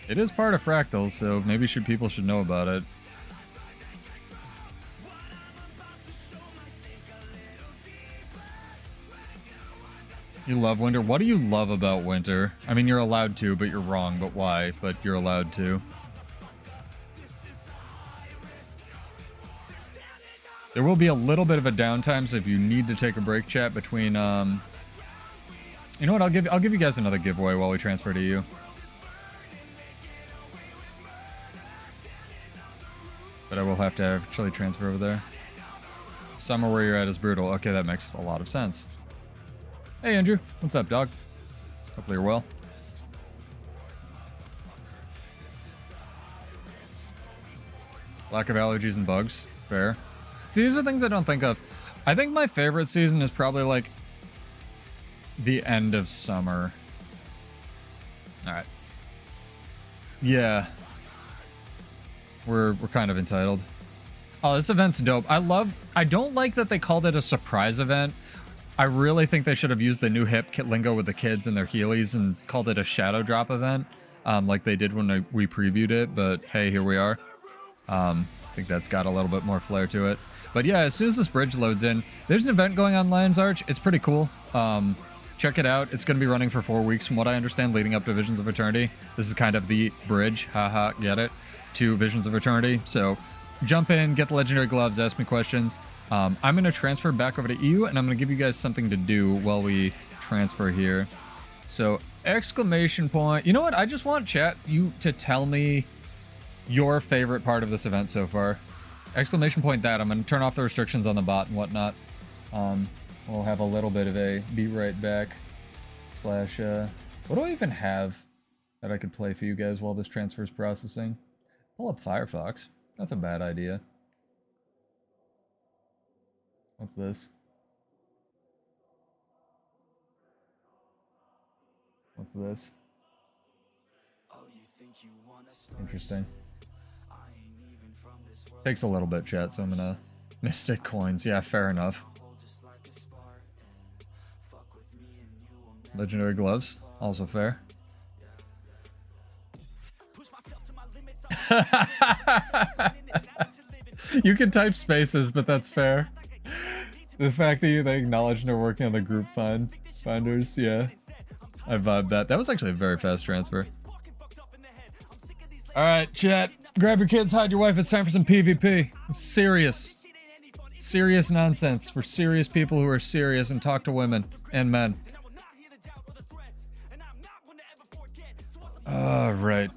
S1: It is part of Fractals, so maybe people should know about it. You love winter? What do you love about winter? I mean, you're allowed to, but you're wrong. But why? But you're allowed to. There will be a little bit of a downtime, so if you need to take a break, chat, between, you know what, I'll give you guys another giveaway while we transfer to you. But I will have to actually transfer over there. Summer where you're at is brutal. Okay, that makes a lot of sense. Hey, Andrew. What's up, dog? Hopefully you're well. Lack of allergies and bugs. Fair. See, these are things I don't think of. I think my favorite season is probably, like, the end of summer. Alright. Yeah. We're kind of entitled. Oh, this event's dope. I don't like that they called it a surprise event. I really think they should have used the new hip lingo with the kids and their Heelys and called it a shadow drop event, like they did when we previewed it, but hey, here we are. I think that's got a little bit more flair to it. But yeah, as soon as this bridge loads in, there's an event going on Lion's Arch. It's pretty cool. Check it out. It's going to be running for 4 weeks from what I understand, leading up to Visions of Eternity. This is kind of the bridge, haha, get it, to Visions of Eternity. So jump in, get the legendary gloves, ask me questions. I'm going to transfer back over to EU, and I'm going to give you guys something to do while we transfer here. So exclamation point. You know what? I just want chat you to tell me your favorite part of this event so far. Exclamation point that. I'm going to turn off the restrictions on the bot and whatnot. We'll have a little bit of a be right back / what do I even have that I could play for you guys while this transfer is processing? Pull up Firefox. That's a bad idea. What's this? What's this? Interesting. Takes a little bit, chat, so I'm gonna... Mystic coins, yeah, fair enough. Legendary gloves, also fair. You can type spaces, but that's fair. The fact that they acknowledge they're working on the group finders, yeah. I vibed that. That was actually a very fast transfer. Alright, chat. Grab your kids, hide your wife. It's time for some PvP. Serious. Serious nonsense for serious people who are serious and talk to women and men. Right.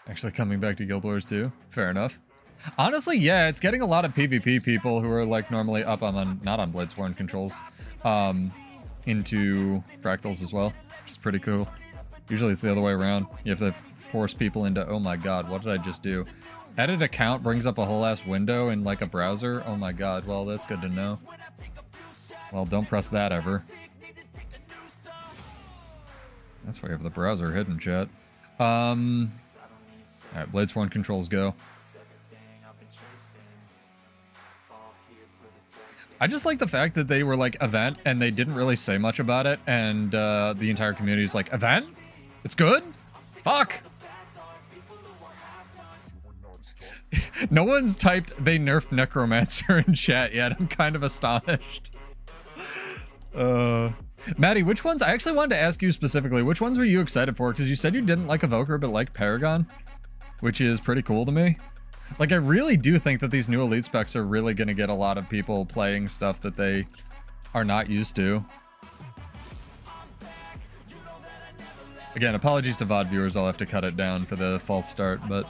S1: Actually coming back to Guild Wars 2. Fair enough. Honestly, yeah, it's getting a lot of PvP people who are like normally up on not on Bladesworn controls into Fractals as well, which is pretty cool. Usually it's the other way around. You have to force people into, oh my god, what did I just do? Edit account brings up a whole ass window in like a browser. Oh my god, well that's good to know. Well, don't press that ever. That's why you have the browser hidden, chat. Alright, Bladesworn controls go. I just like the fact that they were like event and they didn't really say much about it, and the entire community is like, event? It's good? Fuck! No one's typed they nerfed Necromancer in chat yet. I'm kind of astonished. Maddie, which ones? I actually wanted to ask you specifically, which ones were you excited for? Because you said you didn't like Evoker but liked Paragon, which is pretty cool to me. Like, I really do think that these new elite specs are really going to get a lot of people playing stuff that they are not used to. Again, apologies to VOD viewers, I'll have to cut it down for the false start, but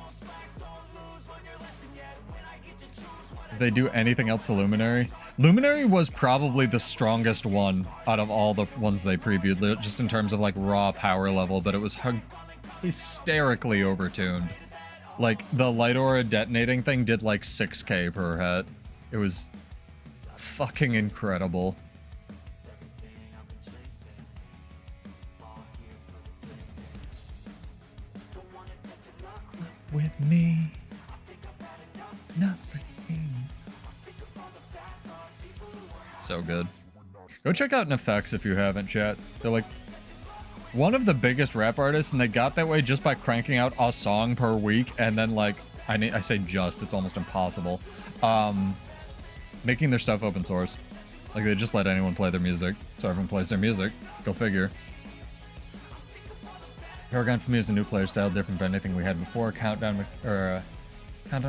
S1: if they do anything else to Luminary. Luminary was probably the strongest one out of all the ones they previewed, just in terms of like raw power level, but it was hysterically overtuned. Like, the Light Aura detonating thing did like 6k per hit. It was fucking incredible. With me, nothing. So good. Go check out NFX if you haven't, chat. They're like one of the biggest rap artists, and they got that way just by cranking out a song per week, and then like I say just, it's almost impossible. Making their stuff open source. Like, they just let anyone play their music, so everyone plays their music. Go figure. Paragon for me is a new player style, different from anything we had before. Countdown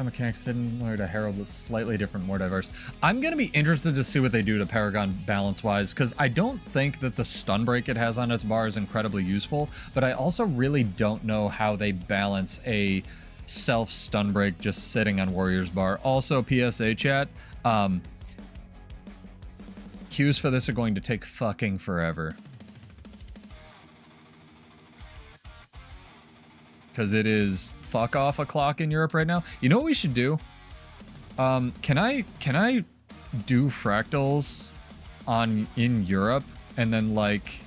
S1: mechanics similar to Herald, was slightly different, more diverse. I'm gonna be interested to see what they do to Paragon balance-wise, because I don't think that the stun break it has on its bar is incredibly useful, but I also really don't know how they balance a self-stun break just sitting on Warrior's bar. Also, PSA chat, queues for this are going to take fucking forever. Because it is fuck off o'clock in Europe right now. You know what we should do? Can I do fractals in Europe and then like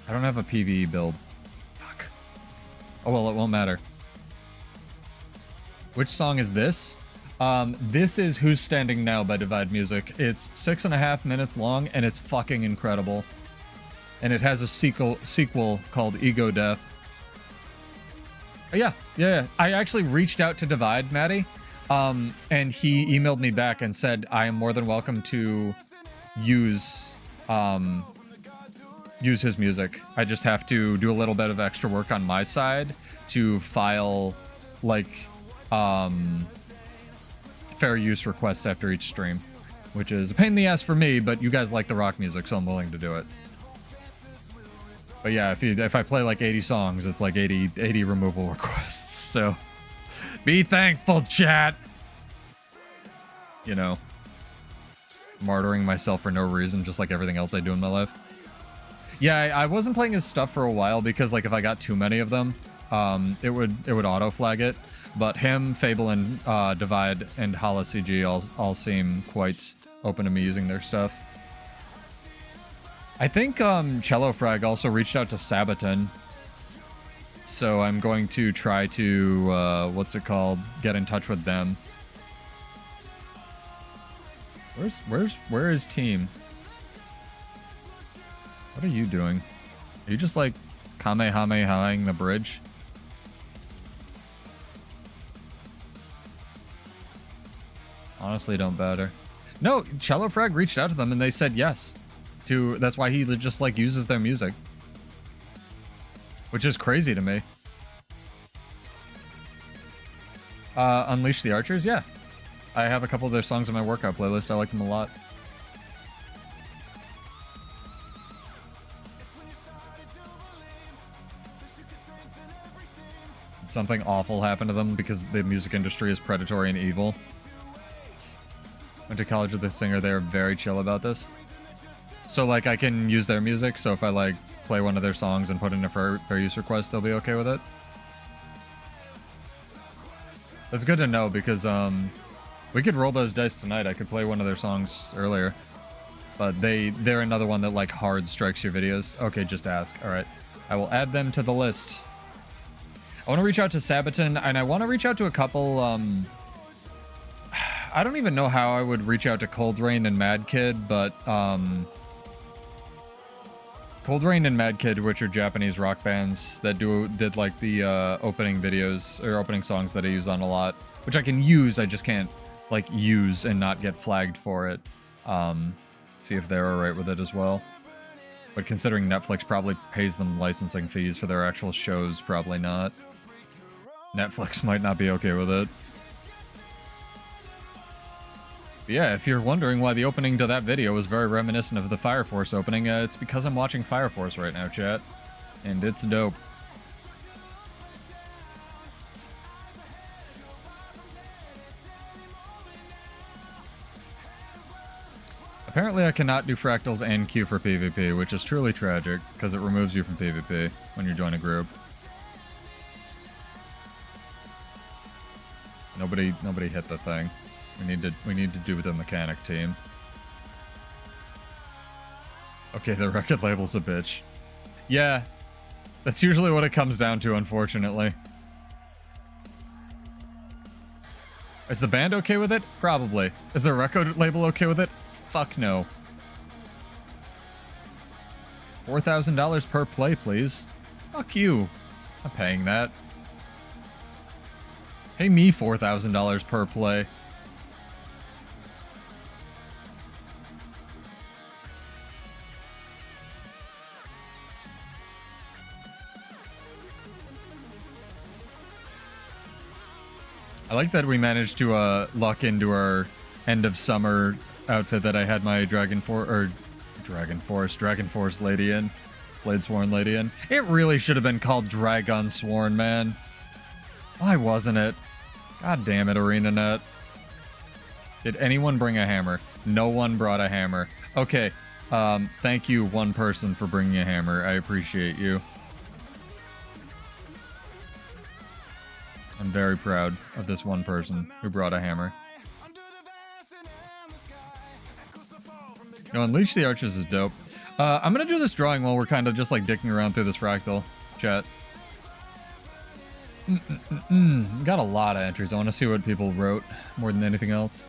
S1: I don't have a PvE build. Fuck. Oh well, it won't matter. Which song is this? This is Who's Standing Now by Divide Music. It's 6.5 minutes long and it's fucking incredible. And it has a sequel called Ego Death. Yeah. I actually reached out to Divide, Maddie, and he emailed me back and said I am more than welcome to use his music. I just have to do a little bit of extra work on my side to file like fair use requests after each stream, which is a pain in the ass for me, but you guys like the rock music, so I'm willing to do it. But yeah, if I play like 80 songs, it's like 80 removal requests. So be thankful, chat. You know, martyring myself for no reason, just like everything else I do in my life. Yeah, I wasn't playing his stuff for a while because like if I got too many of them, it would auto flag it. But him, Fable, and Divide and Hala CG all seem quite open to me using their stuff. I think Cello Frag also reached out to Sabaton, so I'm going to try to get in touch with them. Where is team? What are you doing? Are you just like Kamehamehaing the bridge? Honestly, don't batter. No, Cello Frag reached out to them and they said yes. That's why he just like uses their music, which is crazy to me. Unleash the Archers, yeah, I have a couple of their songs on my workout playlist. I like them a lot. Something awful happened to them because the music industry is predatory and evil. Went to college with a singer. They are very chill about this. So, like, I can use their music, so if I, like, play one of their songs and put in a fair use request, they'll be okay with it. That's good to know, because, we could roll those dice tonight. I could play one of their songs earlier. But they're another one that, like, hard strikes your videos. Okay, just ask. Alright. I will add them to the list. I want to reach out to Sabaton, and I want to reach out to a couple, I don't even know how I would reach out to Cold Rain and Mad Kid, but, Cold Rain and Mad Kid, which are Japanese rock bands that did like the opening videos or opening songs that I use on a lot, which I can use, I just can't like use and not get flagged for it. See if they're alright with it as well. But considering Netflix probably pays them licensing fees for their actual shows, probably not. Netflix might not be okay with it. Yeah, if you're wondering why the opening to that video was very reminiscent of the Fire Force opening, it's because I'm watching Fire Force right now, chat. And it's dope. Apparently I cannot do fractals and queue for PvP, which is truly tragic, because it removes you from PvP when you join a group. Nobody hit the thing. We need to do the mechanic team. Okay, the record label's a bitch. Yeah, that's usually what it comes down to, unfortunately. Is the band okay with it? Probably. Is the record label okay with it? Fuck no. $4,000 per play, please. Fuck you. I'm paying that. Pay me $4,000 per play. I like that we managed to luck into our end of summer outfit that I had my Dragon Force lady in. Blade Sworn lady in. It really should have been called Dragon Sworn, man. Why wasn't it? God damn it, ArenaNet. Did anyone bring a hammer? No one brought a hammer. Okay, thank you, one person, for bringing a hammer. I appreciate you. I'm very proud of this one person who brought a hammer. No, Unleash the Archers is dope. I'm gonna do this drawing while we're kind of just like dicking around through this fractal, chat. Got a lot of entries. I want to see what people wrote more than anything else.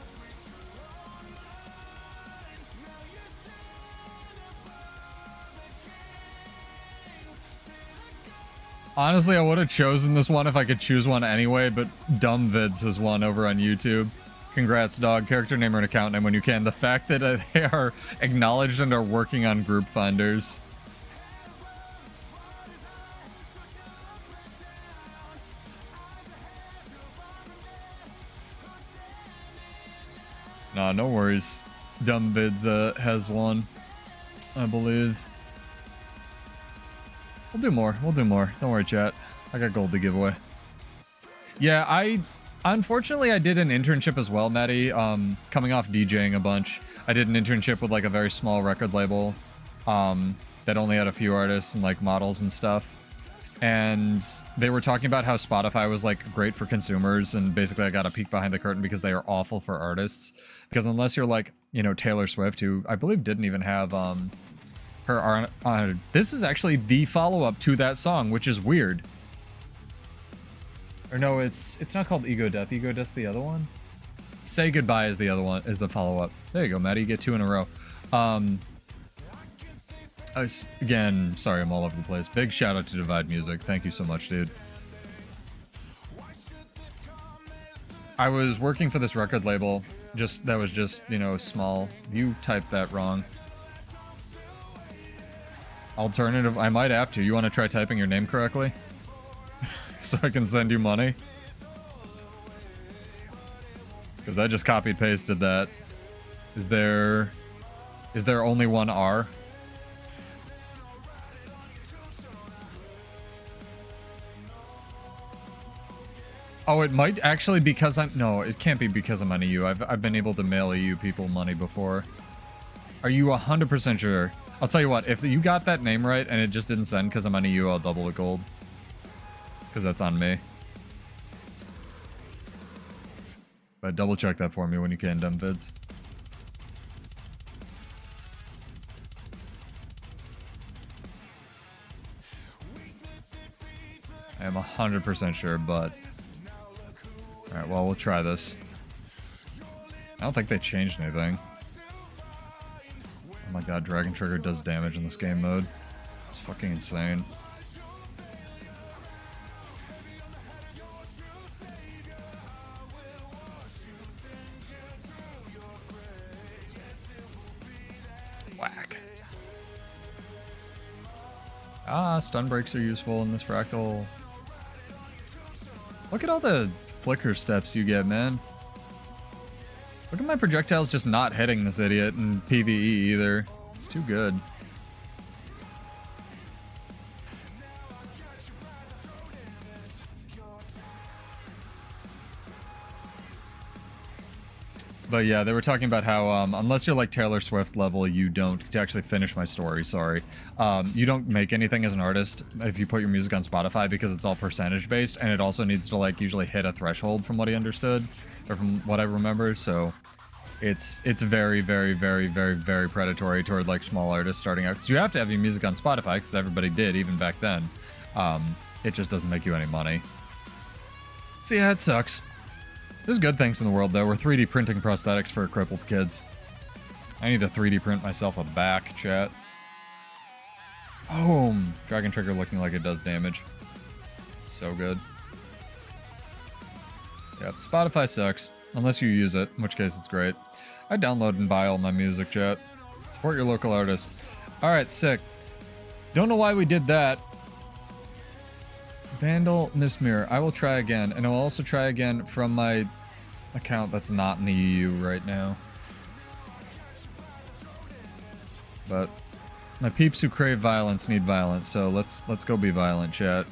S1: Honestly, I would have chosen this one if I could choose one anyway, but Dumb Vids has won over on YouTube. Congrats, dog. Character name or an account name when you can. The fact that they are acknowledged and are working on group finders. Nah, no worries. Dumb Vids has won, I believe. We'll do more. We'll do more. Don't worry, chat. I got gold to give away. Yeah, unfortunately, I did an internship as well, Maddie. Coming off DJing a bunch. I did an internship with like a very small record label that only had a few artists and like models and stuff. And they were talking about how Spotify was like great for consumers, and basically I got a peek behind the curtain because they are awful for artists. Because unless you're like, you know, Taylor Swift, who I believe didn't even have her this is actually the follow-up to that song, which is weird. Or no, it's not called Ego Death. Ego Death's the other one. Say Goodbye is the other one, is the follow-up. There you go, Maddie. You get 2 in a row. Again, sorry, I'm all over the place. Big shout out to Divide Music. Thank you so much, dude. I was working for this record label. That was just, you know, small. You typed that wrong. Alternative, I might have to. You want to try typing your name correctly? So I can send you money? Because I just copied pasted that. Is there only one R? Oh, it might actually because no, it can't be because I'm on EU. I've been able to mail EU people money before. Are you 100% sure? I'll tell you what, if you got that name right and it just didn't send because I'm on EU, I'll double the gold. Because that's on me. But double check that for me when you can, Dumb Vids. I am 100% sure, but... Alright, well, we'll try this. I don't think they changed anything. Oh my god, Dragon Trigger does damage in this game mode. It's fucking insane. Whack. Ah, stun breaks are useful in this fractal. Look at all the flicker steps you get, man. Look at my projectiles just not hitting this idiot in PvE either. It's too good. But yeah, they were talking about how unless you're like Taylor Swift level, you don't, to actually finish my story, sorry. You don't make anything as an artist if you put your music on Spotify because it's all percentage based, and it also needs to like usually hit a threshold from what he understood, or from what I remember, so it's very, very, very, very, very predatory toward like small artists starting out. Because you have to have your music on Spotify, because everybody did, even back then. It just doesn't make you any money. So yeah, it sucks. There's good things in the world, though. We're 3D printing prosthetics for crippled kids. I need to 3D print myself a back, chat. Boom! Dragon Trigger looking like it does damage. So good. Yep, Spotify sucks. Unless you use it, in which case it's great. I download and buy all my music, chat. Support your local artists. Alright, sick. Don't know why we did that. Vandal Mismirror. I will try again, and I will also try again from my account that's not in the EU right now. But my peeps who crave violence need violence, so let's go be violent, chat.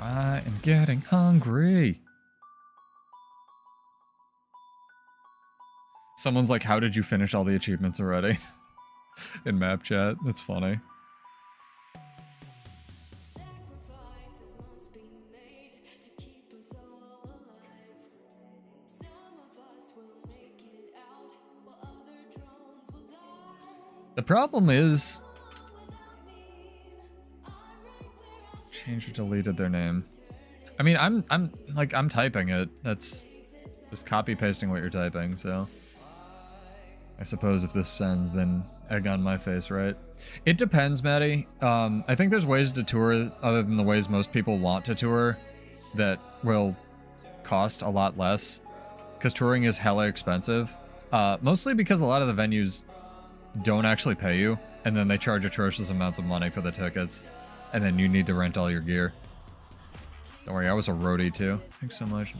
S1: I am getting hungry. Someone's like, how did you finish all the achievements already? In map chat. That's funny. The problem is... Changed or deleted their name. I mean, I'm typing it. That's just copy pasting what you're typing, so I suppose if this sends, then egg on my face, right? It depends, Maddie. I think there's ways to tour other than the ways most people want to tour that will cost a lot less, because touring is hella expensive. Mostly because a lot of the venues don't actually pay you, and then they charge atrocious amounts of money for the tickets. And then you need to rent all your gear. Don't worry, I was a roadie too. Thanks so much.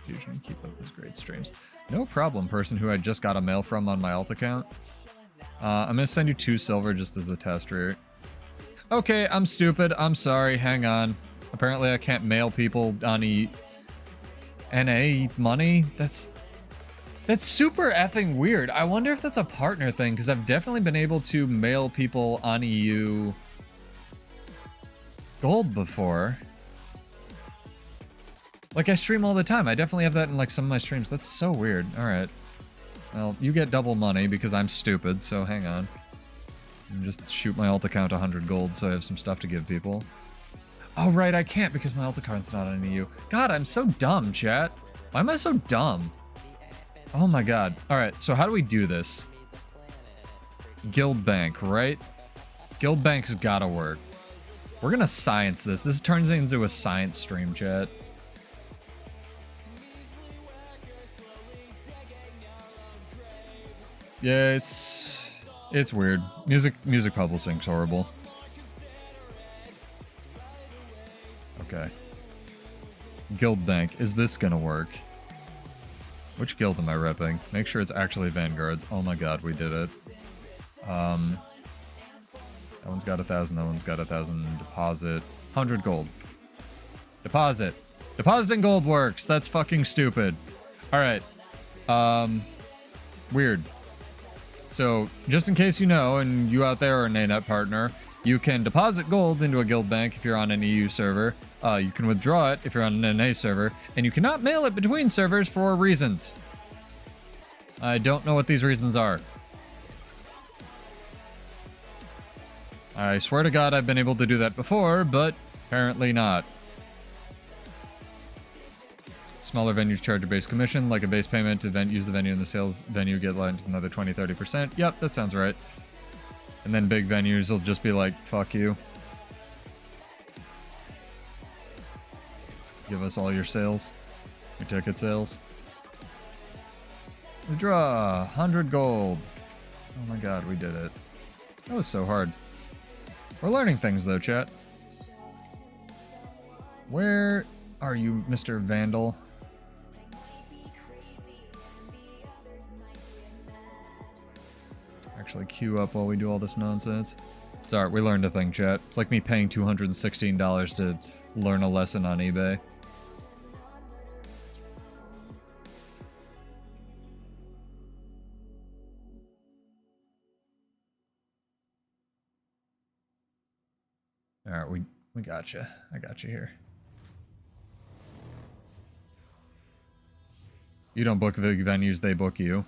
S1: Infusion, keep up those great streams. No problem, person who I just got a mail from on my alt account. I'm gonna send you 2 silver just as a test rear. Okay, I'm stupid. I'm sorry. Hang on. Apparently I can't mail people on NA money. That's super effing weird. I wonder if that's a partner thing, because I've definitely been able to mail people on EU gold before. Like, I stream all the time. I definitely have that in like some of my streams. That's so weird. Alright. Well, you get double money because I'm stupid, so hang on. And just shoot my alt account 100 gold so I have some stuff to give people. Oh, right, I can't because my alt account's not on EU. God, I'm so dumb, chat. Why am I so dumb? Oh my god. Alright, so how do we do this? Guild Bank, right? Guild Bank's gotta work. We're gonna science this. This turns into a science stream, chat. Yeah, it's weird. Music publishing's horrible. Okay. Guild Bank. Is this gonna work? Which guild am I repping? Make sure it's actually Vanguards. Oh my god, we did it. That one's got 1,000, that one's got 1,000. Deposit. 100 gold. Deposit. Depositing gold works. That's fucking stupid. Alright. Weird. So, just in case you know, and you out there are an ANET partner, you can deposit gold into a guild bank if you're on an EU server. You can withdraw it if you're on an NA server, and you cannot mail it between servers for reasons. I don't know what these reasons are. I swear to God I've been able to do that before, but apparently not. Smaller venues charge a base commission, like a base payment to use the venue, and the sales venue get lent another 20-30%. Yep, that sounds right. And then big venues will just be like, fuck you. Give us all your sales. Your ticket sales. Withdraw 100 gold. Oh my god, we did it. That was so hard. We're learning things though, chat. Where are you, Mr. Vandal? Actually queue up while we do all this nonsense. It's alright, we learned a thing, chat. It's like me paying $216 to learn a lesson on eBay. Alright, we got you. I got you here. You don't book big venues, they book you.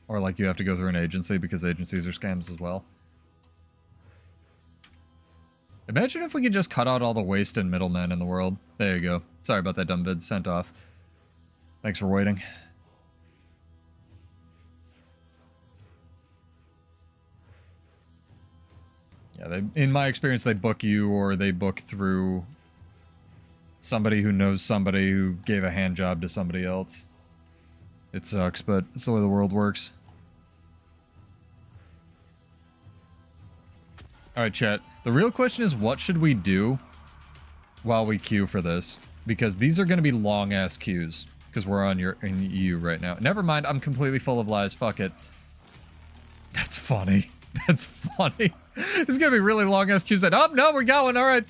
S1: Or like you have to go through an agency because agencies are scams as well. Imagine if we could just cut out all the waste and middlemen in the world. There you go. Sorry about that dumb vid. Sent off. Thanks for waiting. Yeah, in my experience, they book you or they book through somebody who knows somebody who gave a hand job to somebody else. It sucks, but it's the way the world works. Alright, chat. The real question is, what should we do while we queue for this? Because these are going to be long-ass queues. Because we're in EU right now. Never mind, I'm completely full of lies. Fuck it. That's funny. That's funny. It's going to be really long-ass queues. Oh, no, we're going. Alright.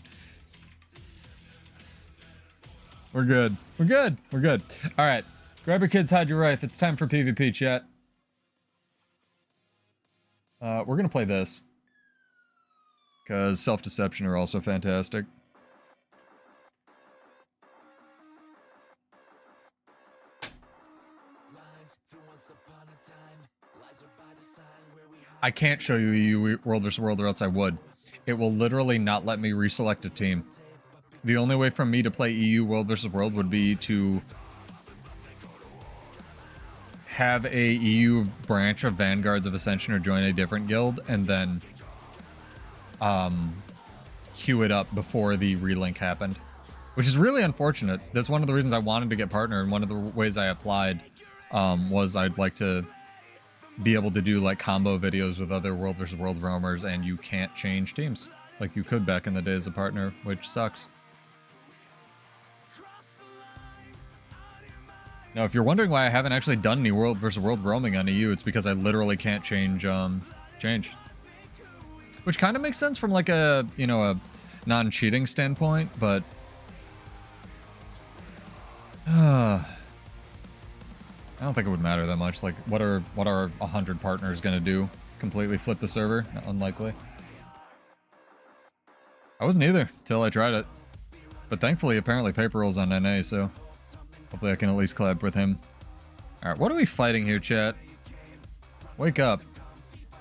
S1: We're good. We're good. We're good. Alright. Grab your kids, hide your wife. It's time for PvP, chat. We're going to play this. Because self-deception are also fantastic. I can't show you EU World vs. World or else I would. It will literally not let me reselect a team. The only way for me to play EU World vs. World would be to have a EU branch of Vanguards of Ascension or join a different guild and then queue it up before the relink happened. Which is really unfortunate. That's one of the reasons I wanted to get partner, and one of the ways I applied was I'd like to be able to do like combo videos with other World vs. World roamers, and you can't change teams like you could back in the day as a partner, which sucks. Now, if you're wondering why I haven't actually done any World vs. World roaming on EU, it's because I literally can't change. Which kind of makes sense from like a, you know, a non-cheating standpoint, but I don't think it would matter that much. Like, what are 100 partners gonna do? Completely flip the server? Unlikely. I wasn't either till I tried it, but thankfully, apparently, Paper Roll's on NA, so hopefully I can at least collab with him. All right, what are we fighting here, chat? Wake up.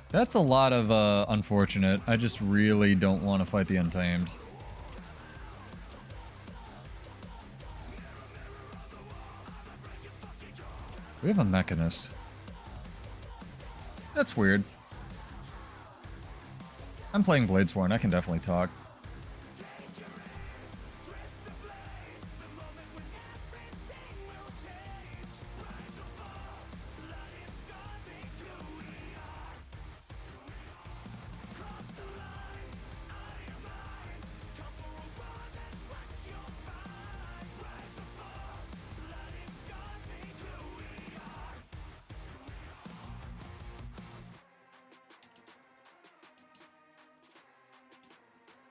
S1: That's a lot of unfortunate. I just really don't want to fight the Untamed. We have a Mechanist. That's weird. I'm playing Bladesworn. I can definitely talk.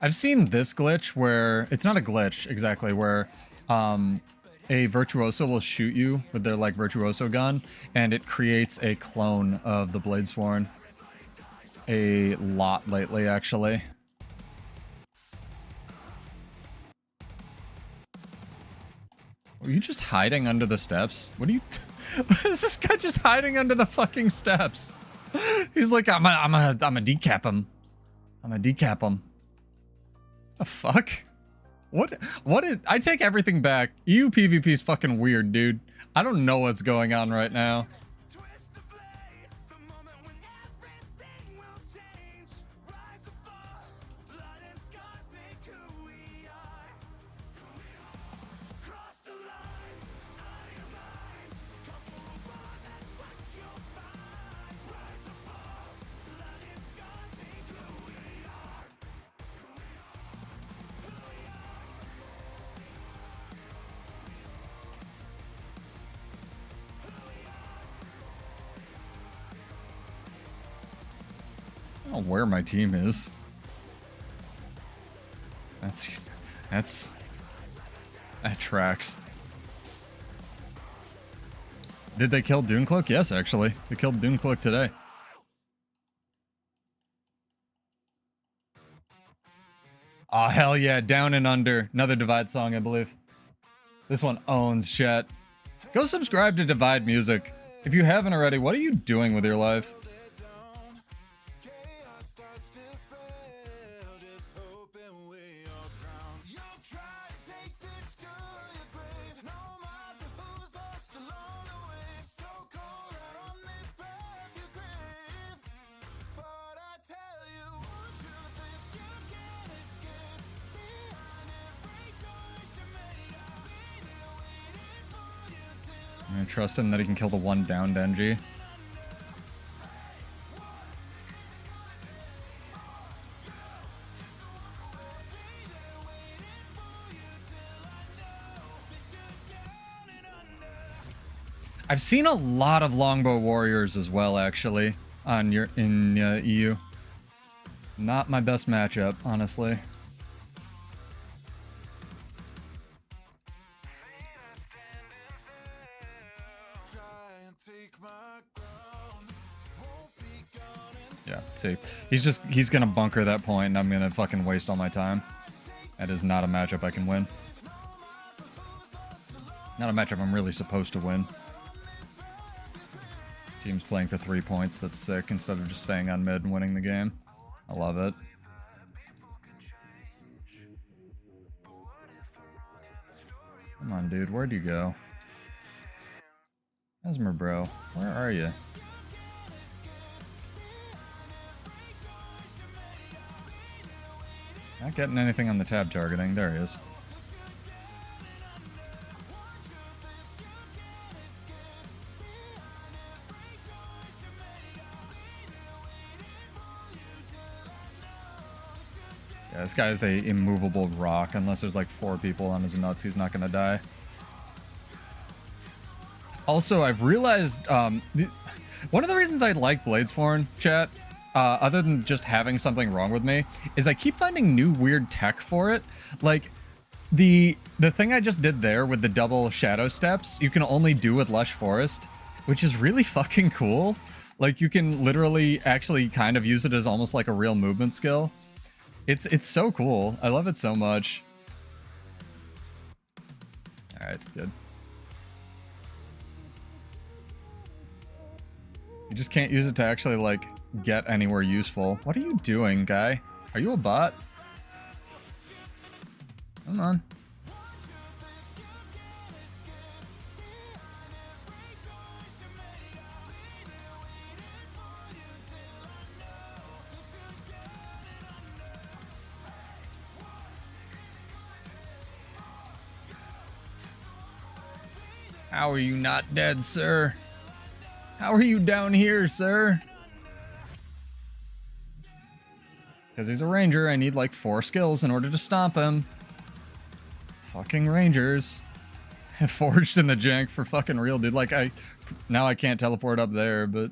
S1: I've seen this glitch where, it's not a glitch exactly, where a Virtuoso will shoot you with their like Virtuoso gun, and it creates a clone of the Bladesworn. A lot lately, actually. Are you just hiding under the steps? What are you... What is this guy just hiding under the fucking steps? He's like, I'm a decap him. I'm a decap him. The fuck? What is... I take everything back. EU PvP is fucking weird, dude. I don't know what's going on right now. I don't know where my team is. That tracks. Did they kill Dunecloak? Yes, actually. They killed Dunecloak today. Oh, hell yeah. Down and Under. Another Divide song, I believe. This one owns, chat. Go subscribe to Divide Music. If you haven't already, what are you doing with your life? I'm gonna trust him that he can kill the one downed NG. I've seen a lot of longbow warriors as well, actually, on in EU. Not my best matchup, honestly. Yeah, see, he's gonna bunker that point, and I'm gonna fucking waste all my time. That is not a matchup I can win. Not a matchup I'm really supposed to win. Team's playing for 3 points, that's sick, instead of just staying on mid and winning the game. I love it. Come on, dude, where'd you go? Esmer, bro, where are you? Not getting anything on the tab targeting. There he is. Yeah, this guy is a immovable rock. Unless there's like 4 people on his nuts, he's not gonna die. Also, I've realized one of the reasons I like Bladesworn, chat, other than just having something wrong with me, is I keep finding new weird tech for it. Like, the thing I just did there with the double shadow steps, you can only do with Lush Forest, which is really fucking cool. Like, you can literally actually kind of use it as almost like a real movement skill. It's so cool. I love it so much. Alright, good. You just can't use it to actually, like, get anywhere useful. What are you doing, guy? Are you a bot? Come on. How are you not dead, sir? How are you down here, sir? Because he's a ranger, I need like 4 skills in order to stomp him. Fucking rangers. Forged in the jank for fucking real, dude. Like, now I can't teleport up there, but...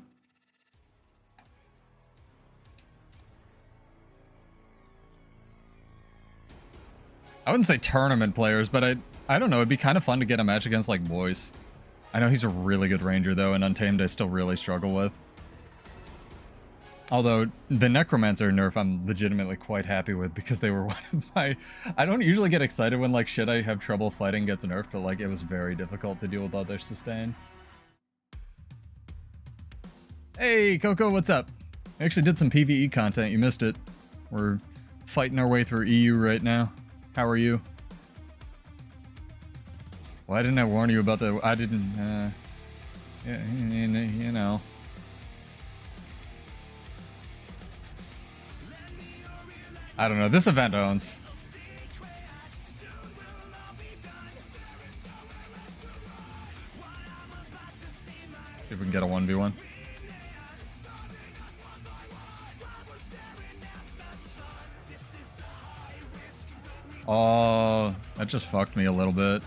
S1: I wouldn't say tournament players, but I don't know, it'd be kind of fun to get a match against, like, Boyce. I know he's a really good ranger, though, and Untamed I still really struggle with. Although, the Necromancer nerf I'm legitimately quite happy with, because they were one of my... I don't usually get excited when, like, shit I have trouble fighting gets nerfed, but, like, it was very difficult to deal with other sustain. Hey, Coco, what's up? I actually did some PvE content, you missed it. We're fighting our way through EU right now. How are you? Why didn't I warn you about the... I didn't, yeah, you know. I don't know, this event owns. See if we can get a 1v1. Oh, that just fucked me a little bit.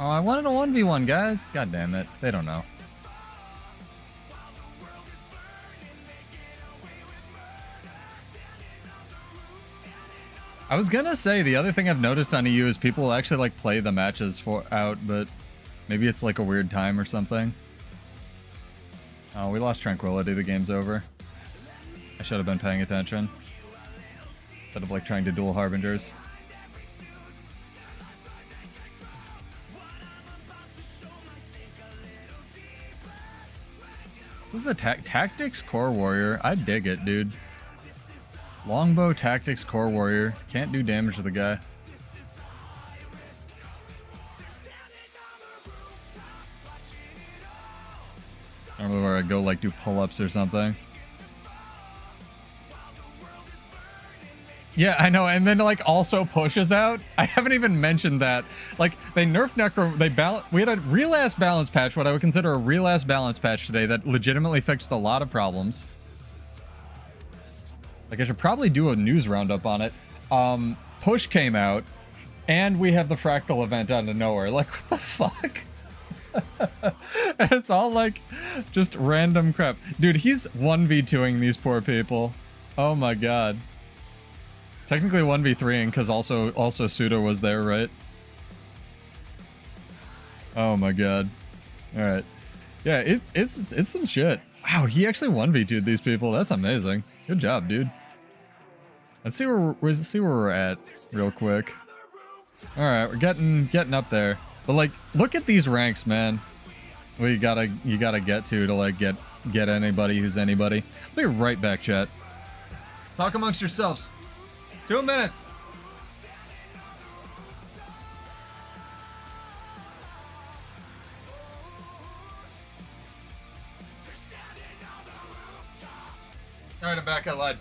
S1: Oh, I wanted a 1v1, guys. God damn it. They don't know. I was gonna say, the other thing I've noticed on EU is people actually like play the matches out, but maybe it's like a weird time or something. Oh, we lost Tranquility. The game's over. I should have been paying attention instead of like trying to duel Harbingers. This is a Tactics Core Warrior. I dig it, dude. Longbow Tactics Core Warrior. Can't do damage to the guy. Normally where I go like do pull-ups or something. Yeah, I know, and then like also pushes out. I haven't even mentioned that. Like they nerfed Necro. We had a real ass balance patch, what I would consider a real ass balance patch today that legitimately fixed a lot of problems. Like I should probably do a news roundup on it. Push came out, and we have the Fractal event out of nowhere. Like what the fuck? And it's all like just random crap. Dude, he's 1v2ing these poor people. Oh my god. Technically 1v3ing because also Pseudo was there, right? Oh my god. Alright. Yeah, it's some shit. Wow, he actually 1v2'd these people. That's amazing. Good job, dude. Let's see where we're at real quick. Alright, we're getting up there. But like, look at these ranks, man. You gotta get to like get anybody who's anybody. I'll be right back, chat. Talk amongst yourselves. 2 minutes. Alright, I'm back. I lied.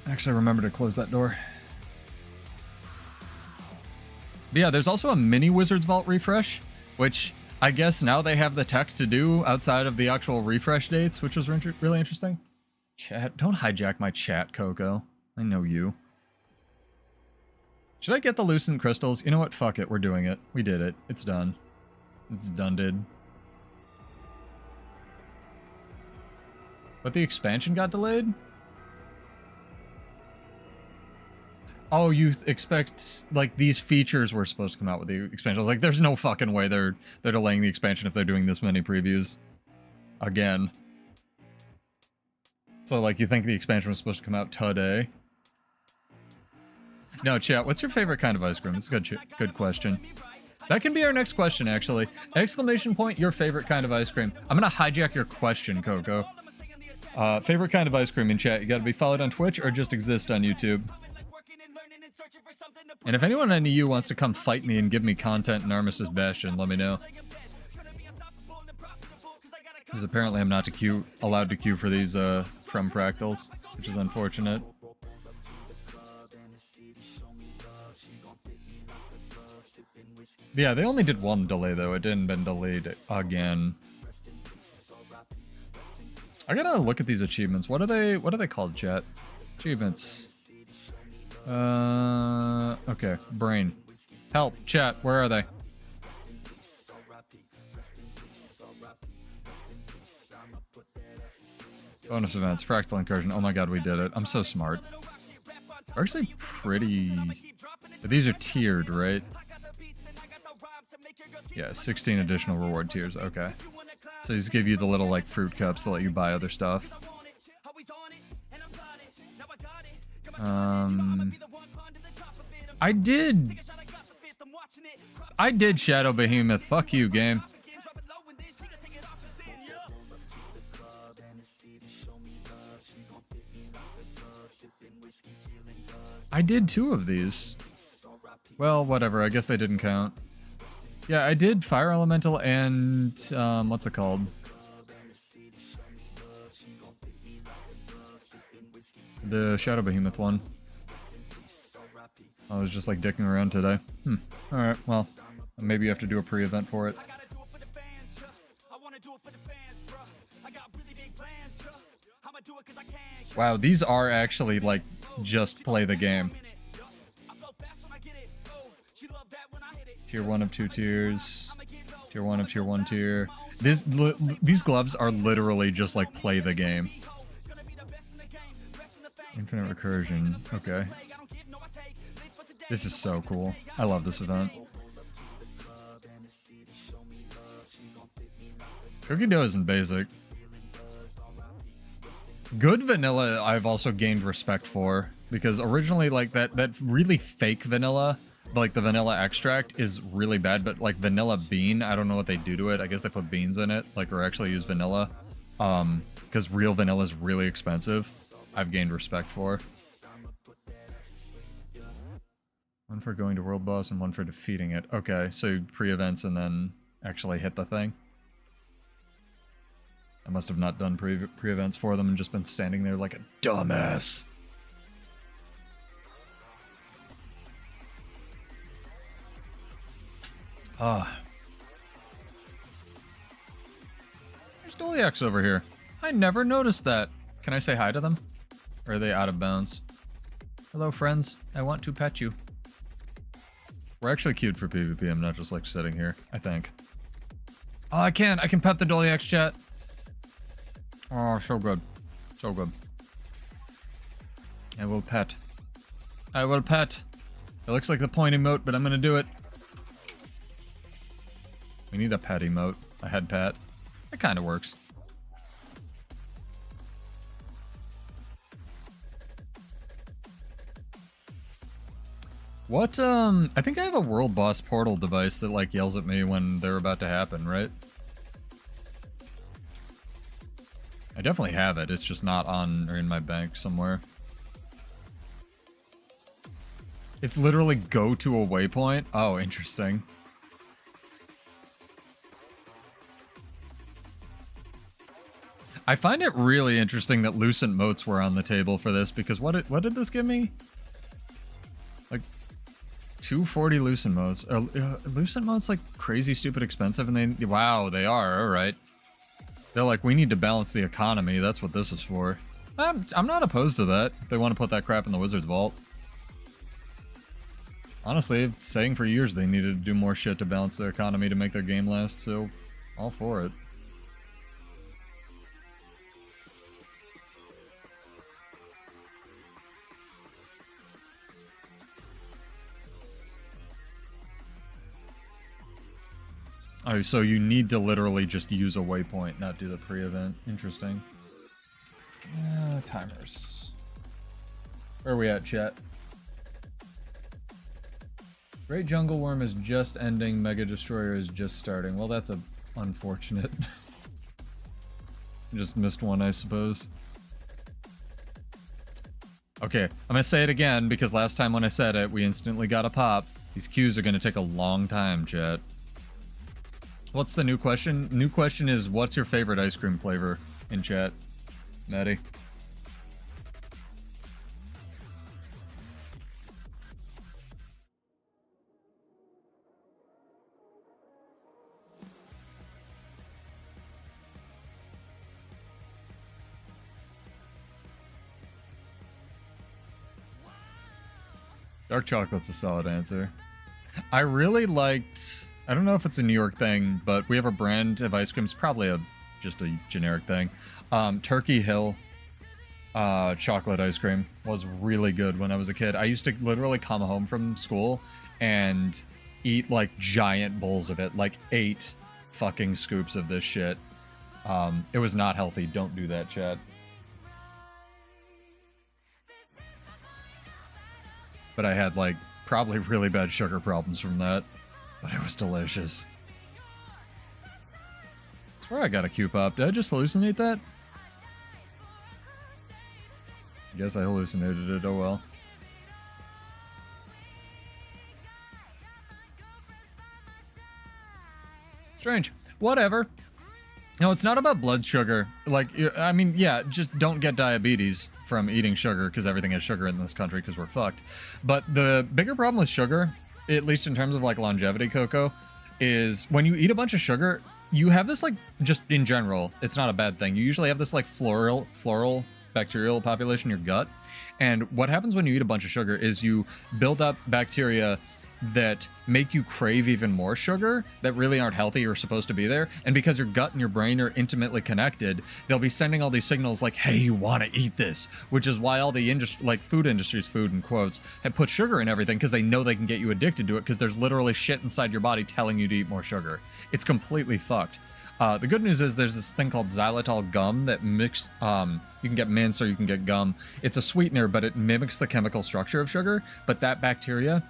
S1: Actually, remember to close that door. But yeah, there's also a mini Wizard's Vault refresh, which I guess now they have the tech to do outside of the actual refresh dates, which was really interesting. Chat, don't hijack my chat, Coco. I know you. Should I get the Lucent Crystals? You know what? Fuck it. We're doing it. We did it. It's done. It's done, dude. But the expansion got delayed? Oh, you expect, like, these features were supposed to come out with the expansion. I was like, there's no fucking way they're delaying the expansion if they're doing this many previews. Again. So, like, you think the expansion was supposed to come out today? No, chat, what's your favorite kind of ice cream? It's a good question. That can be our next question, actually. Exclamation point, your favorite kind of ice cream. I'm gonna hijack your question, Coco. Favorite kind of ice cream in chat. You gotta be followed on Twitch or just exist on YouTube. And if anyone in EU wants to come fight me and give me content in Armistice Bastion, let me know. Because apparently I'm not allowed to queue for these from Fractals, which is unfortunate. Yeah, they only did one delay though. It didn't been delayed again. I gotta look at these achievements. What are they called, chat? Achievements. Okay, brain. Help, chat, where are they? Bonus events, Fractal Incursion. Oh my god, we did it. I'm so smart. They're actually pretty... These are tiered, right? Yeah, 16 additional reward tiers, okay. So these give you the little, like, fruit cups to let you buy other stuff. I did Shadow Behemoth. Fuck you, game. I did 2 of these. Well, whatever. I guess they didn't count. Yeah, I did Fire Elemental and, what's it called? The Shadow Behemoth one. I was just like dicking around today. Alright, well, maybe you have to do a pre-event for it. Wow, these are actually like just play the game. Tier 1 of 2 tiers. Tier 1 of tier 1 tier. These gloves are literally just like play the game. Infinite recursion. Okay. This is so cool. I love this event. Cookie dough isn't basic. Good vanilla I've also gained respect for, because originally like that really fake vanilla, like the vanilla extract is really bad, but like vanilla bean, I don't know what they do to it. I guess they put beans in it, like, or actually use vanilla. Because real vanilla is really expensive. I've gained respect for. One for going to world boss and one for defeating it. Okay, so pre-events and then actually hit the thing. I must have not done pre-events for them and just been standing there like a dumbass. There's Doliacs over here. I never noticed that. Can I say hi to them? Or are they out of bounds? Hello, friends. I want to pet you. We're actually queued for PvP. I'm not just like sitting here, I think. Oh, I can pet the Doliacs, chat. Oh, so good. So good. I will pet. I will pet. It looks like the point emote, but I'm gonna do it. We need a pet emote. A head pat. It kind of works. What, I think I have a world boss portal device that, like, yells at me when they're about to happen, right? I definitely have it. It's just not on or in my bank somewhere. It's literally go to a waypoint. Oh, interesting. I find it really interesting that Lucent Motes were on the table for this, because what did this give me? Like 240 Lucent Motes. Lucent Motes like crazy stupid expensive, and they, wow, they are, alright. They're like, we need to balance the economy, that's what this is for. I'm not opposed to that, if they want to put that crap in the Wizard's Vault. Honestly, saying for years they needed to do more shit to balance their economy to make their game last, so all for it. Oh, so you need to literally just use a waypoint, not do the pre-event. Interesting. Timers. Where are we at, chat? Great Jungle Worm is just ending, Mega Destroyer is just starting. Well, that's unfortunate. Just missed one, I suppose. Okay, I'm gonna say it again, because last time when I said it, we instantly got a pop. These queues are gonna take a long time, chat. What's the new question? New question is, what's your favorite ice cream flavor in chat? Maddie? Dark chocolate's a solid answer. I really liked... I don't know if it's a New York thing, but we have a brand of ice cream. It's probably just a generic thing. Turkey Hill chocolate ice cream was really good when I was a kid. I used to literally come home from school and eat like giant bowls of it, like 8 fucking scoops of this shit. It was not healthy. Don't do that, chat. But I had like probably really bad sugar problems from that. But it was delicious. I swear I got a Q pop. Did I just hallucinate that? I guess I hallucinated it, oh well. Strange. Whatever. No, it's not about blood sugar. Like, I mean, yeah, just don't get diabetes from eating sugar, because everything has sugar in this country because we're fucked. But the bigger problem with sugar, at least in terms of like longevity, Coco, is when you eat a bunch of sugar, you have this like, just in general, it's not a bad thing. You usually have this like floral bacterial population in your gut. And what happens when you eat a bunch of sugar is you build up bacteria that make you crave even more sugar that really aren't healthy or supposed to be there. And because your gut and your brain are intimately connected, they'll be sending all these signals like, hey, you want to eat this, which is why all the food industries, food in quotes, have put sugar in everything, because they know they can get you addicted to it, because there's literally shit inside your body telling you to eat more sugar. It's completely fucked. The good news is there's this thing called xylitol gum that you can get mints or you can get gum. It's a sweetener, but it mimics the chemical structure of sugar, but that bacteria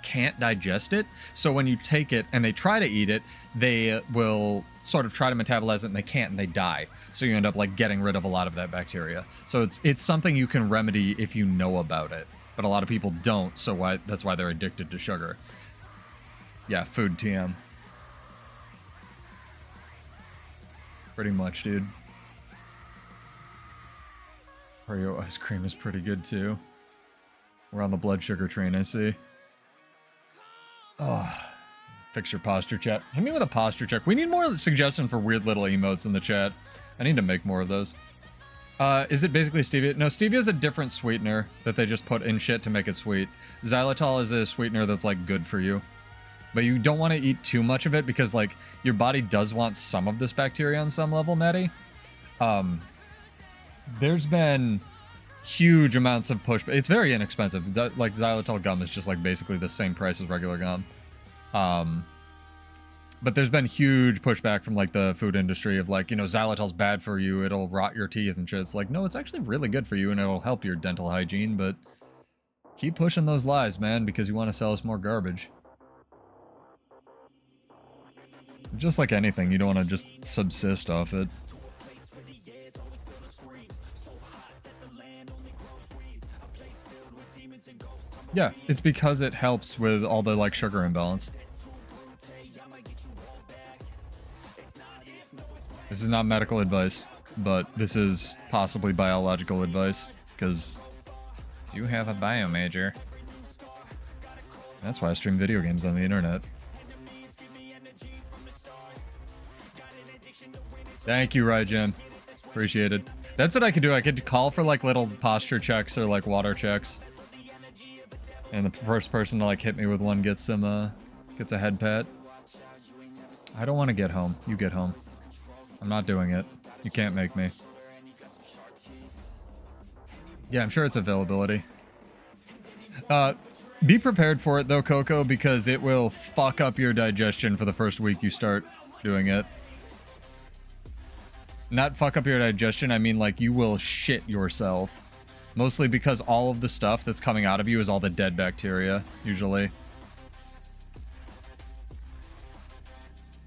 S1: can't digest it. So when you take it and they try to eat it, they will sort of try to metabolize it and they can't, and they die. So you end up like getting rid of a lot of that bacteria. So it's something you can remedy if you know about it, but a lot of people don't. So that's why they're addicted to sugar. Yeah, food TM. Pretty much, dude. Oreo ice cream is pretty good, too. We're on the blood sugar train, I see. Oh, fix your posture, chat. Hit me with a posture check. We need more suggestion for weird little emotes in the chat. I need to make more of those. Is it basically stevia? No, stevia is a different sweetener that they just put in shit to make it sweet. Xylitol is a sweetener that's, like, good for you. But you don't want to eat too much of it because, like, your body does want some of this bacteria on some level, Maddie. There's been huge amounts of push. It's very inexpensive. Like, xylitol gum is just, like, basically the same price as regular gum. But there's been huge pushback from, like, the food industry of, like, you know, xylitol's bad for you. It'll rot your teeth and shit. It's like, no, it's actually really good for you and it'll help your dental hygiene. But keep pushing those lies, man, because you want to sell us more garbage. Just like anything, you don't want to just subsist off it. Yeah, it's because it helps with all the, like, sugar imbalance. This is not medical advice, but this is possibly biological advice, because you have a bio major. That's why I stream video games on the internet. Thank you, Rygen. Appreciate it. That's what I could do. I could call for, like, little posture checks or, like, water checks. And the first person to, like, hit me with one gets a head pat. I don't want to get home. You get home. I'm not doing it. You can't make me. Yeah, I'm sure it's availability. Be prepared for it, though, Coco, because it will fuck up your digestion for the first week you start doing it. Not fuck up your digestion, I mean, like, you will shit yourself. Mostly because all of the stuff that's coming out of you is all the dead bacteria, usually.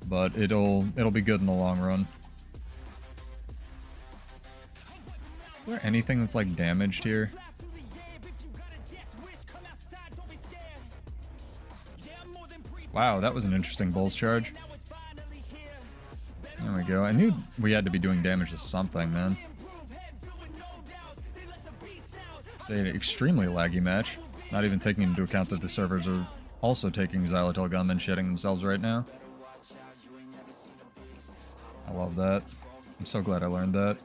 S1: But it'll be good in the long run. Is there anything that's, like, damaged here? Wow, that was an interesting Bulls charge. There we go. I knew we had to be doing damage to something, man. It's an extremely laggy match. Not even taking into account that the servers are also taking xylitol gum and shitting themselves right now. I love that. I'm so glad I learned that.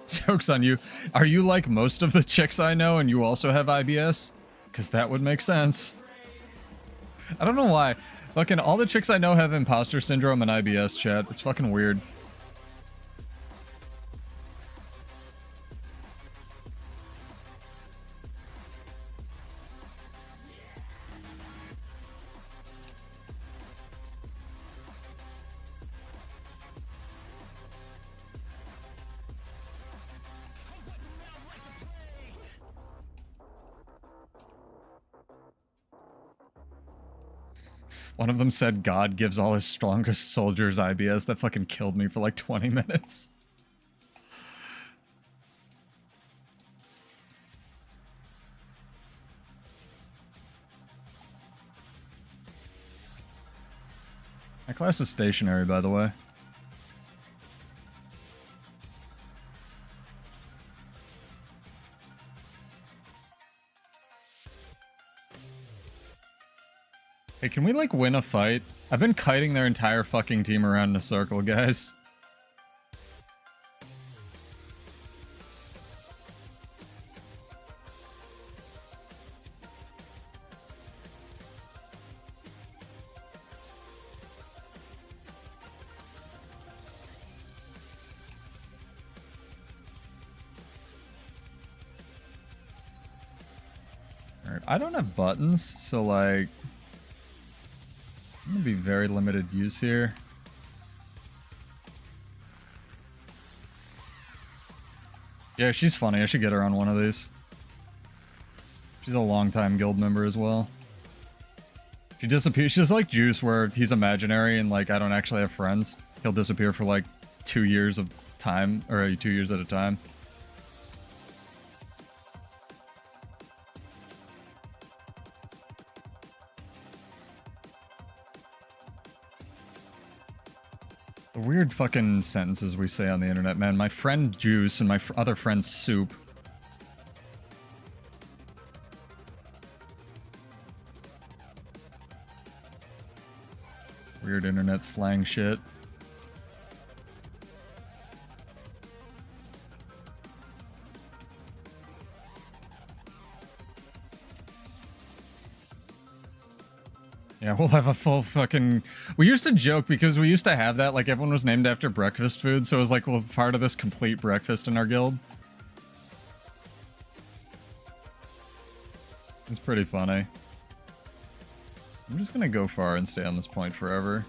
S1: Joke's on you. Are you like most of the chicks I know and you also have IBS? Because that would make sense. I don't know why. Fucking all the chicks I know have imposter syndrome and IBS, chat. It's fucking weird. One of them said God gives all his strongest soldiers IBS. That fucking killed me for like 20 minutes. My class is stationary, by the way. Hey, can we, like, win a fight? I've been kiting their entire fucking team around in a circle, guys. Alright, I don't have buttons, so like... I'm gonna be very limited use here. Yeah, she's funny. I should get her on one of these. She's a longtime guild member as well. She disappears. She's like Juice, where he's imaginary and like I don't actually have friends. He'll disappear for like 2 years of time, or 2 years at a time. The weird fucking sentences we say on the internet, man. My friend Juice and my other friend Soup. Weird internet slang shit. Yeah, we'll have a full fucking... We used to joke because we used to have that, like everyone was named after breakfast food, so it was like, well, part of this complete breakfast in our guild. It's pretty funny. I'm just gonna go far and stay on this point forever.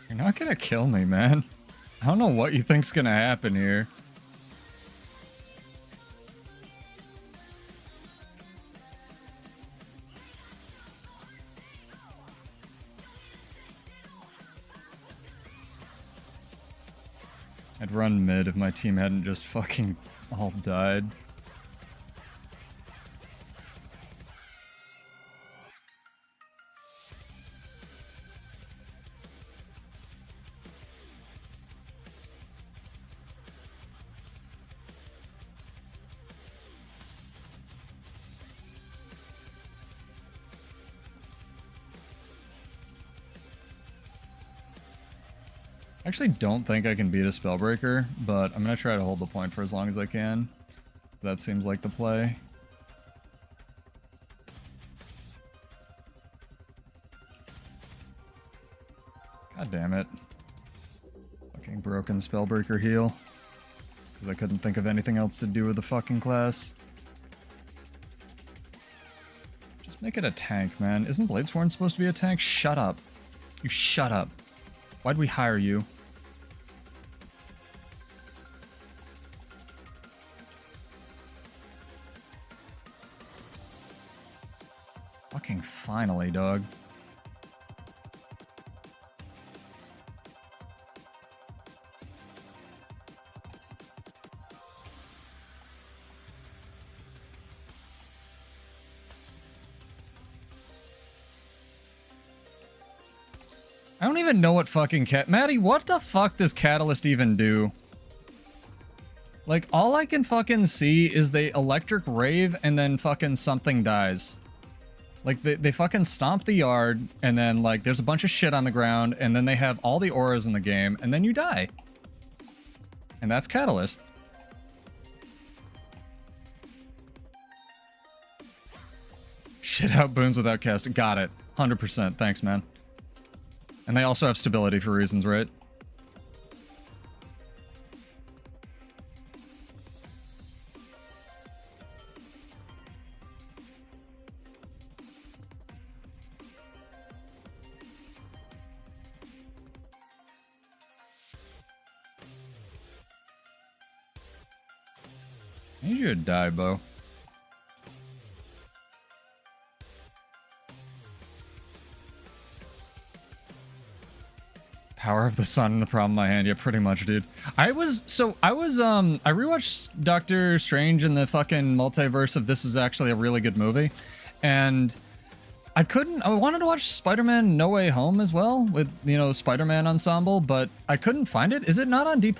S1: You're not gonna kill me, man. I don't know what you think's gonna happen here. I'd run mid if my team hadn't just fucking all died. I actually don't think I can beat a Spellbreaker, but I'm going to try to hold the point for as long as I can. That seems like the play. God damn it. Fucking broken Spellbreaker heal. Because I couldn't think of anything else to do with the fucking class. Just make it a tank, man. Isn't Bladesworn supposed to be a tank? Shut up. You shut up. Why'd we hire you? Fucking finally, dog. I don't even know what fucking Maddie, what the fuck does Catalyst even do? Like, all I can fucking see is they electric rave and then fucking something dies. Like, they fucking stomp the yard, and then, like, there's a bunch of shit on the ground, and then they have all the auras in the game, and then you die. And that's Catalyst. Shit out boons without casting. Got it. 100%. Thanks, man. And they also have stability for reasons, right? I need you to die, Bo. Power of the Sun and the Problem in my hand. Yeah, pretty much, dude. I rewatched Doctor Strange in the fucking multiverse of This Is Actually a Really Good Movie. And I wanted to watch Spider-Man No Way Home as well with, you know, Spider-Man ensemble, but I couldn't find it. Is it not on D+,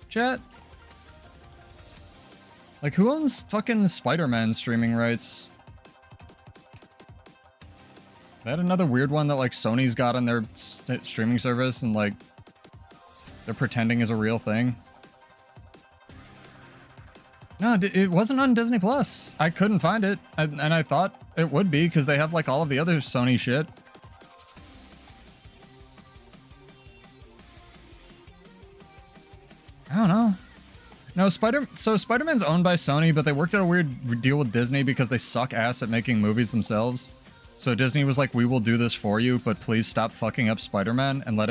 S1: chat? Like, who owns fucking Spider-Man streaming rights? Is that another weird one that, like, Sony's got on their streaming service and, like, they're pretending is a real thing? No, it wasn't on Disney Plus. I couldn't find it, and I thought it would be because they have, like, all of the other Sony shit. I don't know. No, Spider-Man's owned by Sony, but they worked out a weird deal with Disney because they suck ass at making movies themselves. So Disney was like, we will do this for you, but please stop fucking up Spider-Man and let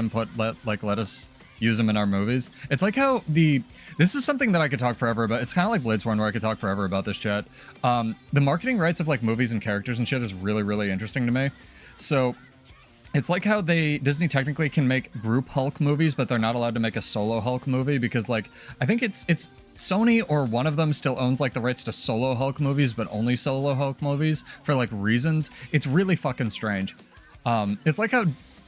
S1: us use him in our movies. It's like how this is something that I could talk forever about. It's kind of like Bladesworn where I could talk forever about this, chat. The marketing rights of like movies and characters and shit is really, really interesting to me. So it's like how Disney technically can make group Hulk movies, but they're not allowed to make a solo Hulk movie because, like, I think it's Sony or one of them still owns like the rights to solo Hulk movies, but only solo Hulk movies for like reasons. It's really fucking strange. It's like how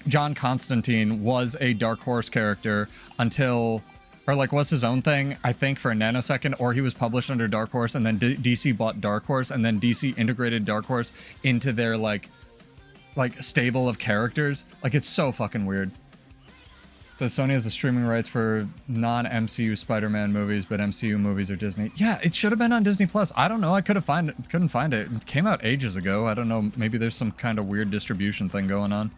S1: John Constantine was a Dark Horse character until, or like was his own thing, I think, for a nanosecond, or he was published under Dark Horse and then DC bought Dark Horse and then DC integrated Dark Horse into their like stable of characters. Like, it's so fucking weird. So Sony has the streaming rights for non-MCU Spider-Man movies, but MCU movies are Disney. Yeah, it should have been on Disney Plus. I don't know. I couldn't find it. It came out ages ago. I don't know. Maybe there's some kind of weird distribution thing going on.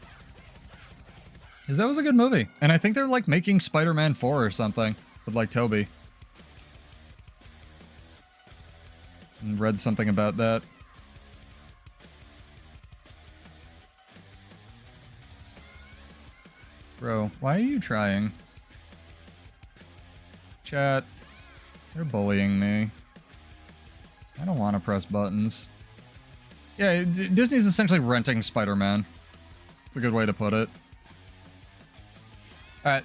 S1: Because that was a good movie. And I think they're like making Spider-Man 4 or something with like Toby. And read something about that. Bro, why are you trying? Chat, they're bullying me. I don't want to press buttons. Yeah, Disney's essentially renting Spider-Man. It's a good way to put it. Alright.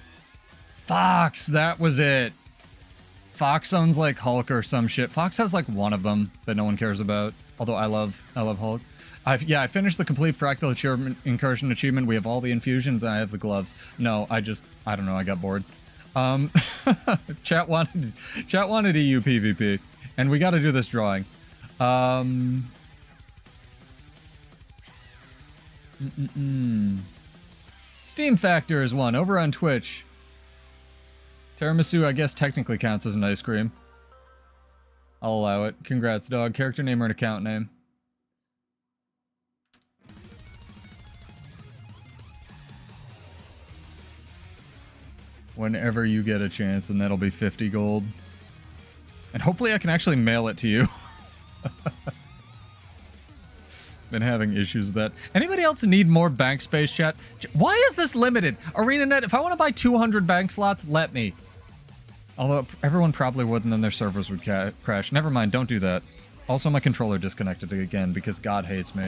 S1: Fox, that was it. Fox owns like Hulk or some shit. Fox has like one of them that no one cares about. Although I love Hulk. I finished the complete Fractal Incursion achievement. We have all the infusions and I have the gloves. No, I don't know, I got bored. Chat wanted EU PvP. And we gotta do this drawing. Steam Factor is one, over on Twitch. Tiramisu, I guess, technically counts as an ice cream. I'll allow it. Congrats, dog. Character name or an account name? Whenever you get a chance, and that'll be 50 gold. And hopefully I can actually mail it to you. Been having issues with that. Anybody else need more bank space, chat? Why is this limited? ArenaNet, if I want to buy 200 bank slots, let me. Although everyone probably would, and then their servers would crash. Never mind, don't do that. Also, my controller disconnected again because God hates me.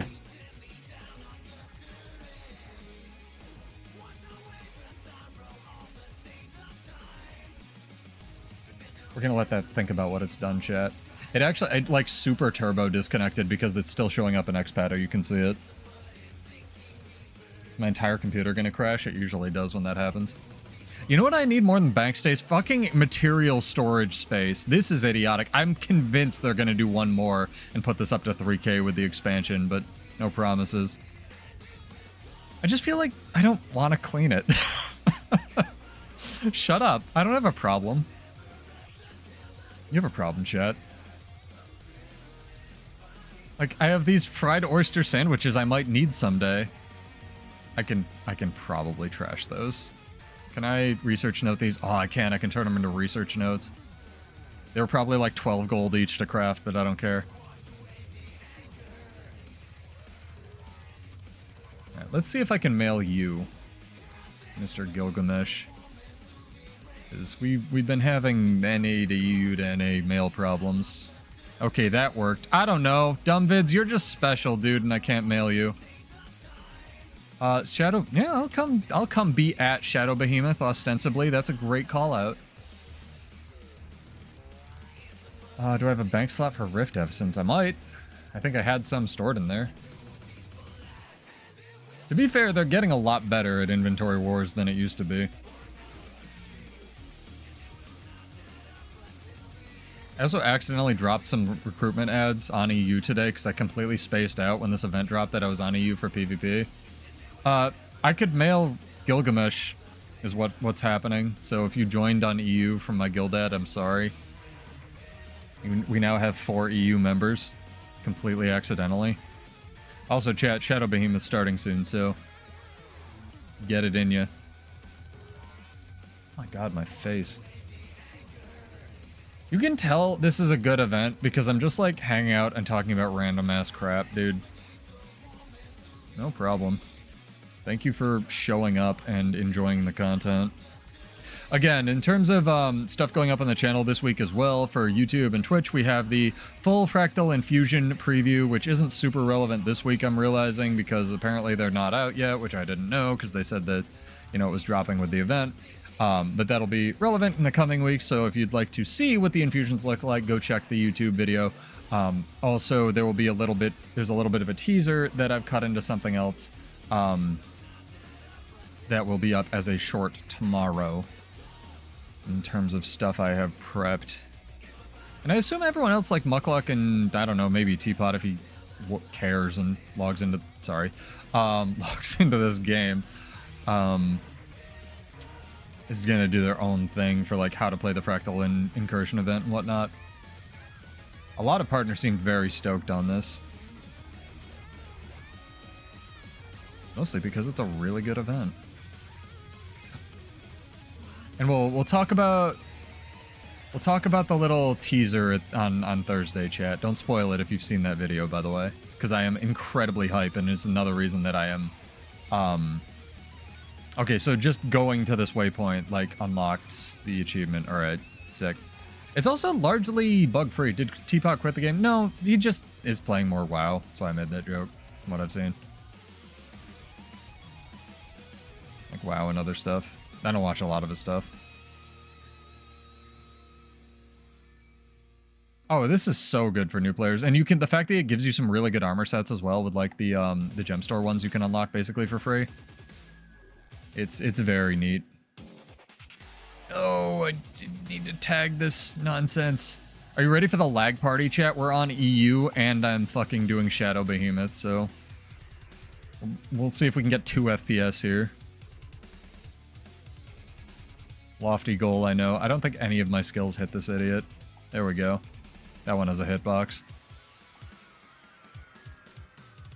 S1: We're gonna let that think about what it's done, chat. It actually, like, super turbo disconnected because it's still showing up in XPadder. You can see it. My entire computer gonna crash? It usually does when that happens. You know what I need more than bank space? Fucking material storage space. This is idiotic. I'm convinced they're gonna do one more and put this up to 3K with the expansion, but no promises. I just feel like I don't want to clean it. Shut up. I don't have a problem. You have a problem, chat. Like, I have these fried oyster sandwiches I might need someday. I can probably trash those. Can I research note these? Oh, I can. I can turn them into research notes. They were probably like 12 gold each to craft, but I don't care. Alright, let's see if I can mail you, Mr. Gilgamesh. Because we've been having NA to U to NA mail problems. Okay, that worked. I don't know. Dumb vids, you're just special, dude, and I can't mail you. Shadow... Yeah, I'll come be at Shadow Behemoth, ostensibly. That's a great call-out. Do I have a bank slot for Rift Essence? I might. I think I had some stored in there. To be fair, they're getting a lot better at Inventory Wars than it used to be. I also accidentally dropped some recruitment ads on EU today because I completely spaced out when this event dropped that I was on EU for PvP. I could mail Gilgamesh is what's happening. So if you joined on EU from my guild ad, I'm sorry. We now have 4 EU members, completely accidentally. Also, chat, Shadow Behemoth's starting soon, so get it in ya. Oh my god, my face. You can tell this is a good event because I'm just like hanging out and talking about random ass crap, dude. No problem. Thank you for showing up and enjoying the content. Again, in terms of stuff going up on the channel this week as well, for YouTube and Twitch, we have the full Fractal Infusion preview, which isn't super relevant this week, I'm realizing, because apparently they're not out yet, which I didn't know, because they said that, you know, it was dropping with the event. But that'll be relevant in the coming weeks, so if you'd like to see what the infusions look like, go check the YouTube video. Also, there will be there's a little bit of a teaser that I've cut into something else that will be up as a short tomorrow in terms of stuff I have prepped. And I assume everyone else, like Muckluck and, I don't know, maybe Teapot if he cares and logs into this game, is gonna do their own thing for like how to play the Fractal Incursion event and whatnot. A lot of partners seem very stoked on this. Mostly because it's a really good event. And we'll talk about the little teaser on Thursday, chat. Don't spoil it if you've seen that video, by the way, because I am incredibly hyped, and it's another reason that I am. Okay, so just going to this waypoint like unlocked the achievement. All right, sick. It's also largely bug-free. Did Teapot quit the game? No, he just is playing more WoW. That's why I made that joke, from what I've seen. Like WoW and other stuff. I don't watch a lot of his stuff. Oh, this is so good for new players. And the fact that it gives you some really good armor sets as well with like the gem store ones you can unlock basically for free. It's very neat. Oh, I need to tag this nonsense. Are you ready for the lag party, chat? We're on EU and I'm fucking doing Shadow Behemoth, so we'll see if we can get 2 FPS here. Lofty goal, I know. I don't think any of my skills hit this idiot. There we go. That one has a hitbox.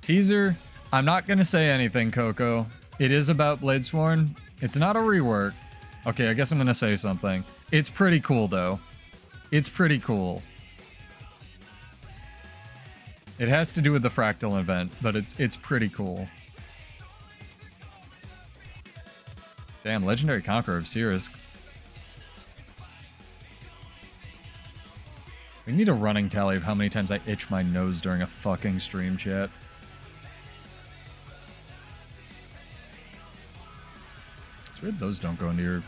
S1: Teaser. I'm not going to say anything, Coco. It is about Bladesworn. It's not a rework. Okay, I guess I'm going to say something. It's pretty cool, though. It's pretty cool. It has to do with the Fractal event, but it's pretty cool. Damn, Legendary Conqueror of Cirrus. We need a running tally of how many times I itch my nose during a fucking stream, chat. It's weird those don't go into your...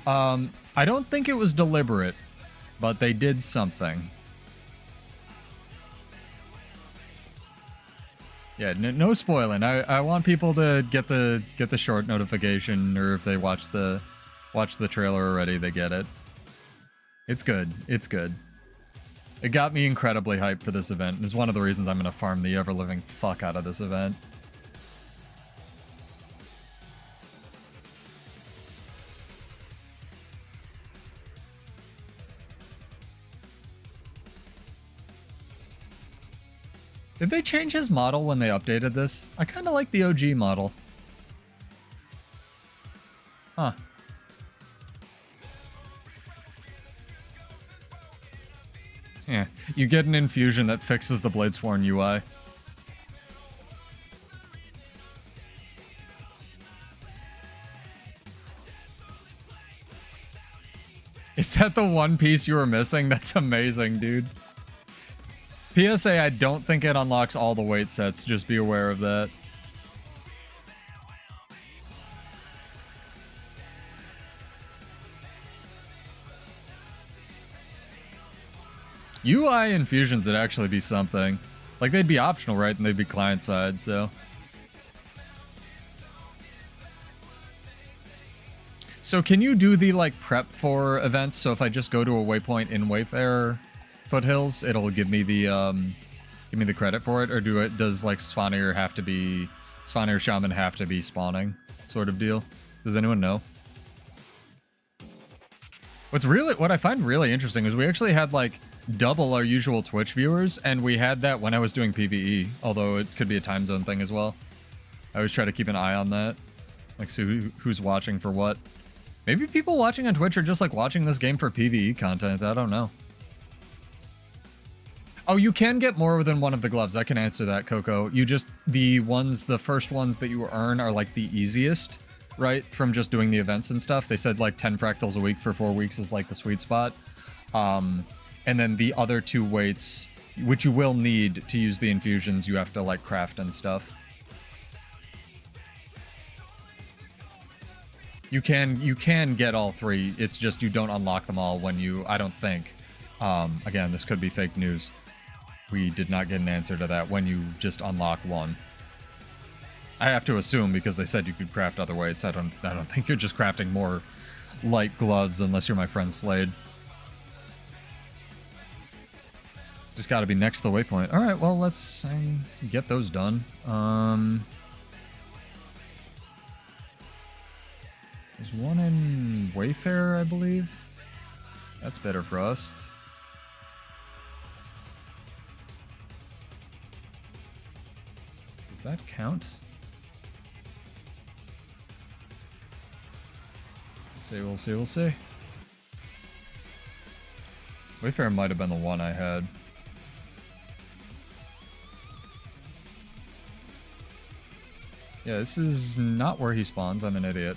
S1: I don't think it was deliberate, but they did something. Yeah, no spoiling. I want people to get the short notification, or if they watch the trailer already, they get it. It's good. It's good. It got me incredibly hyped for this event. It's one of the reasons I'm going to farm the ever-living fuck out of this event. Did they change his model when they updated this? I kind of like the OG model. Huh. Yeah, you get an infusion that fixes the Bladesworn UI. Is that the one piece you were missing? That's amazing, dude. PSA, I don't think it unlocks all the weight sets, just be aware of that. UI infusions would actually be something. Like, they'd be optional, right? And they'd be client-side, so... So can you do the like prep for events? So if I just go to a waypoint in Wayfarer Foothills, it'll give me the credit for it, or does like Svanir Shaman have to be spawning sort of deal? Does anyone know? What I find really interesting is we actually had like double our usual Twitch viewers, and we had that when I was doing PvE, although it could be a time zone thing as well. I always try to keep an eye on that, like see who's watching for what. Maybe people watching on Twitch are just like watching this game for PvE content. I don't know. Oh, you can get more than one of the gloves. I can answer that, Coco. You just, the first ones that you earn are like the easiest, right? From just doing the events and stuff. They said like 10 fractals a week for 4 weeks is like the sweet spot. And then the other 2 weights, which you will need to use the infusions, you have to like craft and stuff. You can get all 3. It's just you don't unlock them all when you, I don't think. Again, this could be fake news. We did not get an answer to that when you just unlock 1. I have to assume because they said you could craft other weights. I don't think you're just crafting more light gloves unless you're my friend Slade. Just got to be next to the waypoint. All right, well let's get those done. There's one in Wayfarer, I believe. That's better for us. Does that count? We'll see. Wayfarer might have been the one I had. Yeah, this is not where he spawns. I'm an idiot.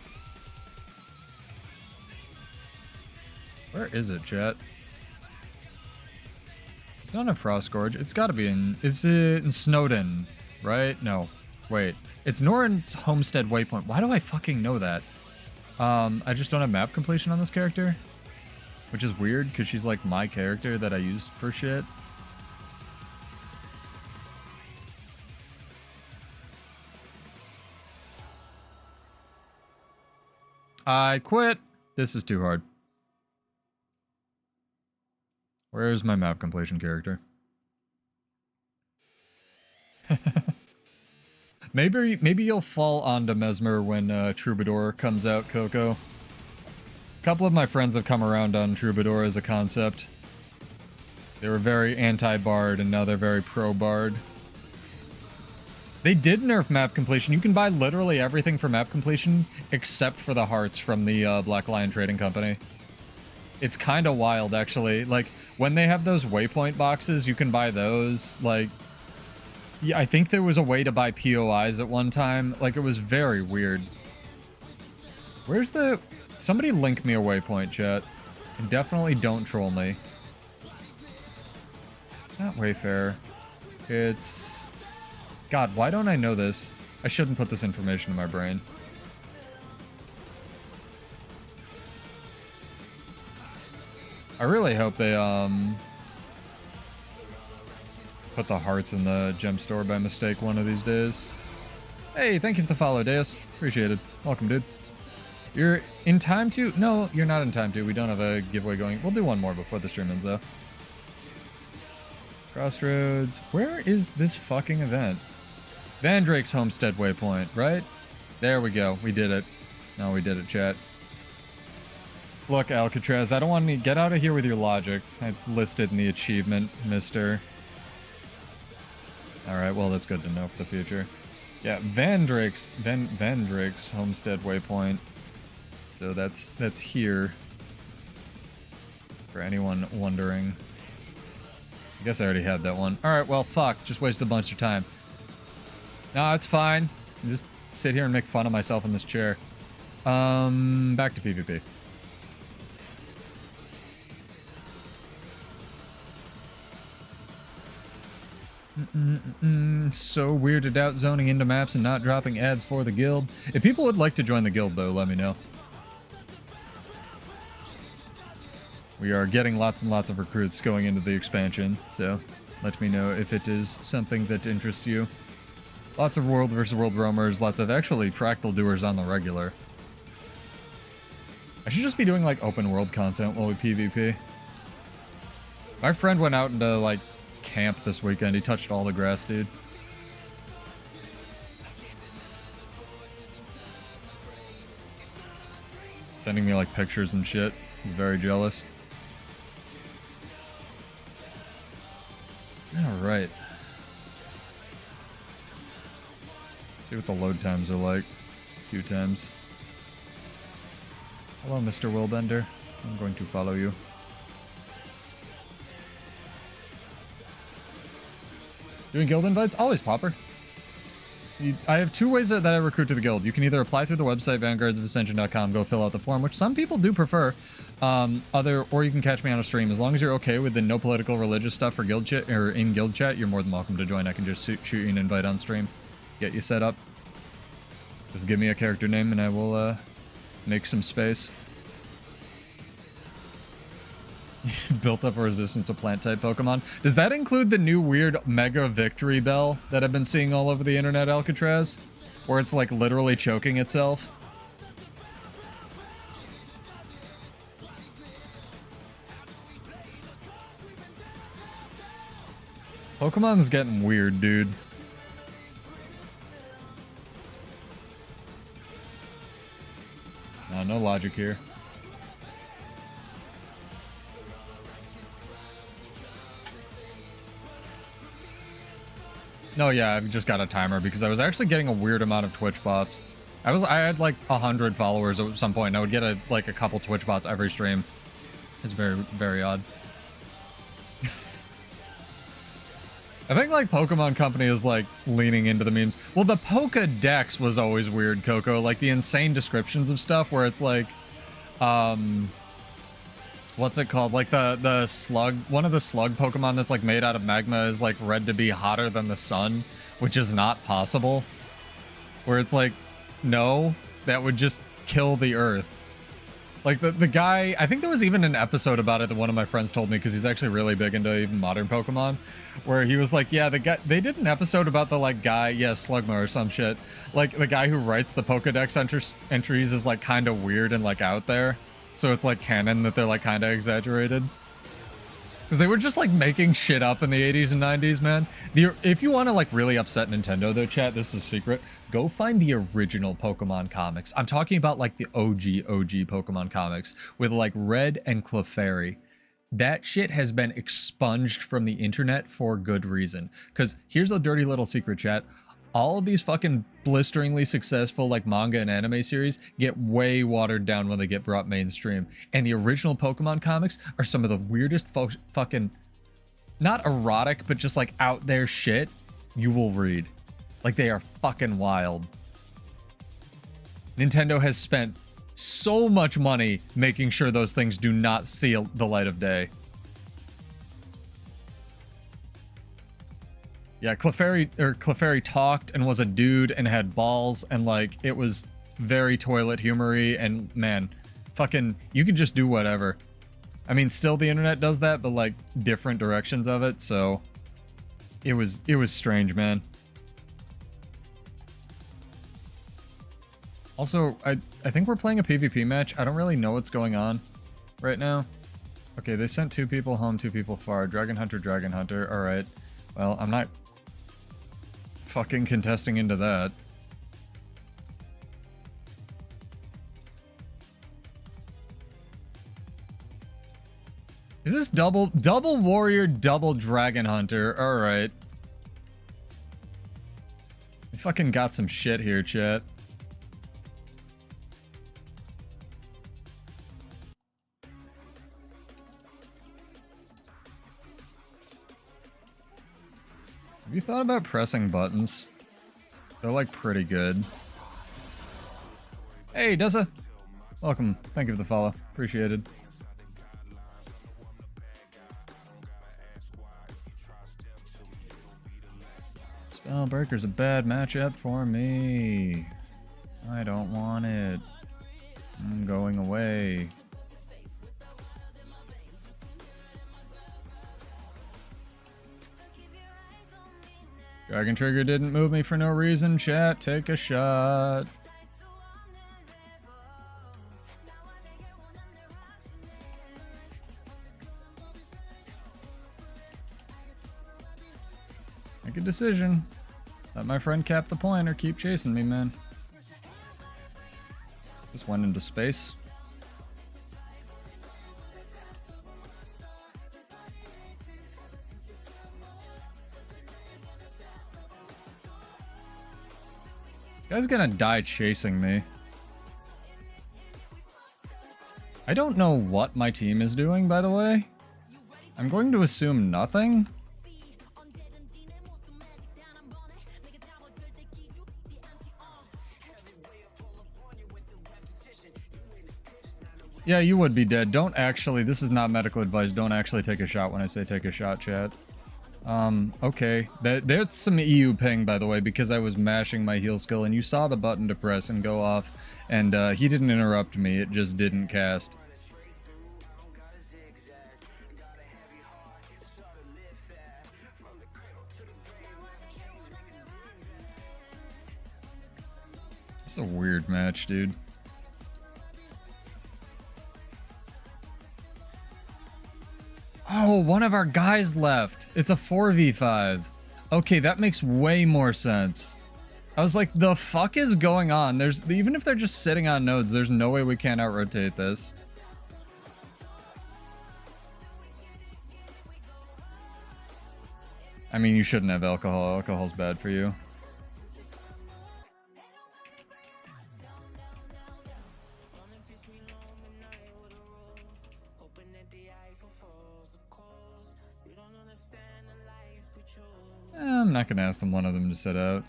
S1: Where is it, chat? It's not in Frost Gorge. It's gotta be in... Is it in Snowden, right? No. Wait. It's Norin's Homestead Waypoint. Why do I fucking know that? I just don't have map completion on this character. Which is weird, because she's like my character that I used for shit. I quit. This is too hard. Where's my map completion character? Maybe you'll fall onto Mesmer when Troubadour comes out, Coco. A couple of my friends have come around on Troubadour as a concept. They were very anti-Bard, and now they're very pro-Bard. They did nerf map completion. You can buy literally everything for map completion, except for the hearts from the Black Lion Trading Company. It's kind of wild, actually. Like, when they have those waypoint boxes, you can buy those. Like, yeah, I think there was a way to buy POIs at one time. Like, it was very weird. Where's the... Somebody link me a waypoint, chat. And definitely don't troll me. It's not Wayfarer. It's... God, why don't I know this? I shouldn't put this information in my brain. I really hope they, put the hearts in the gem store by mistake one of these days. Hey, thank you for the follow, Deus. Appreciate it. Welcome, dude. You're in time to... No, you're not in time to. We don't have a giveaway going. We'll do one more before the stream ends, though. Crossroads. Where is this fucking event? Van Drake's Homestead Waypoint, right? There we go. We did it. No, we did it, chat. Look, Alcatraz, I don't want to get out of here with your logic. I listed in the achievement, mister. Alright, well, that's good to know for the future. Yeah, Van Drake's Homestead Waypoint. So that's here. For anyone wondering. I guess I already had that one. Alright, well, fuck. Just wasted a bunch of time. No, it's fine. I'll just sit here and make fun of myself in this chair. Back to PvP. So weirded out zoning into maps and not dropping ads for the guild. If people would like to join the guild, though, let me know. We are getting lots and lots of recruits going into the expansion, so let me know if it is something that interests you. Lots of world versus world roamers, lots of actually fractal doers on the regular. I should just be doing like open world content while we PvP. My friend went out into like camp this weekend. He touched all the grass, dude. Sending me like pictures and shit. He's very jealous. Alright. See what the load times are like. A few times. Hello, Mr. Willbender. I'm going to follow you. Doing guild invites? Always, Popper. I have two ways that I recruit to the guild. You can either apply through the website, vanguardsofascension.com, go fill out the form, which some people do prefer. Or you can catch me on a stream. As long as you're okay with the no political religious stuff for guild chat or in guild chat, you're more than welcome to join. I can just shoot you an invite on stream, get you set up. Just give me a character name and I will make some space. Built up a resistance to plant type Pokemon. Does that include the new weird Mega Victory Bell that I've been seeing all over the internet, Alcatraz? Where it's like literally choking itself? Pokemon's getting weird, dude. No logic here. No, yeah, I've just got a timer because I was actually getting a weird amount of Twitch bots. I had like 100 followers at some point, and I would get a couple Twitch bots every stream. It's very, very odd. I think like Pokemon Company is like leaning into the memes. Well, the Pokedex was always weird, Coco. Like the insane descriptions of stuff where it's like, what's it called? Like the slug, one of the slug Pokemon that's like made out of magma is like read to be hotter than the sun, which is not possible. Where it's like, no, that would just kill the earth. Like the guy, I think there was even an episode about it that one of my friends told me because he's actually really big into even modern Pokemon, where he was like, yeah, the guy, they did an episode about the like guy, yeah, Slugma or some shit. Like the guy who writes the Pokedex entries is like kind of weird and like out there. So it's like canon that they're like kind of exaggerated. Because they were just like making shit up in the 80s and 90s, man. If you want to like really upset Nintendo though, chat, this is a secret. Go find the original Pokemon comics. I'm talking about like the OG Pokemon comics with like Red and Clefairy. That shit has been expunged from the internet for good reason. Because here's a dirty little secret, chat. All of these fucking blisteringly successful like manga and anime series get way watered down when they get brought mainstream. And the original Pokemon comics are some of the weirdest fucking, not erotic, but just like out there shit you will read. Like they are fucking wild. Nintendo has spent so much money making sure those things do not see the light of day. Yeah, Clefairy talked and was a dude and had balls and like it was very toilet humory and man, fucking you can just do whatever. I mean, still the internet does that, but like different directions of it, so it was strange, man. Also, I think we're playing a PvP match. I don't really know what's going on right now. Okay, they sent 2 people home, 2 people far. Dragon Hunter. All right. Well, I'm not fucking contesting into that. Is this double warrior, double dragon hunter? All right. We fucking got some shit here, chat. Have you thought about pressing buttons? They're like pretty good. Hey, Dessa. Welcome. Thank you for the follow. Appreciated. Spellbreaker's a bad matchup for me. I don't want it. I'm going away. Dragon Trigger didn't move me for no reason, chat. Take a shot. Make a decision. Let my friend cap the point or keep chasing me, man. Just went into space. This guy's gonna die chasing me. I don't know what my team is doing, by the way. I'm going to assume nothing. Yeah, you would be dead. Don't actually, this is not medical advice. Don't actually take a shot when I say take a shot, chat. Okay. There's some EU ping, by the way, because I was mashing my heal skill and you saw the button to press and go off. And he didn't interrupt me. It just didn't cast. It's a weird match, dude. Oh, one of our guys left. It's a 4v5. Okay, that makes way more sense. I was like, the fuck is going on? Even if they're just sitting on nodes, there's no way we can't out-rotate this. I mean, you shouldn't have alcohol. Alcohol's bad for you. I'm not gonna ask one of them to sit out.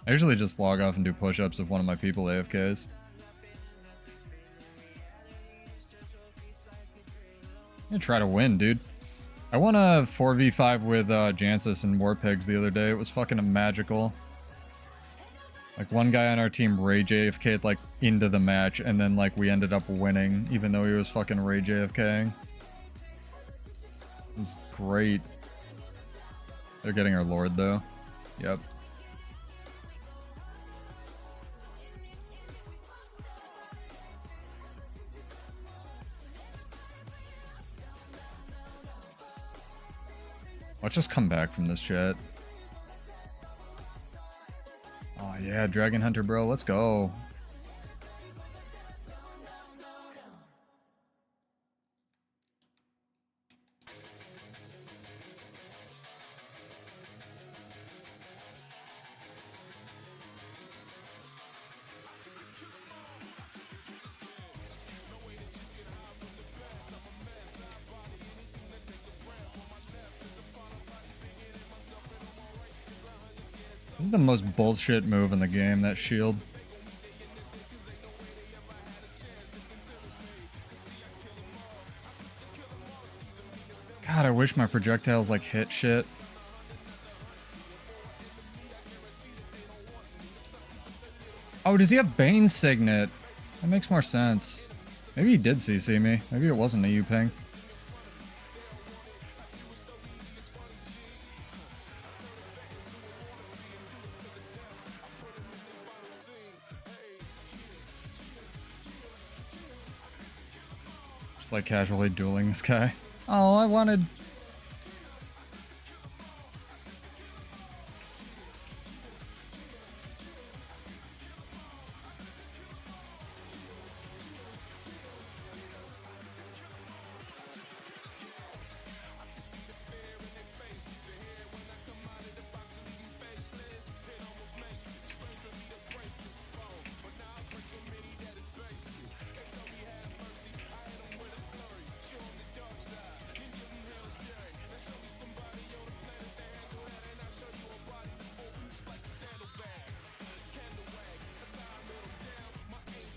S1: I usually just log off and do push-ups if one of my people AFKs. I'm gonna try to win, dude. I won a 4v5 with Jancis and Warpigs the other day. It was fucking magical. Like, one guy on our team rage AFK'd like into the match, and then like we ended up winning, even though he was fucking rage AFKing. It was great. They're getting our Lord, though. Yep. Watch us come back from this chat. Oh, yeah, Dragon Hunter, bro. Let's go. This is the most bullshit move in the game, that shield. God, I wish my projectiles like hit shit. Oh, does he have Bane Signet? That makes more sense. Maybe he did CC me. Maybe it wasn't a U ping. Just like casually dueling this guy. Oh, I wanted...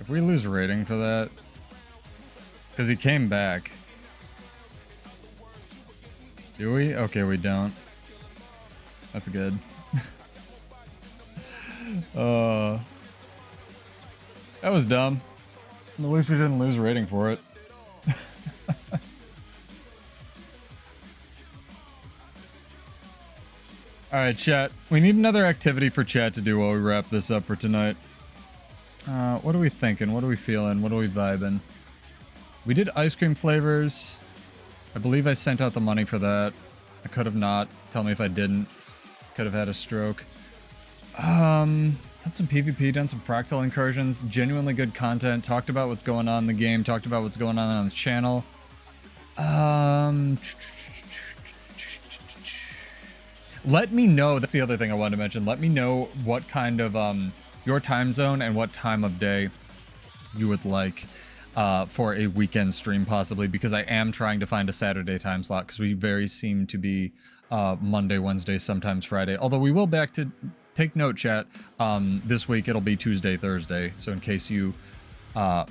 S1: If we lose rating for that, because he came back. Do we? Okay, we don't. That's good. That was dumb. At least we didn't lose rating for it. Alright, chat. We need another activity for chat to do while we wrap this up for tonight. What are we thinking? What are we feeling? What are we vibing? We did ice cream flavors. I believe I sent out the money for that. I could have not. Tell me if I didn't. Could have had a stroke. Done some PvP, done some Fractal Incursions. Genuinely good content. Talked about what's going on in the game. Talked about what's going on the channel. Let me know. That's the other thing I wanted to mention. Let me know what kind of your time zone and what time of day you would like for a weekend stream, possibly, because I am trying to find a Saturday time slot, because we very seem to be Monday, Wednesday, sometimes Friday. Although we will back to take note, chat. This week it'll be Tuesday, Thursday. So in case you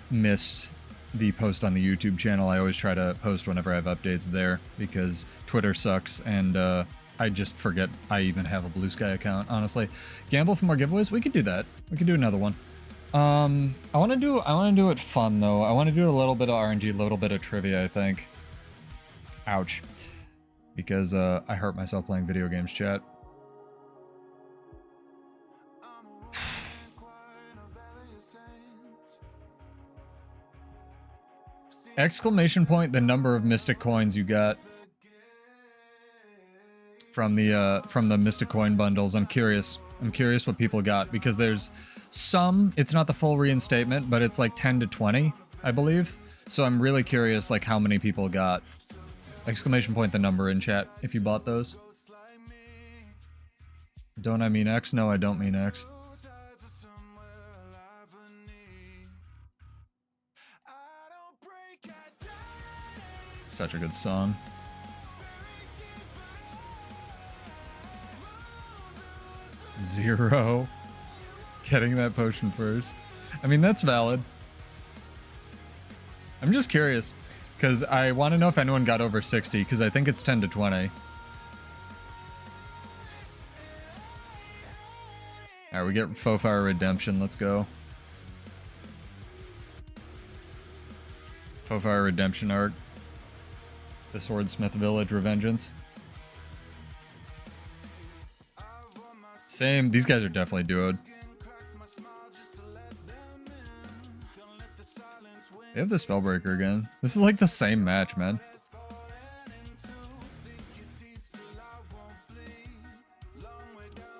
S1: missed the post on the YouTube channel, I always try to post whenever I have updates there, because Twitter sucks and I just forget I even have a Blue Sky account, honestly. Gamble for more giveaways? We could do that. We could do another one. I want to do it fun though. I want to do a little bit of RNG, a little bit of trivia, I think. Ouch. Because I hurt myself playing video games, chat. Exclamation point the number of Mystic coins you got from the Mystic coin bundles. I'm curious what people got, because there's some, it's not the full reinstatement, but it's like 10 to 20, I believe. So I'm really curious like how many people got. Exclamation point the number in chat if you bought those. Don't I mean X? No, I don't mean X. Such a good song. Zero. Getting that potion first. I mean, that's valid. I'm just curious, because I want to know if anyone got over 60, because I think it's 10 to 20. Alright, we get Faux Fire Redemption. Let's go. Faux Fire Redemption arc. The Swordsmith Village Revengeance. Same. These guys are definitely duoed. They have the Spellbreaker again. This is like the same match, man.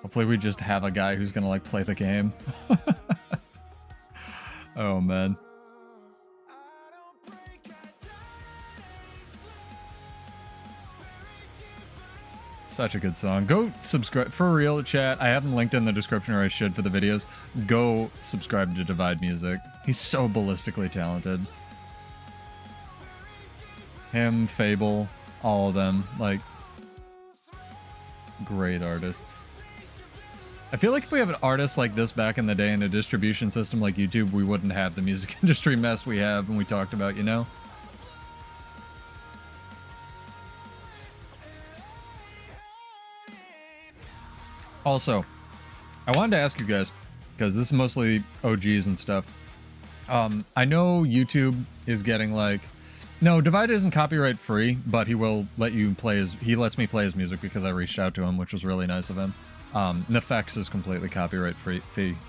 S1: Hopefully we just have a guy who's gonna like play the game. Oh man. Such a good song. Go subscribe for real, chat. I have him linked in the description, or I should for the videos. Go subscribe to Divide Music. He's so ballistically talented. Him, Fable, all of them, like, great artists. I feel like if we have an artist like this back in the day in a distribution system like YouTube, we wouldn't have the music industry mess we have and we talked about, you know? Also, I wanted to ask you guys, because this is mostly OGs and stuff. I know YouTube is getting like, no, Divide isn't copyright free, but he will let you play his, he lets me play his music because I reached out to him, which was really nice of him. Nefex is completely copyright free.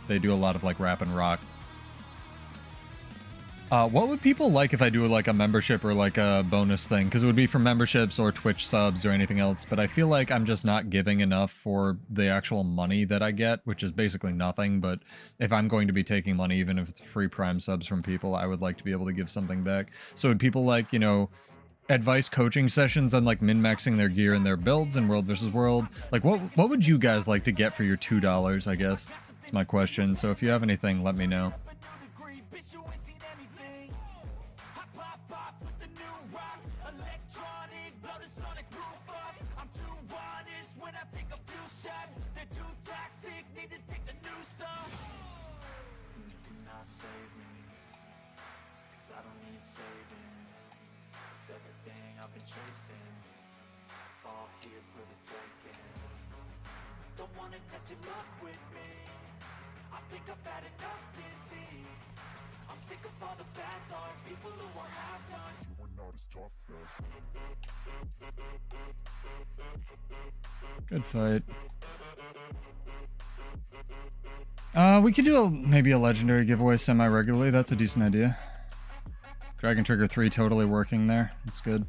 S1: They do a lot of like rap and rock. What would people like if I do like a membership or like a bonus thing? Because it would be for memberships or Twitch subs or anything else, but I feel like I'm just not giving enough for the actual money that I get, which is basically nothing. But if I'm going to be taking money, even if it's free Prime subs from people, I would like to be able to give something back. So would people like, you know, advice coaching sessions on like min-maxing their gear and their builds in World vs. World? Like what would you guys like to get for your $2, I guess? That's my question. So if you have anything, let me know. Good fight. We could do maybe a legendary giveaway semi-regularly. That's a decent idea. Dragon Trigger 3 totally working there. That's good.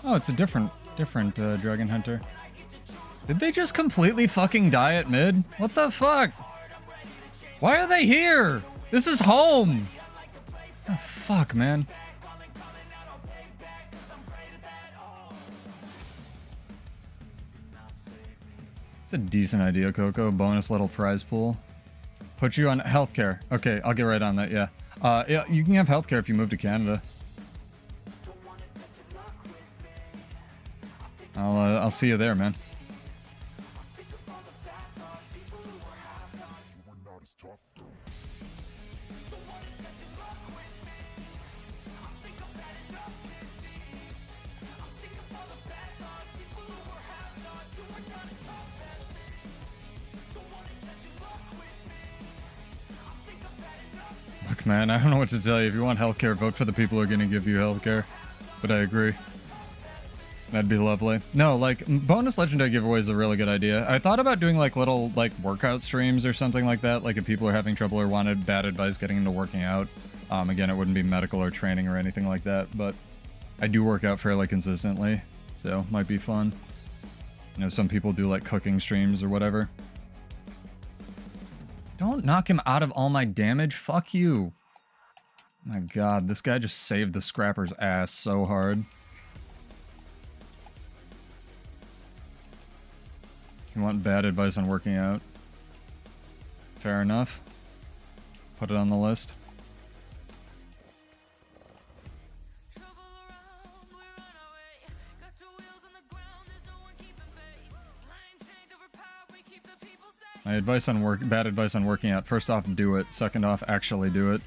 S1: Oh, it's a different Dragon Hunter. Did they just completely fucking die at mid? What the fuck? Why are they here? This is home. Oh, fuck, man. It's a decent idea, Coco. Bonus little prize pool. Put you on healthcare. Okay, I'll get right on that, yeah. Yeah, you can have healthcare if you move to Canada. I'll see you there, man. Look, man, I don't know what to tell you. If you want healthcare, vote for the people who are going to give you healthcare. But I agree. That'd be lovely. No, like, bonus legendary giveaway is a really good idea. I thought about doing, like, little, like, workout streams or something like that. Like, if people are having trouble or wanted bad advice getting into working out. Again, it wouldn't be medical or training or anything like that. But I do work out fairly consistently. So, might be fun. You know, some people do, like, cooking streams or whatever. Don't knock him out of all my damage. Fuck you. My god, this guy just saved the scrapper's ass so hard. You want bad advice on working out? Fair enough. Put it on the list. My advice on bad advice on working out. First off, do it. Second off, actually do it.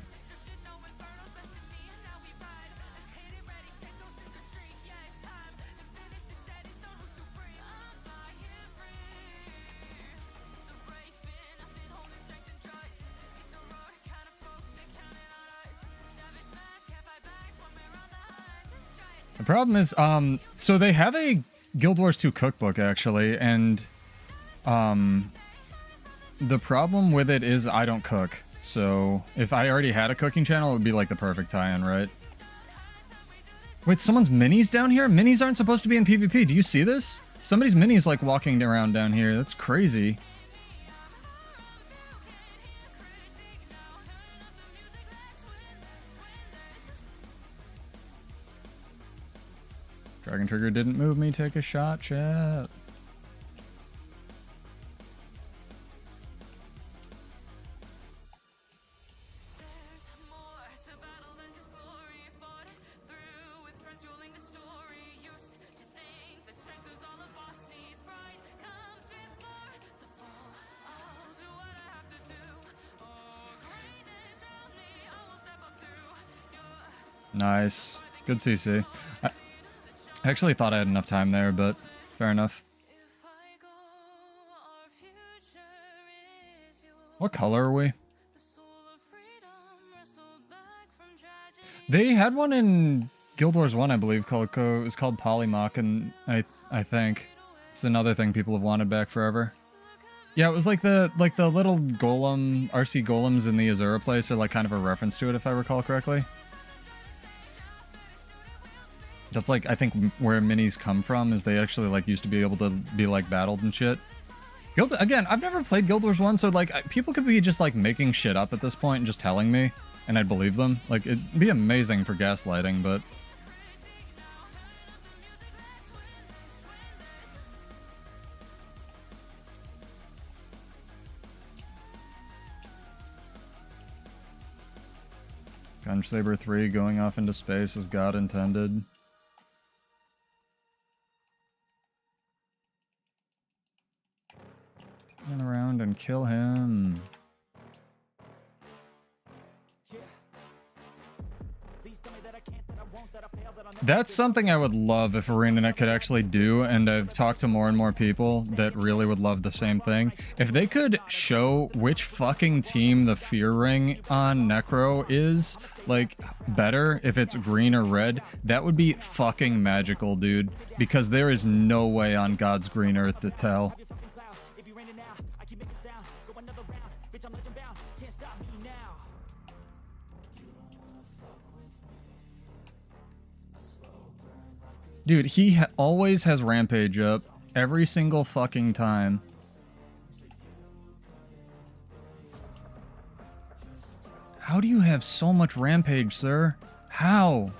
S1: The problem is, so they have a Guild Wars 2 cookbook, actually, and, the problem with it is I don't cook. So, if I already had a cooking channel, it would be, like, the perfect tie-in, right? Wait, someone's minis down here? Minis aren't supposed to be in PvP. Do you see this? Somebody's mini's, like, walking around down here. That's crazy. Dragon Trigger didn't move me. Take a shot, chat. Nice. Good CC. I actually thought I had enough time there, but fair enough. What color are we? They had one in Guild Wars 1, I believe, it was called Polymach, and I think it's another thing people have wanted back forever. Yeah, it was like the little golem, RC golems in the Azura place are like kind of a reference to it, if I recall correctly. That's like, I think, where minis come from, is they actually like used to be able to be like battled and shit. Again, I've never played Guild Wars 1, so like people could be just like making shit up at this point and just telling me, and I'd believe them. Like, it'd be amazing for gaslighting, but... Gunsaber 3 going off into space as God intended. Turn around and kill him. That's something I would love if ArenaNet could actually do, and I've talked to more and more people that really would love the same thing. If they could show which fucking team the Fear Ring on Necro is, like, better, if it's green or red, that would be fucking magical, dude. Because there is no way on God's green earth to tell. Dude, he always has Rampage up. Every single fucking time. How do you have so much Rampage, sir? How?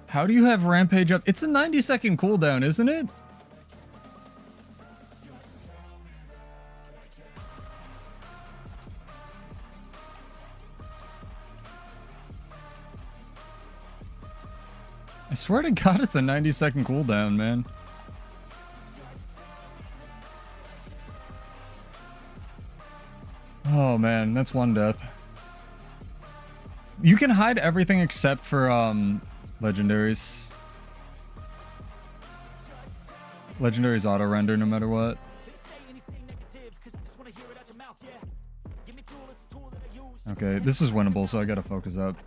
S1: How do you have Rampage up? It's a 90-second cooldown, isn't it? I swear to God, it's a 90-second cooldown, man. Oh man, that's one death. You can hide everything except for legendaries. Legendaries auto render no matter what. Okay, this is winnable, so I gotta focus up.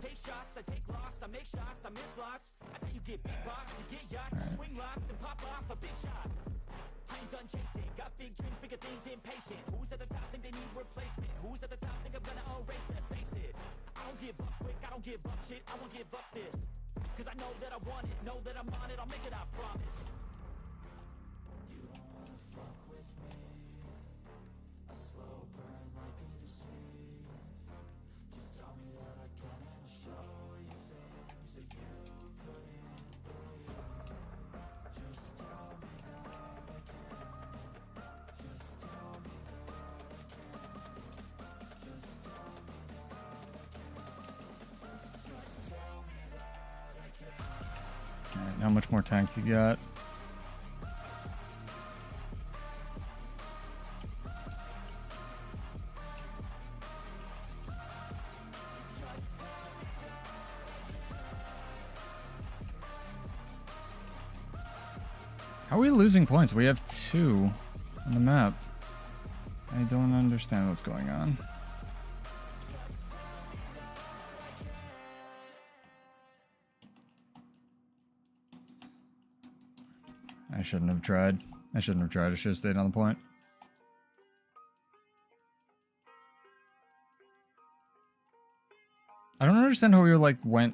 S1: Alright, how much more tank you got? How are we losing points? We have 2 on the map. I don't understand what's going on. I shouldn't have tried. I shouldn't have tried. I should have stayed on the point. I don't understand how we were like went.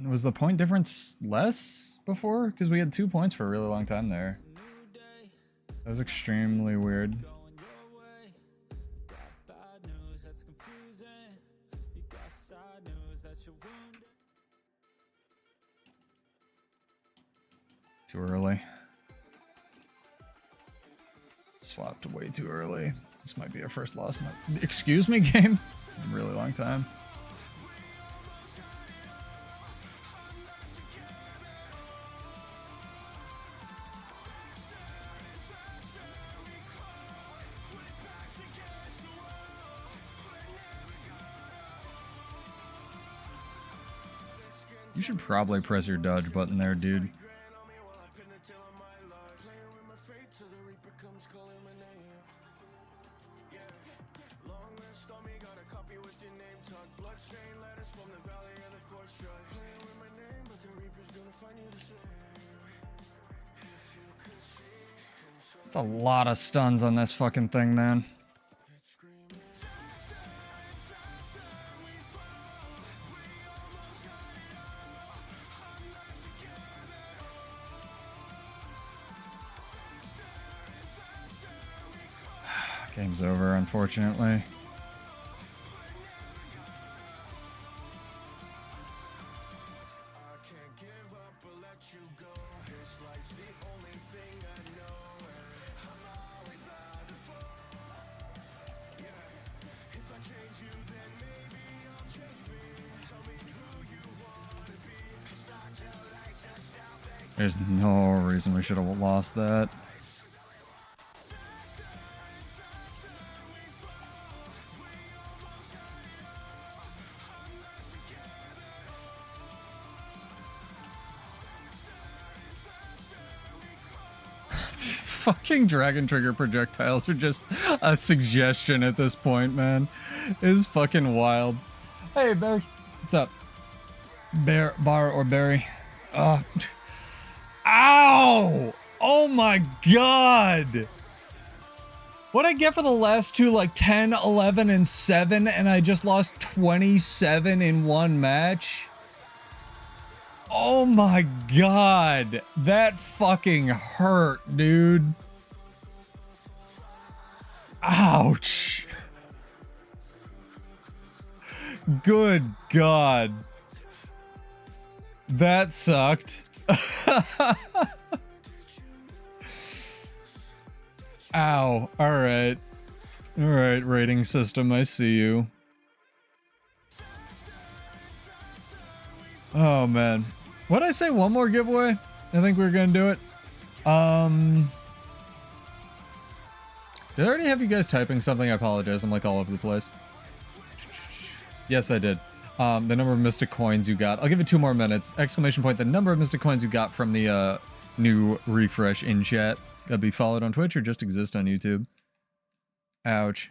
S1: Was the point difference less before? Because we had 2 points for a really long time there. That was extremely weird. Too early. Swapped way too early. This might be our first loss in the excuse me game in a really long time. You should probably press your dodge button there, dude. It's a lot of stuns on this fucking thing, man. Game's over, unfortunately. There's no reason we should have lost that. Fucking dragon trigger projectiles are just a suggestion at this point, man. It is fucking wild. Hey, Bear. What's up? Bear, Bar, or Barry? Ow! Oh my god! What'd I get for the last two? Like 10, 11, and 7, and I just lost 27 in one match? Oh my god. That fucking hurt, dude. Ouch. Good god. That sucked. Ow. Alright. Alright, rating system, I see you. Oh man. What'd I say? One more giveaway? I think we're gonna do it. Did I already have you guys typing something? I apologize. I'm like all over the place. Yes, I did. The number of mystic coins you got. I'll give it 2 more minutes. Exclamation point. The number of mystic coins you got from the new refresh in chat. That'd be followed on Twitch or just exist on YouTube. Ouch.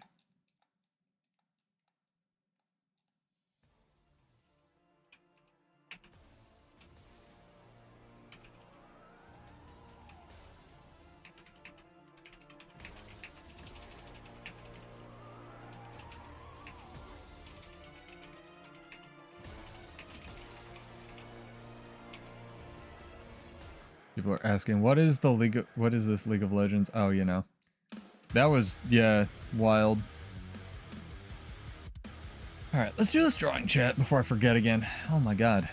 S1: People are asking, what is this League of Legends? Oh, you know. That was, yeah, wild. Alright, let's do this drawing chat before I forget again. Oh my god.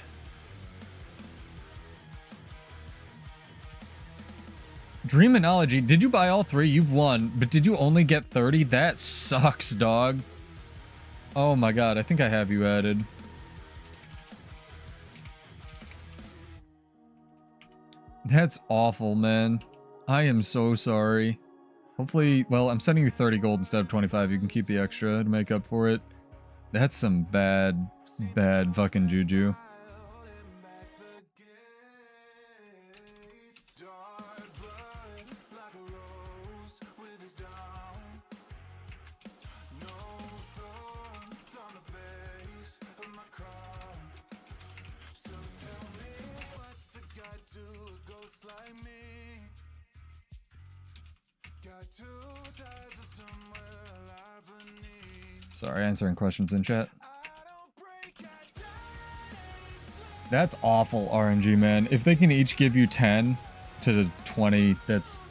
S1: Dreamology, did you buy all 3? You've won, but did you only get 30? That sucks, dog. Oh my god, I think I have you added. That's awful, man. I am so sorry. Hopefully, well, I'm sending you 30 gold instead of 25. You can keep the extra to make up for it. That's some bad, bad fucking juju. Sorry, answering questions in chat. That's awful, RNG, man. If they can each give you 10 to 20, that's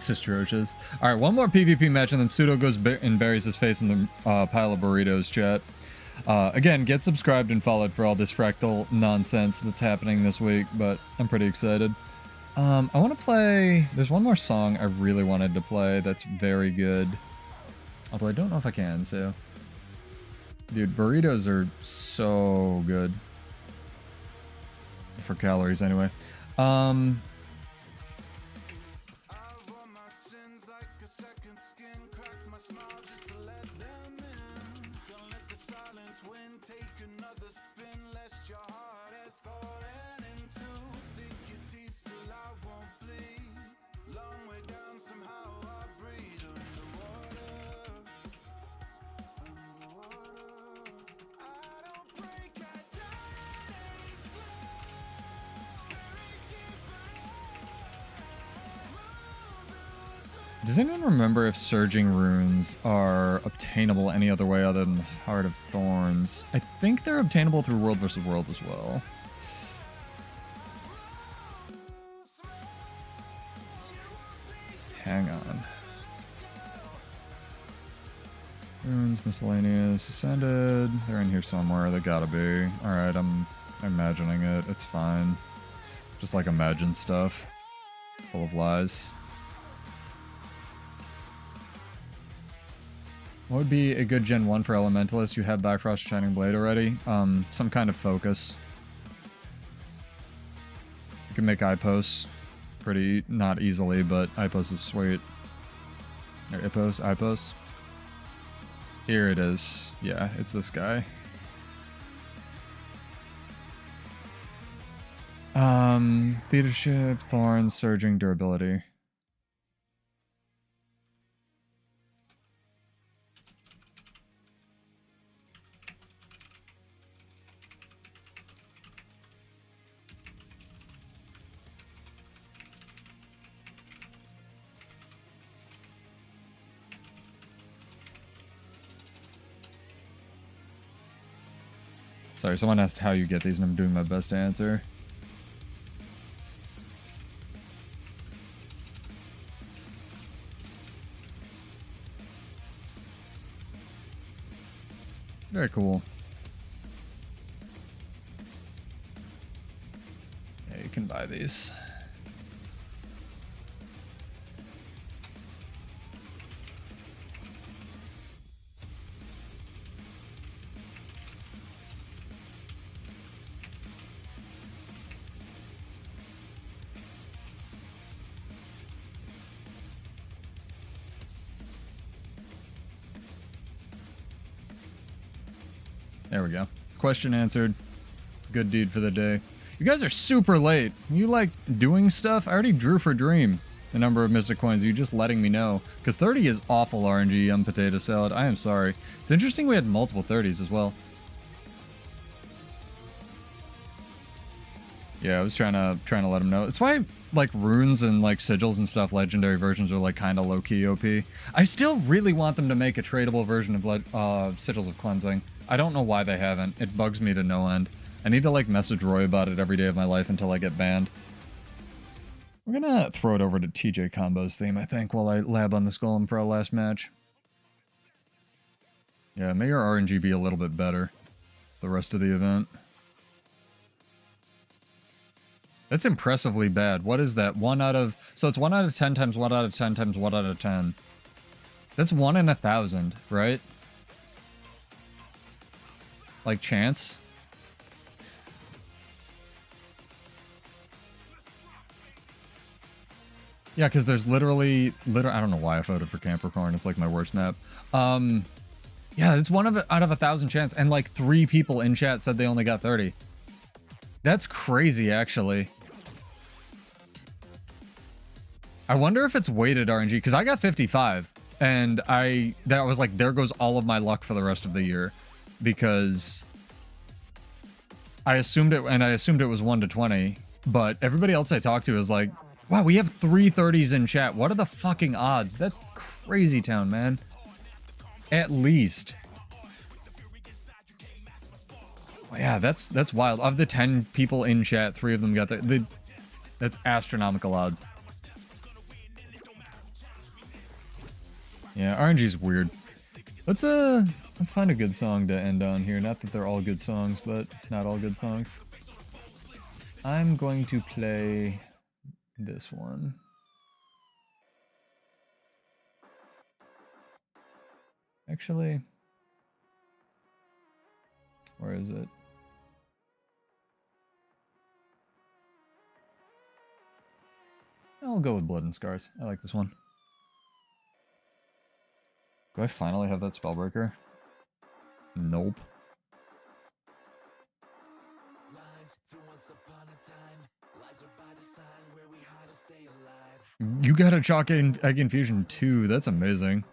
S1: atrocious. All right, one more PvP match, and then Pseudo goes and buries his face in the pile of burritos, chat. Again, get subscribed and followed for all this Fractal nonsense that's happening this week, but I'm pretty excited. I want to play... There's one more song I really wanted to play that's very good. Although I don't know if I can, so... Dude, burritos are so good. For calories, anyway. Does anyone remember if surging runes are obtainable any other way other than Heart of Thorns? I think they're obtainable through World vs. World as well. Hang on. Runes, miscellaneous, ascended. They're in here somewhere. They gotta be. Alright, I'm imagining it. It's fine. Just like imagine stuff. Full of lies. What would be a good Gen 1 for Elementalist? You have Bifrost Shining Blade already. Some kind of focus. You can make Ipos pretty, not easily, but Ipos is sweet. Or Ipos. Here it is. Yeah, it's this guy. Leadership, Thorns, Surging, Durability. Sorry, someone asked how you get these, and I'm doing my best to answer. Very cool. Yeah, you can buy these. There we go. Question answered. Good deed for the day. You guys are super late. You like doing stuff? I already drew for Dream the number of Mystic Coins. You just letting me know. Because 30 is awful RNG on potato salad. I am sorry. It's interesting we had multiple 30s as well. Yeah, I was trying to let him know. It's why like runes and like sigils and stuff, legendary versions are like kind of low-key OP. I still really want them to make a tradable version of sigils of cleansing. I don't know why they haven't. It bugs me to no end. I need to like message Roy about it every day of my life until I get banned. We're gonna throw it over to TJ Combo's theme, I think, while I lab on this golem for our last match. Yeah, may your RNG be a little bit better the rest of the event. That's impressively bad. What is that? 1 out of... So it's 1 out of 10 times 1 out of 10 times 1 out of 10. That's 1 in 1,000, right? Like chance? Yeah, because there's literally... I don't know why I voted for Campricorn. It's like my worst map. Yeah, it's 1 out of 1,000 chance. And like 3 people in chat said they only got 30. That's crazy, actually. I wonder if it's weighted RNG, because I got 55, and that was like, there goes all of my luck for the rest of the year, because I assumed it, and I assumed it was 1 to 20, but everybody else I talked to was like, wow, we have 3 30s in chat. What are the fucking odds? That's crazy town, man. At least. Yeah, that's wild. Of the 10 people in chat, 3 of them got that's astronomical odds. Yeah, RNG's weird. Let's find a good song to end on here. Not that they're all good songs, but not all good songs. I'm going to play this one. Actually, where is it? I'll go with Blood and Scars. I like this one. Do I finally have that Spellbreaker? Nope. You got a Chalk Egg Infusion too. That's amazing.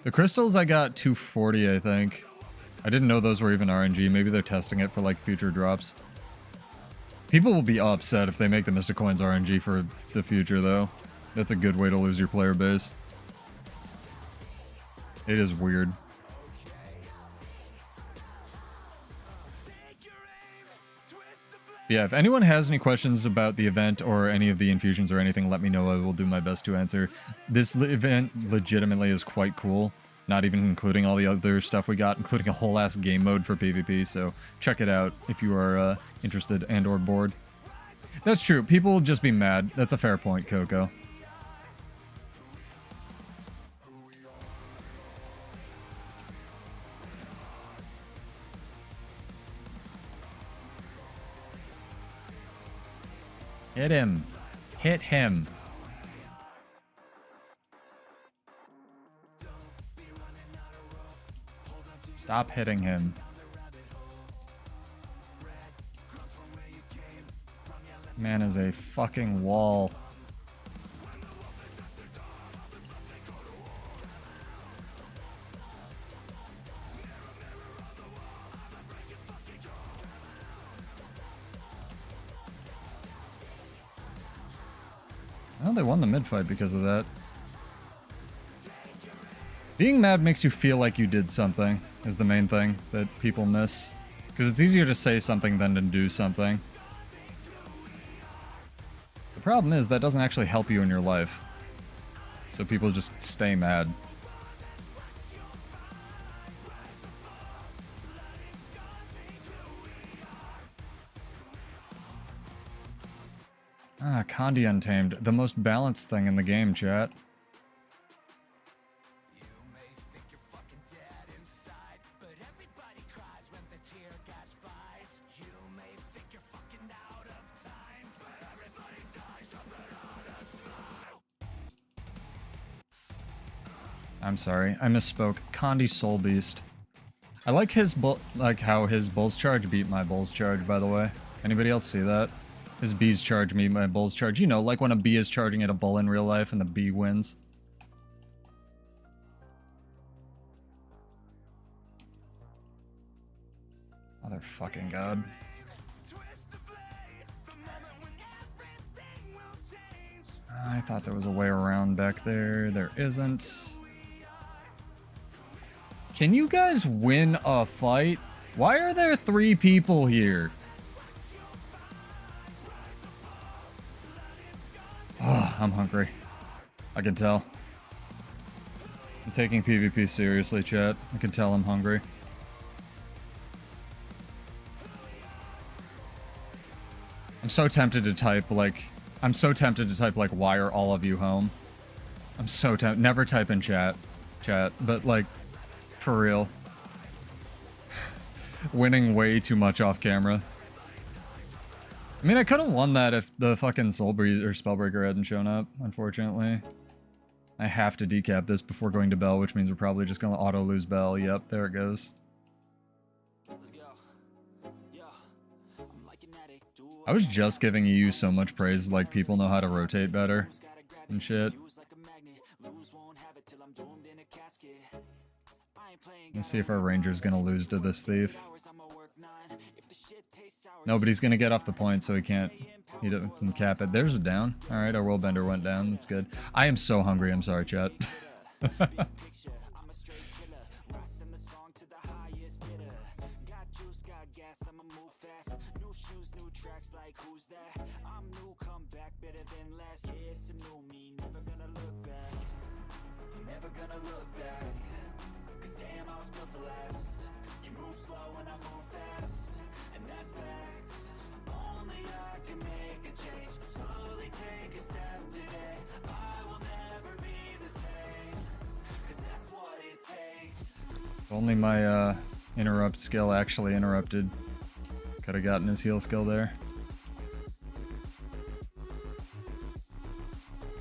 S1: The crystals I got 240, I think. I didn't know those were even RNG. Maybe they're testing it for like future drops. People will be upset if they make the Mystic Coins RNG for the future, though. That's a good way to lose your player base. It is weird. Yeah, if anyone has any questions about the event or any of the infusions or anything, let me know. I will do my best to answer. This event legitimately is quite cool. Not even including all the other stuff we got, including a whole ass game mode for PvP, so check it out if you are interested and or bored. That's true. People will just be mad. That's a fair point, Coco. Hit him. Hit him. Stop hitting him. Man is a fucking wall. Well, they won the mid fight because of that. Being mad makes you feel like you did something, is the main thing that people miss. Because it's easier to say something than to do something. The problem is that doesn't actually help you in your life. So people just stay mad. Condi Untamed, the most balanced thing in the game, chat. I'm sorry, I misspoke. Condi Soul Beast. I like his how his Bull's Charge beat my Bull's Charge, by the way. Anybody else see that? His Bee's Charge beat my Bull's Charge. You know, like when a bee is charging at a bull in real life and the bee wins. Motherfucking god. I thought there was a way around back there. There isn't. Can you guys win a fight? Why are there 3 people here? Oh, I'm hungry. I can tell. I'm taking PvP seriously, chat. I can tell I'm hungry. I'm so tempted to type, like... I'm so tempted to type, like, why are all of you home? I'm so tempted. Never type in chat, but, like... For real. Winning way too much off camera. I mean, I could have won that if the fucking Soulbreaker or Spellbreaker hadn't shown up, unfortunately. I have to decap this before going to Bell, which means we're probably just gonna auto-lose Bell. Yep, there it goes. I was just giving you so much praise, like people know how to rotate better and shit. Let's see if our ranger's gonna lose to this thief. Nobody's gonna get off the point, so he doesn't cap it. There's a down. Alright, our world bender went down. That's good. I am so hungry, I'm sorry, chat. If only my interrupt skill actually interrupted. Could have gotten his heal skill there.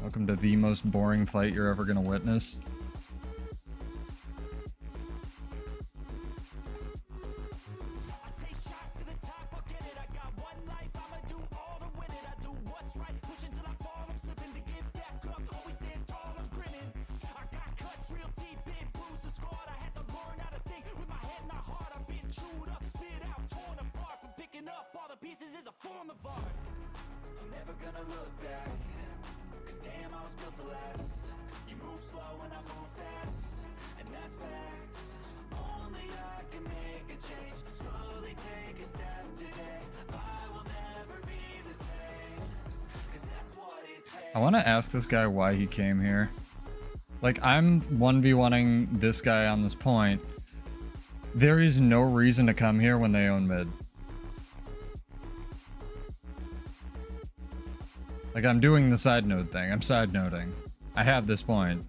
S1: Welcome to the most boring fight you're ever gonna witness. I want to ask this guy why he came here. Like, I'm 1v1ing this guy on this point. There is no reason to come here when they own mid. Like, I'm doing the side node thing. I'm side noding. I have this point.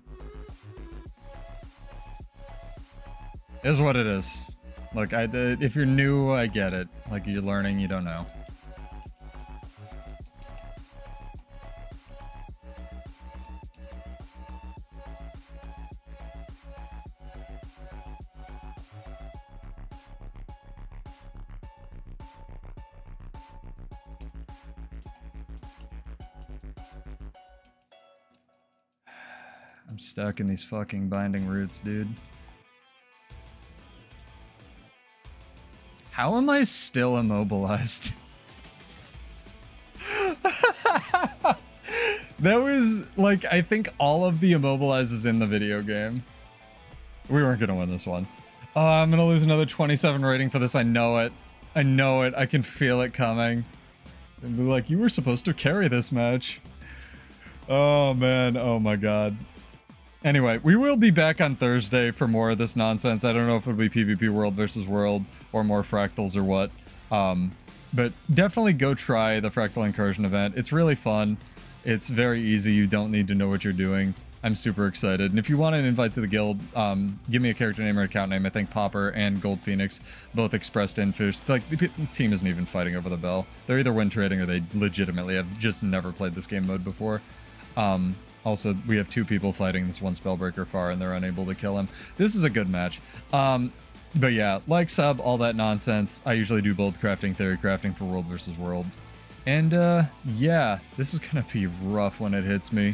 S1: It is what it is. Look, if you're new, I get it. Like, you're learning, you don't know. I'm stuck in these fucking binding roots, dude. How am I still immobilized? That was, like, I think all of the immobilizes in the video game. We weren't gonna win this one. Oh, I'm gonna lose another 27 rating for this. I know it. I know it. I can feel it coming. And be like, you were supposed to carry this match. Oh, man. Oh, my God. Anyway, we will be back on Thursday for more of this nonsense. I don't know if it'll be PvP World versus World or more Fractals or what. But definitely go try the Fractal Incursion event. It's really fun. It's very easy. You don't need to know what you're doing. I'm super excited. And if you want an invite to the guild, give me a character name or account name. I think Popper and Gold Phoenix both expressed interest. Like, the team isn't even fighting over the bell. They're either win trading or they legitimately have just never played this game mode before. Also, we have 2 people fighting this one Spellbreaker far, and they're unable to kill him. This is a good match. But yeah, like, sub, all that nonsense. I usually do bold crafting, theory crafting for world versus world. And, yeah, this is gonna be rough when it hits me.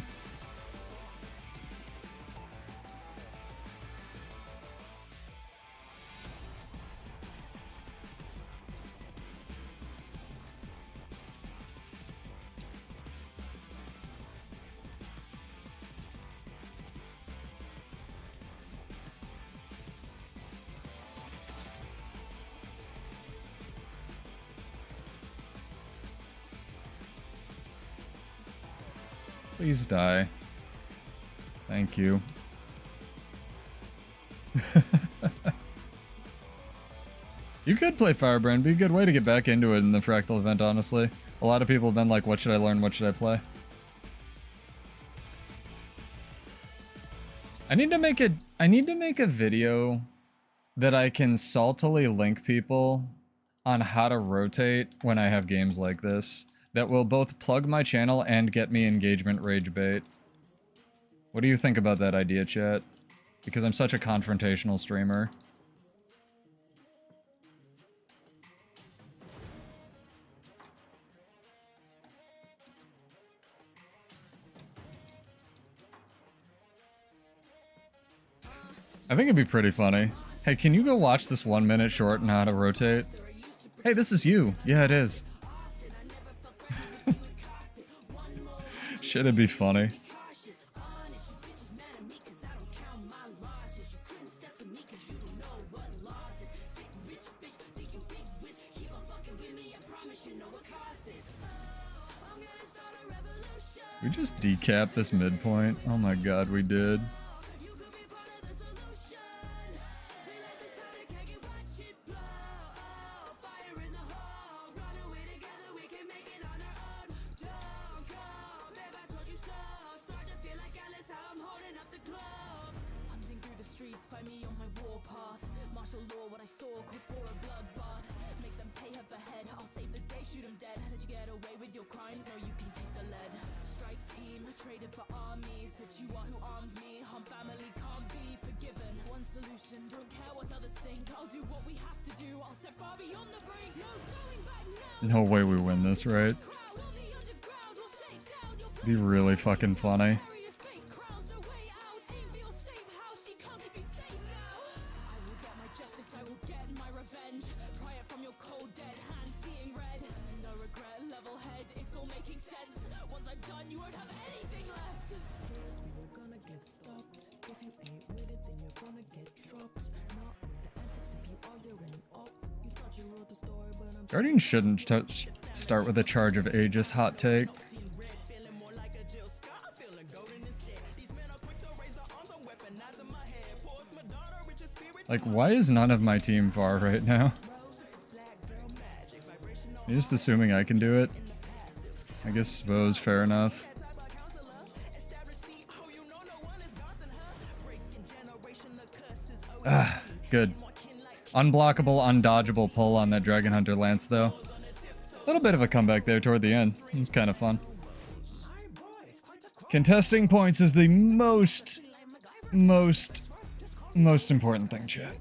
S1: Please die. Thank you. You could play Firebrand. Be a good way to get back into it in the Fractal event, honestly. A lot of people have been like, what should I learn? What should I play? I need to make a video that I can saltily link people on how to rotate when I have games like this. That will both plug my channel and get me engagement rage bait. What do you think about that idea, chat? Because I'm such a confrontational streamer. I think it'd be pretty funny. Hey, can you go watch this 1 minute short on how to rotate? Hey, this is you. Yeah, it is. Should it be funny? We just decapped this midpoint. Oh my god, we did. No way we win this, right? Be really fucking funny. Guardian shouldn't start with a charge of Aegis hot take. Like, why is none of my team far right now? You're just assuming I can do it? I guess suppose, fair enough. Ah, good. Unblockable, undodgeable pull on that Dragon Hunter Lance, though. A little bit of a comeback there toward the end. It's kind of fun. Contesting points is the most important thing, chat.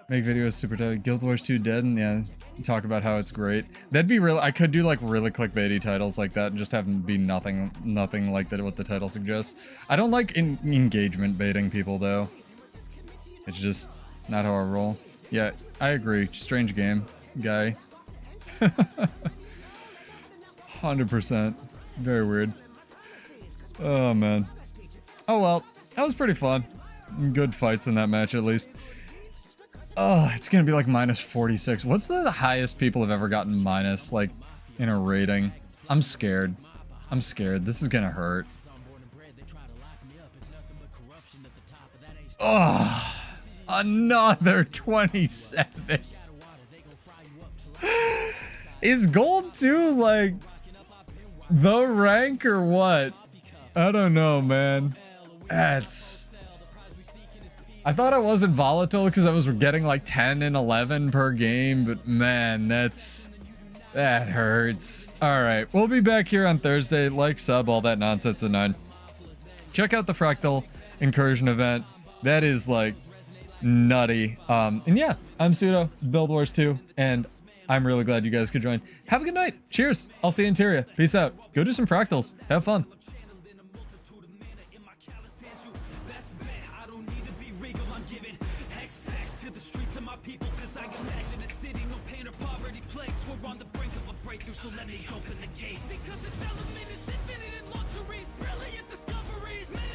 S1: Make videos super tight. Guild Wars 2 dead, and yeah, talk about how it's great. That'd be real. I could do like really clickbaity titles like that and just have them be nothing like that what the title suggests. I don't like engagement baiting people though. It's just not how I roll. Yeah, I agree. Strange game, guy. 100%. Very weird. Oh, man. Oh, well. That was pretty fun. Good fights in that match, at least. Oh, it's gonna be like minus 46. What's the highest people have ever gotten minus, like, in a rating? I'm scared. I'm scared. This is gonna hurt. Oh, another 27. Is gold 2 like the rank or what? I don't know, man. That's... I thought I wasn't volatile because I was getting like 10 and 11 per game, but man, that hurts. All right, we'll be back here on Thursday. Like, sub, all that nonsense at 9. Check out the Fractal Incursion event. That is like nutty. And yeah, I'm Pseudo, Build Wars 2, and I'm really glad you guys could join. Have a good night. Cheers. I'll see you in Tyria. Peace out. Go do some fractals. Have fun.
S2: So let me open the gates. Because this element is infinite in luxuries, brilliant discovery.